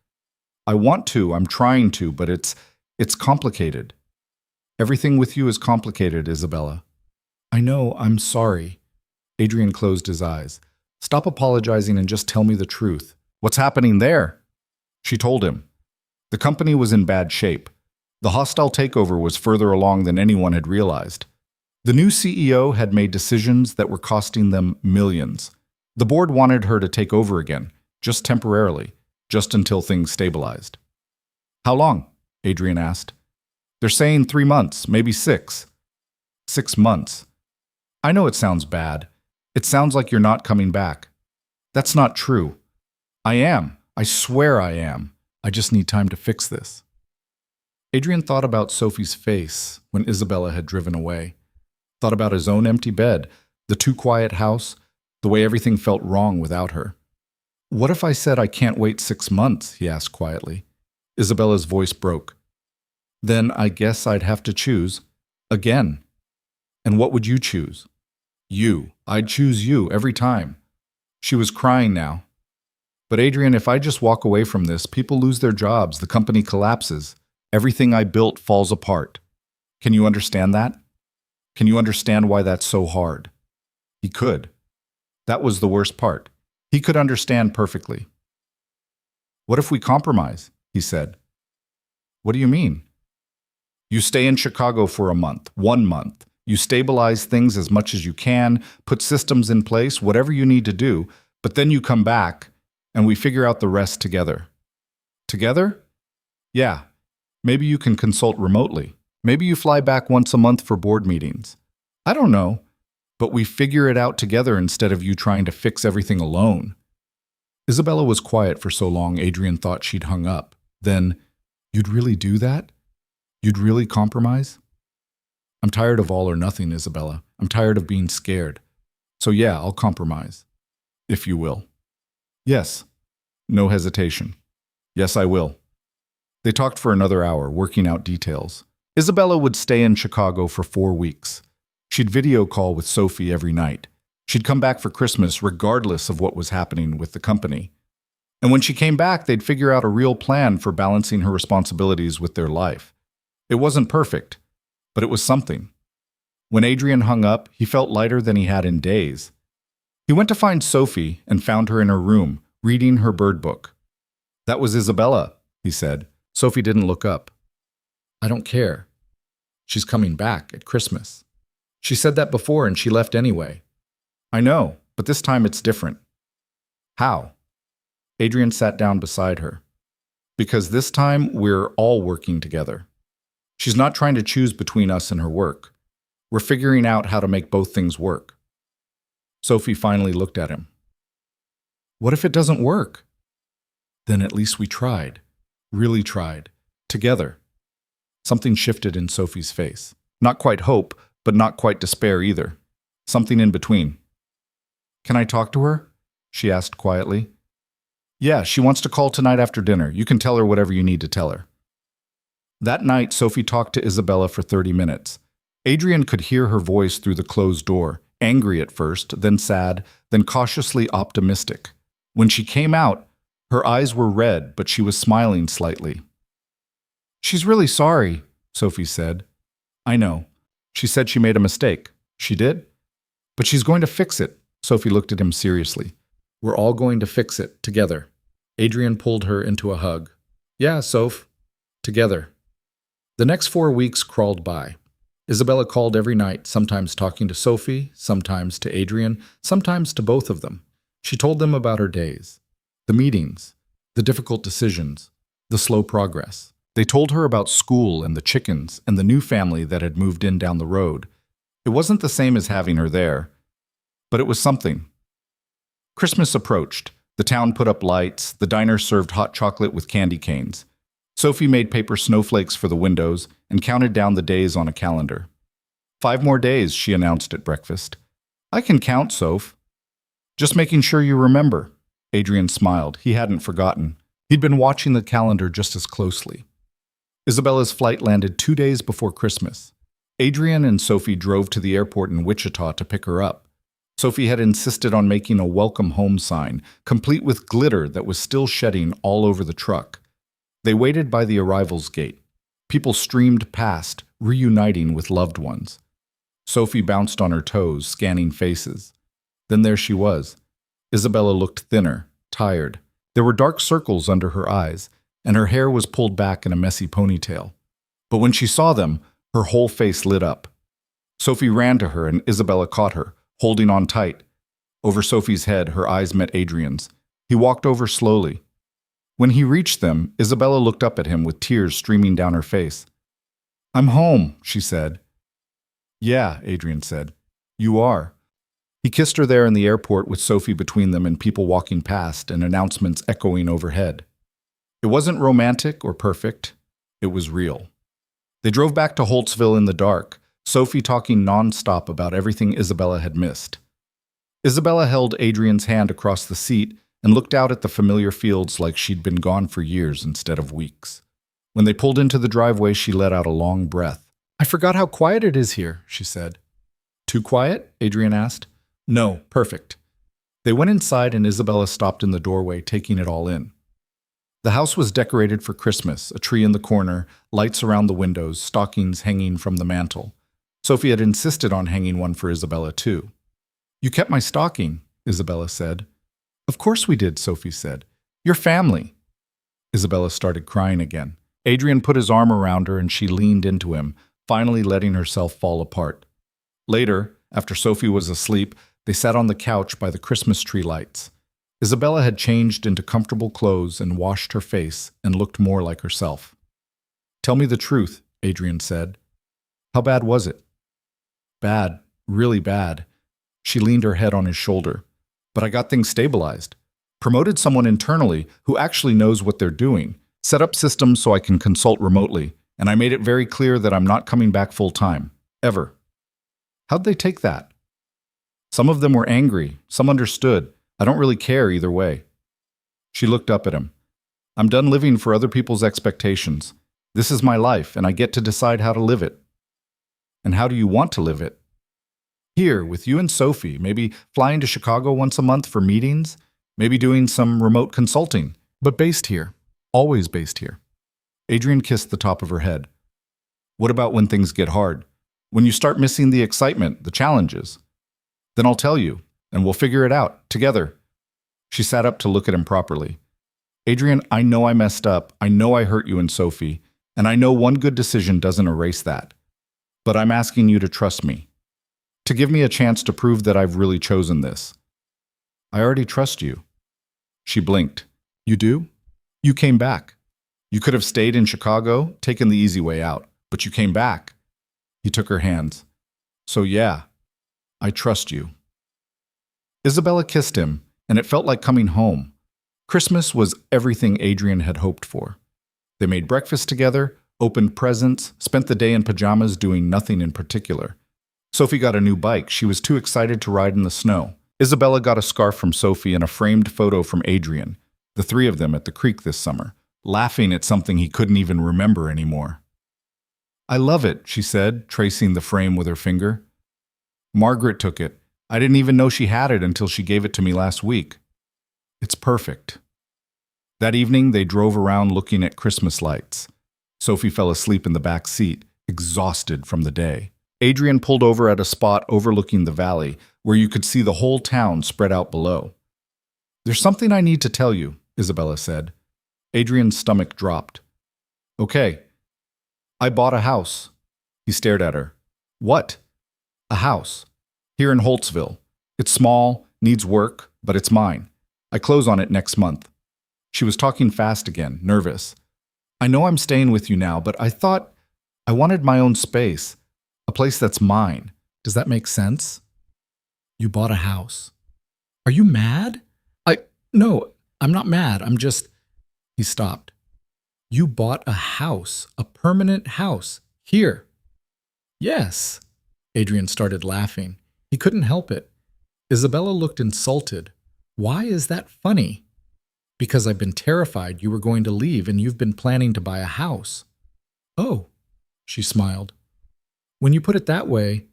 I want to. I'm trying to, but it's complicated. Everything with you is complicated, Isabella. I know. I'm sorry. Adrian closed his eyes. Stop apologizing and just tell me the truth. What's happening there? She told him. The company was in bad shape. The hostile takeover was further along than anyone had realized. The new CEO had made decisions that were costing them millions. The board wanted her to take over again, just temporarily, just until things stabilized. How long? Adrian asked. They're saying 3 months, maybe 6. 6 months. I know it sounds bad. It sounds like you're not coming back. That's not true. I am. I swear I am. I just need time to fix this. Adrian thought about Sophie's face when Isabella had driven away. Thought about his own empty bed, the too quiet house, the way everything felt wrong without her. What if I said I can't wait 6 months? He asked quietly. Isabella's voice broke. Then I guess I'd have to choose. Again. And what would you choose? You. I'd choose you every time. She was crying now. But Adrian, if I just walk away from this, people lose their jobs, the company collapses. Everything I built falls apart. Can you understand that? Can you understand why that's so hard? He could. That was the worst part. He could understand perfectly. What if we compromise? He said. What do you mean? You stay in Chicago for a month, 1 month. You stabilize things as much as you can, put systems in place, whatever you need to do, but then you come back and we figure out the rest together. Together? Yeah. Maybe you can consult remotely. Maybe you fly back once a month for board meetings. I don't know, but we figure it out together instead of you trying to fix everything alone. Isabella was quiet for so long Adrian thought she'd hung up. Then, you'd really do that? You'd really compromise? I'm tired of all or nothing, Isabella. I'm tired of being scared. So yeah, I'll compromise. If you will. Yes. No hesitation. Yes, I will. They talked for another hour, working out details. Isabella would stay in Chicago for 4 weeks. She'd video call with Sophie every night. She'd come back for Christmas regardless of what was happening with the company. And when she came back, they'd figure out a real plan for balancing her responsibilities with their life. It wasn't perfect, but it was something. When Adrian hung up, he felt lighter than he had in days. He went to find Sophie and found her in her room, reading her bird book. That was Isabella, he said. Sophie didn't look up. I don't care. She's coming back at Christmas. She said that before and she left anyway. I know, but this time it's different. How? Adrian sat down beside her. Because this time we're all working together. She's not trying to choose between us and her work. We're figuring out how to make both things work. Sophie finally looked at him. What if it doesn't work? Then at least we tried. Really tried. Together. Something shifted in Sophie's face. Not quite hope, but not quite despair either. Something in between. Can I talk to her? She asked quietly. Yeah, she wants to call tonight after dinner. You can tell her whatever you need to tell her. That night, Sophie talked to Isabella for 30 minutes. Adrian could hear her voice through the closed door, angry at first, then sad, then cautiously optimistic. When she came out, her eyes were red, but she was smiling slightly. She's really sorry, Sophie said. I know. She said she made a mistake. She did? But she's going to fix it. Sophie looked at him seriously. We're all going to fix it, together. Adrian pulled her into a hug. Yeah, Soph. Together. The next 4 weeks crawled by. Isabella called every night, sometimes talking to Sophie, sometimes to Adrian, sometimes to both of them. She told them about her days. The meetings. The difficult decisions. The slow progress. They told her about school and the chickens and the new family that had moved in down the road. It wasn't the same as having her there, but it was something. Christmas approached. The town put up lights. The diner served hot chocolate with candy canes. Sophie made paper snowflakes for the windows and counted down the days on a calendar. 5 more days, she announced at breakfast. I can count, Soph. Just making sure you remember. Adrian smiled. He hadn't forgotten. He'd been watching the calendar just as closely. Isabella's flight landed 2 days before Christmas. Adrian and Sophie drove to the airport in Wichita to pick her up. Sophie had insisted on making a welcome home sign, complete with glitter that was still shedding all over the truck. They waited by the arrivals gate. People streamed past, reuniting with loved ones. Sophie bounced on her toes, scanning faces. Then there she was. Isabella looked thinner, tired. There were dark circles under her eyes, and her hair was pulled back in a messy ponytail. But when she saw them, her whole face lit up. Sophie ran to her, and Isabella caught her, holding on tight. Over Sophie's head, her eyes met Adrian's. He walked over slowly. When he reached them, Isabella looked up at him with tears streaming down her face. I'm home, she said. Yeah, Adrian said. You are. He kissed her there in the airport with Sophie between them and people walking past and announcements echoing overhead. It wasn't romantic or perfect. It was real. They drove back to Holtzville in the dark, Sophie talking nonstop about everything Isabella had missed. Isabella held Adrian's hand across the seat and looked out at the familiar fields like she'd been gone for years instead of weeks. When they pulled into the driveway, she let out a long breath. I forgot how quiet it is here, she said. Too quiet? Adrian asked. No, perfect. They went inside and Isabella stopped in the doorway, taking it all in. The house was decorated for Christmas, a tree in the corner, lights around the windows, stockings hanging from the mantel. Sophie had insisted on hanging one for Isabella, too. "You kept my stocking," Isabella said. "Of course we did," Sophie said. "Your family." Isabella started crying again. Adrian put his arm around her and she leaned into him, finally letting herself fall apart. Later, after Sophie was asleep, they sat on the couch by the Christmas tree lights. Isabella had changed into comfortable clothes and washed her face and looked more like herself. "Tell me the truth," Adrian said. "How bad was it?" "Bad, really bad." She leaned her head on his shoulder. "But I got things stabilized. Promoted someone internally who actually knows what they're doing. Set up systems so I can consult remotely. And I made it very clear that I'm not coming back full-time. Ever." "How'd they take that?" "Some of them were angry. Some understood. I don't really care either way." She looked up at him. "I'm done living for other people's expectations. This is my life, and I get to decide how to live it." "And how do you want to live it?" "Here, with you and Sophie, maybe flying to Chicago once a month for meetings, maybe doing some remote consulting, but based here. Always based here." Adrian kissed the top of her head. "What about when things get hard? When you start missing the excitement, the challenges? Then I'll tell you, and we'll figure it out, together." She sat up to look at him properly. "Adrian, I know I messed up. I know I hurt you and Sophie, and I know one good decision doesn't erase that. But I'm asking you to trust me. To give me a chance to prove that I've really chosen this." "I already trust you." She blinked. "You do? You came back. You could have stayed in Chicago, taken the easy way out, but you came back." He took her hands. "So yeah, I trust you." Isabella kissed him, and it felt like coming home. Christmas was everything Adrian had hoped for. They made breakfast together, opened presents, spent the day in pajamas doing nothing in particular. Sophie got a new bike. She was too excited to ride in the snow. Isabella got a scarf from Sophie and a framed photo from Adrian, the three of them at the creek this summer, laughing at something he couldn't even remember anymore. "I love it," she said, tracing the frame with her finger. "Margaret took it. I didn't even know she had it until she gave it to me last week. It's perfect." That evening, they drove around looking at Christmas lights. Sophie fell asleep in the back seat, exhausted from the day. Adrian pulled over at a spot overlooking the valley, where you could see the whole town spread out below. "There's something I need to tell you," Isabella said. Adrian's stomach dropped. "Okay. I bought a house." He stared at her. "What?" "A house. Here in Holtzville. It's small, needs work, but it's mine. I close on it next month." She was talking fast again, nervous. "I know I'm staying with you now, but I thought I wanted my own space. A place that's mine. Does that make sense?" "You bought a house. Are you mad?" No, I'm not mad. I'm just..." He stopped. "You bought a house, a permanent house, here." "Yes." Adrian started laughing. He couldn't help it. Isabella looked insulted. "Why is that funny?" "Because I've been terrified you were going to leave and you've been planning to buy a house." "Oh," she smiled. "When you put it that way,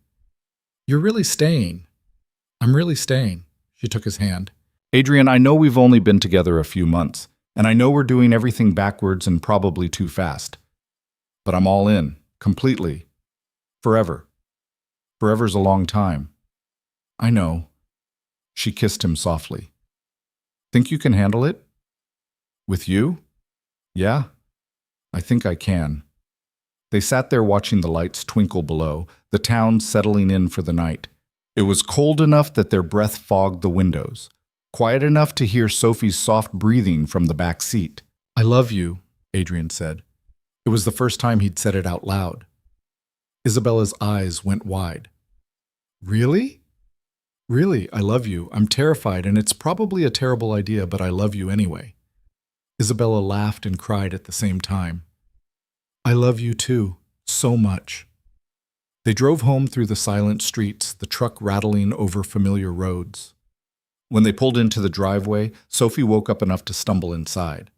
you're really staying." "I'm really staying." She took his hand. "Adrian, I know we've only been together a few months, and I know we're doing everything backwards and probably too fast. But I'm all in, completely. Forever. Forever's a long time." "I know." She kissed him softly. "Think you can handle it?" "With you?" "Yeah, I think I can." They sat there watching the lights twinkle below, the town settling in for the night. It was cold enough that their breath fogged the windows, quiet enough to hear Sophie's soft breathing from the back seat. "I love you," Adrian said. It was the first time he'd said it out loud. Isabella's eyes went wide. "Really?" "Really, I love you. I'm terrified, and it's probably a terrible idea, but I love you anyway." Isabella laughed and cried at the same time. "I love you too, so much." They drove home through the silent streets, the truck rattling over familiar roads. When they pulled into the driveway, Sophie woke up enough to stumble inside.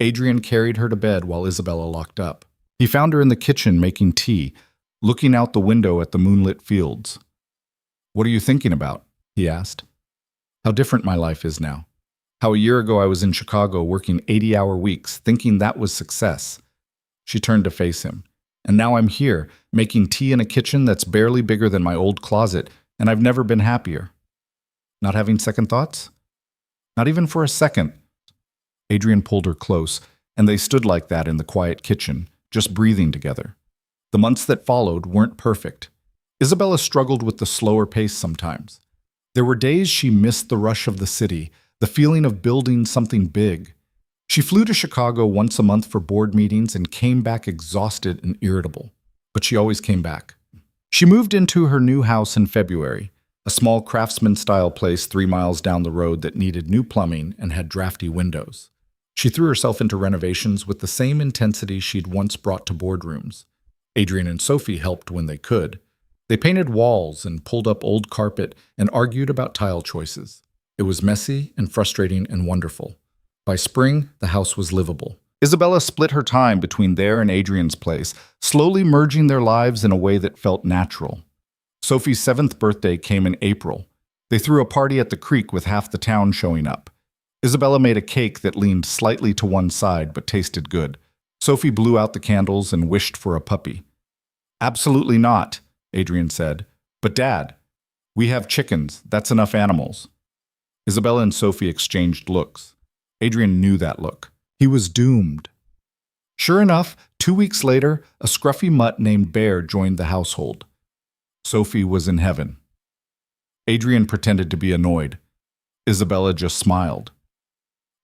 Adrian carried her to bed while Isabella locked up. He found her in the kitchen making tea, looking out the window at the moonlit fields. "What are you thinking about?" he asked. "How different my life is now. How a year ago I was in Chicago working 80-hour weeks, thinking that was success." She turned to face him, And now I'm here, making tea in a kitchen that's barely bigger than my old closet, and I've never been happier. Not having second thoughts? Not even for a second. Adrian pulled her close, and they stood like that in the quiet kitchen, just breathing together. The months that followed weren't perfect. Isabella struggled with the slower pace sometimes. There were days she missed the rush of the city, the feeling of building something big. She flew to Chicago once a month for board meetings and came back exhausted and irritable. But she always came back. She moved into her new house in February, a small craftsman-style place 3 miles down the road that needed new plumbing and had drafty windows. She threw herself into renovations with the same intensity she'd once brought to boardrooms. Adrian and Sophie helped when they could. They painted walls and pulled up old carpet and argued about tile choices. It was messy and frustrating and wonderful. By spring, the house was livable. Isabella split her time between there and Adrian's place, slowly merging their lives in a way that felt natural. Sophie's 7th birthday came in April. They threw a party at the creek with half the town showing up. Isabella made a cake that leaned slightly to one side but tasted good. Sophie blew out the candles and wished for a puppy. "Absolutely not," Adrian said. "But Dad, we have chickens. That's enough animals." Isabella and Sophie exchanged looks. Adrian knew that look. He was doomed. Sure enough, 2 weeks later, a scruffy mutt named Bear joined the household. Sophie was in heaven. Adrian pretended to be annoyed. Isabella just smiled.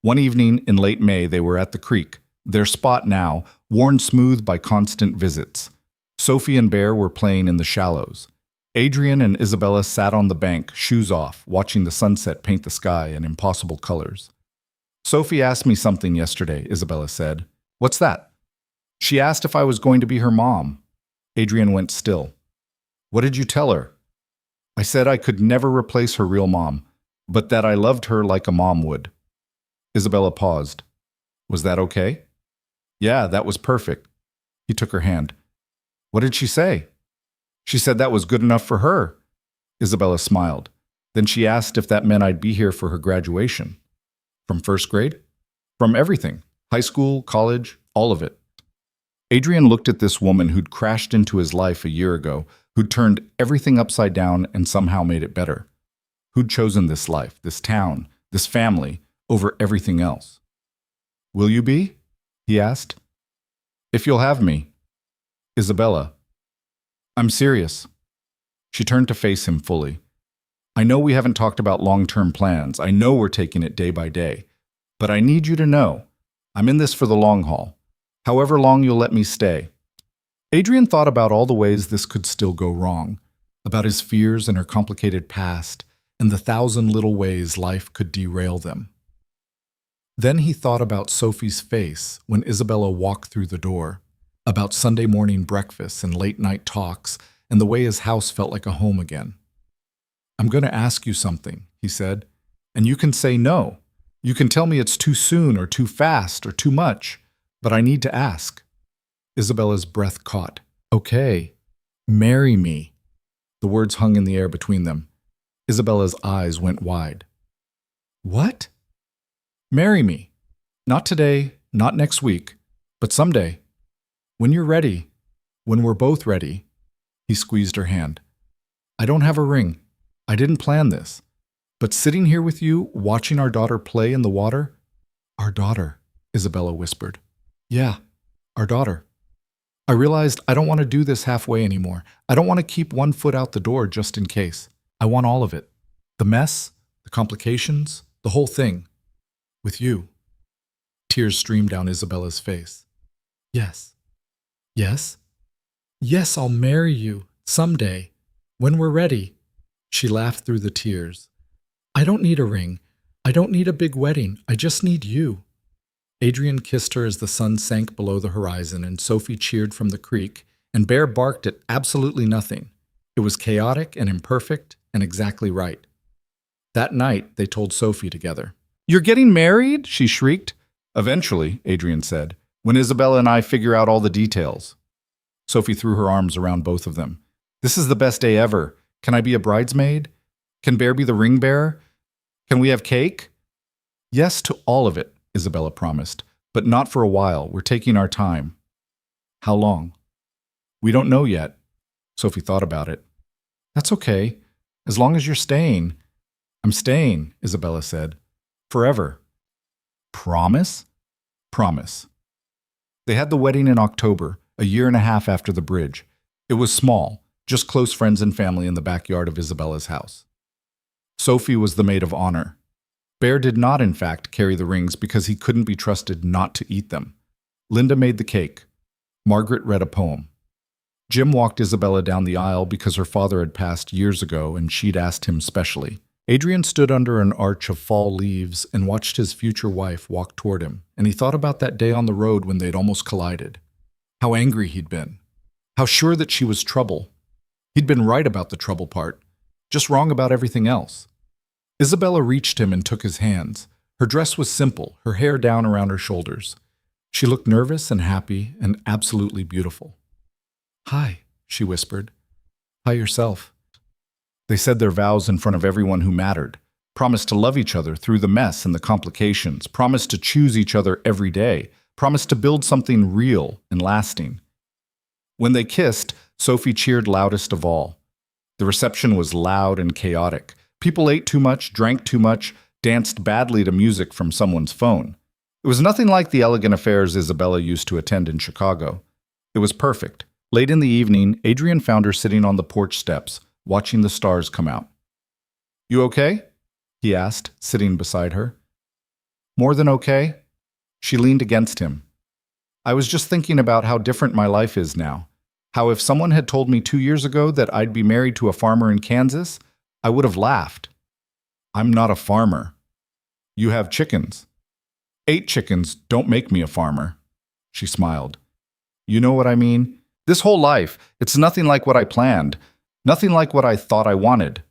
One evening in late May, they were at the creek, their spot now, worn smooth by constant visits. Sophie and Bear were playing in the shallows. Adrian and Isabella sat on the bank, shoes off, watching the sunset paint the sky in impossible colors. "Sophie asked me something yesterday," Isabella said. "What's that?" "She asked if I was going to be her mom." Adrian went still. "What did you tell her?" "I said I could never replace her real mom, but that I loved her like a mom would." Isabella paused. "Was that okay?" "Yeah, that was perfect." He took her hand. "What did she say?" "She said that was good enough for her." Isabella smiled. Then she asked if that meant I'd be here for her graduation. "From first grade?" "From everything. High school, college, all of it." Adrian looked at this woman who'd crashed into his life a year ago, who'd turned everything upside down and somehow made it better. Who'd chosen this life, this town, this family, over everything else. "Will you be?" he asked. "If you'll have me." "Isabella." "I'm serious." She turned to face him fully. "I know we haven't talked about long-term plans. I know we're taking it day by day. But I need you to know, I'm in this for the long haul. However long you'll let me stay." Adrian thought about all the ways this could still go wrong, about his fears and her complicated past, and the 1,000 little ways life could derail them. Then he thought about Sophie's face when Isabella walked through the door, about Sunday morning breakfasts and late-night talks, and the way his house felt like a home again. "I'm going to ask you something," he said, "and you can say no. You can tell me it's too soon or too fast or too much, but I need to ask." Isabella's breath caught. "Okay, marry me." The words hung in the air between them. Isabella's eyes went wide. "What?" "Marry me. Not today, not next week, but someday. When you're ready, when we're both ready." He squeezed her hand. "I don't have a ring. I didn't plan this. But sitting here with you, watching our daughter play in the water—" "Our daughter," Isabella whispered. "Yeah, our daughter. I realized I don't want to do this halfway anymore. I don't want to keep one foot out the door just in case. I want all of it. The mess, the complications, the whole thing. With you." Tears streamed down Isabella's face. "Yes. Yes? Yes, I'll marry you, someday, when we're ready." She laughed through the tears. "I don't need a ring. I don't need a big wedding. I just need you." Adrian kissed her as the sun sank below the horizon, and Sophie cheered from the creek, and Bear barked at absolutely nothing. It was chaotic and imperfect and exactly right. That night, they told Sophie together. "You're getting married?" she shrieked. "Eventually," Adrian said, "when Isabella and I figure out all the details." Sophie threw her arms around both of them. "This is the best day ever. Can I be a bridesmaid? Can Bear be the ring bearer? Can we have cake?" "Yes to all of it," Isabella promised, "but not for a while. We're taking our time." "How long?" We don't know yet. Sophie thought about it. That's okay, as long as you're staying. I'm staying, Isabella said. Forever. Promise? Promise. They had the wedding in October, a year and a half after the bridge. It was small, just close friends and family in the backyard of Isabella's house. Sophie was the maid of honor. Bear did not, in fact, carry the rings because he couldn't be trusted not to eat them. Linda made the cake. Margaret read a poem. Jim walked Isabella down the aisle because her father had passed years ago and she'd asked him specially. Adrian stood under an arch of fall leaves and watched his future wife walk toward him, and he thought about that day on the road when they'd almost collided. How angry he'd been. How sure that she was trouble. He'd been right about the trouble part, just wrong about everything else. Isabella reached him and took his hands. Her dress was simple, her hair down around her shoulders. She looked nervous and happy and absolutely beautiful. "Hi," she whispered. "Hi yourself." They said their vows in front of everyone who mattered, promised to love each other through the mess and the complications, promised to choose each other every day, promised to build something real and lasting. When they kissed, Sophie cheered loudest of all. The reception was loud and chaotic. People ate too much, drank too much, danced badly to music from someone's phone. It was nothing like the elegant affairs Isabella used to attend in Chicago. It was perfect. Late in the evening, Adrian found her sitting on the porch steps, watching the stars come out. "You okay?" he asked, sitting beside her. "More than okay?" She leaned against him. "I was just thinking about how different my life is now. How if someone had told me 2 years ago that I'd be married to a farmer in Kansas, I would have laughed. I'm not a farmer. You have chickens. 8 chickens don't make me a farmer." She smiled. "You know what I mean? This whole life, it's nothing like what I planned. Nothing like what I thought I wanted."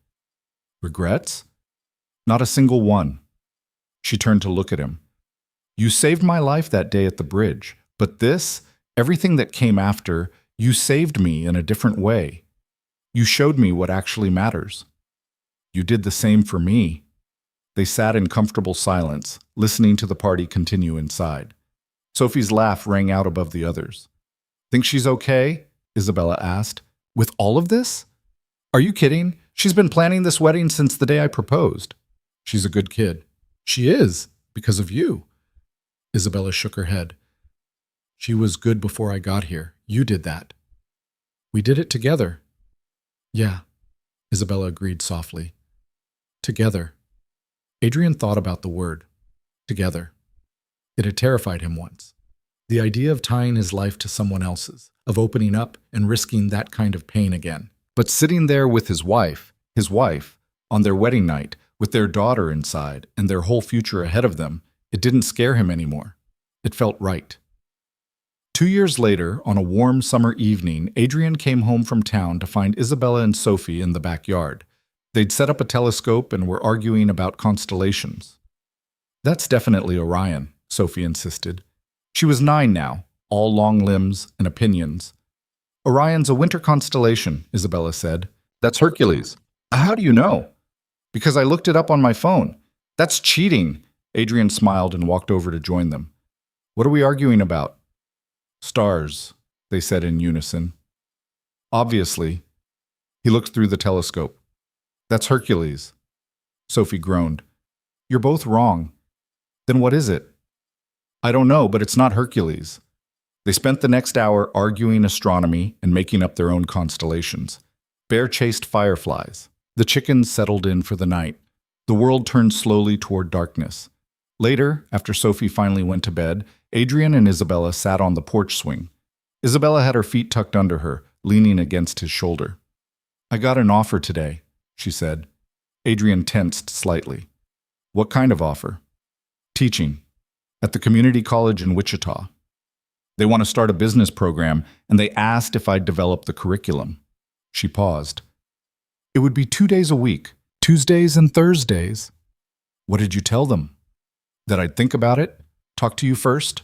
"Regrets?" "Not a single one." She turned to look at him. "You saved my life that day at the bridge, but this, everything that came after, you saved me in a different way. You showed me what actually matters. You did the same for me." They sat in comfortable silence, listening to the party continue inside. Sophie's laugh rang out above the others. "Think she's okay?" Isabella asked. "With all of this? Are you kidding? She's been planning this wedding since the day I proposed." "She's a good kid." "She is, because of you." Isabella shook her head. "She was good before I got here. You did that." "We did it together." "Yeah," Isabella agreed softly. "Together." Adrian thought about the word. Together. It had terrified him once. The idea of tying his life to someone else's, of opening up and risking that kind of pain again. But sitting there with his wife, on their wedding night, with their daughter inside and their whole future ahead of them, it didn't scare him anymore. It felt right. 2 years later, on a warm summer evening, Adrian came home from town to find Isabella and Sophie in the backyard. They'd set up a telescope and were arguing about constellations. "That's definitely Orion," Sophie insisted. She was 9 now, all long limbs and opinions. "Orion's a winter constellation," Isabella said. "That's Hercules." "How do you know?" "Because I looked it up on my phone." "That's cheating." Adrian smiled and walked over to join them. "What are we arguing about?" "Stars," they said in unison. "Obviously." He looked through the telescope. "That's Hercules." Sophie groaned. "You're both wrong." "Then what is it?" "I don't know, but it's not Hercules." They spent the next hour arguing astronomy and making up their own constellations. Bear chased fireflies. The chickens settled in for the night. The world turned slowly toward darkness. Later, after Sophie finally went to bed, Adrian and Isabella sat on the porch swing. Isabella had her feet tucked under her, leaning against his shoulder. "I got an offer today," she said. Adrian tensed slightly. "What kind of offer?" "Teaching. At the community college in Wichita. They want to start a business program, and they asked if I'd develop the curriculum." She paused. "It would be 2 days a week, Tuesdays and Thursdays." "What did you tell them?" "That I'd think about it, talk to you first."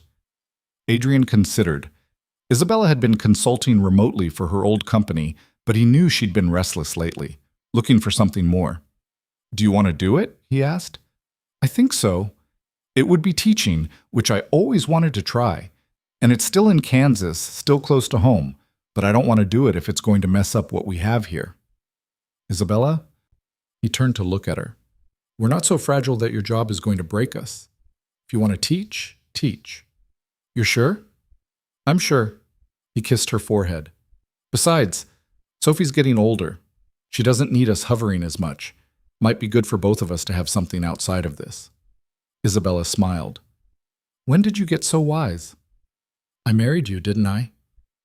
Adrian considered. Isabella had been consulting remotely for her old company, but he knew she'd been restless lately, looking for something more. "Do you want to do it?" he asked. "I think so. It would be teaching, which I always wanted to try. And it's still in Kansas, still close to home. But I don't want to do it if it's going to mess up what we have here. Isabella? He turned to look at her. We're not so fragile that your job is going to break us. If you want to teach, teach. You're sure? I'm sure. He kissed her forehead. Besides, Sophie's getting older. She doesn't need us hovering as much. Might be good for both of us to have something outside of this. Isabella smiled. When did you get so wise? I married you, didn't I?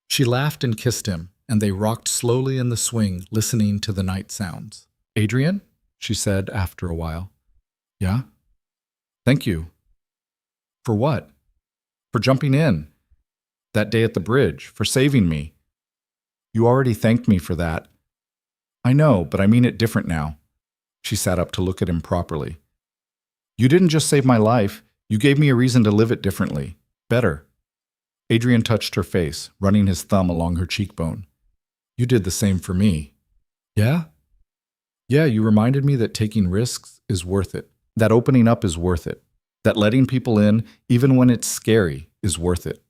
She laughed and kissed him, and they rocked slowly in the swing, listening to the night sounds. Adrian? She said after a while. Yeah? Thank you. For what? For jumping in. That day at the bridge, for saving me. You already thanked me for that. I know, but I mean it different now. She sat up to look at him properly. You didn't just save my life, you gave me a reason to live it differently. Better. Adrian touched her face, running his thumb along her cheekbone. You did the same for me. Yeah? Yeah, you reminded me that taking risks is worth it. That opening up is worth it. That letting people in, even when it's scary, is worth it.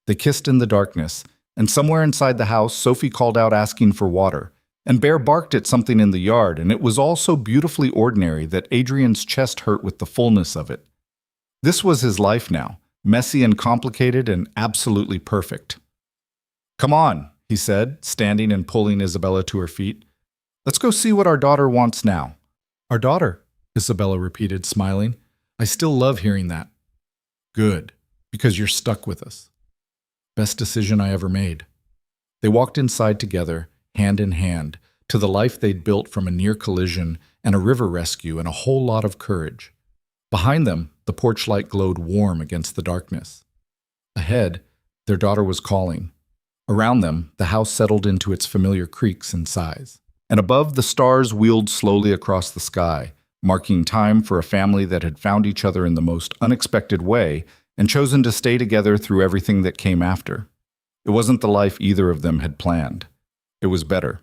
They kissed in the darkness, and somewhere inside the house, Sophie called out asking for water, and Bear barked at something in the yard, and it was all so beautifully ordinary that Adrian's chest hurt with the fullness of it. This was his life now, messy and complicated and absolutely perfect. Come on, he said, standing and pulling Isabella to her feet. Let's go see what our daughter wants now. Our daughter, Isabella repeated, smiling. I still love hearing that. Good, because you're stuck with us. Best decision I ever made. They walked inside together, hand in hand, to the life they'd built from a near collision and a river rescue and a whole lot of courage. Behind them, the porch light glowed warm against the darkness. Ahead, their daughter was calling. Around them, the house settled into its familiar creaks and sighs. And above, the stars wheeled slowly across the sky, marking time for a family that had found each other in the most unexpected way and chosen to stay together through everything that came after. It wasn't the life either of them had planned. It was better.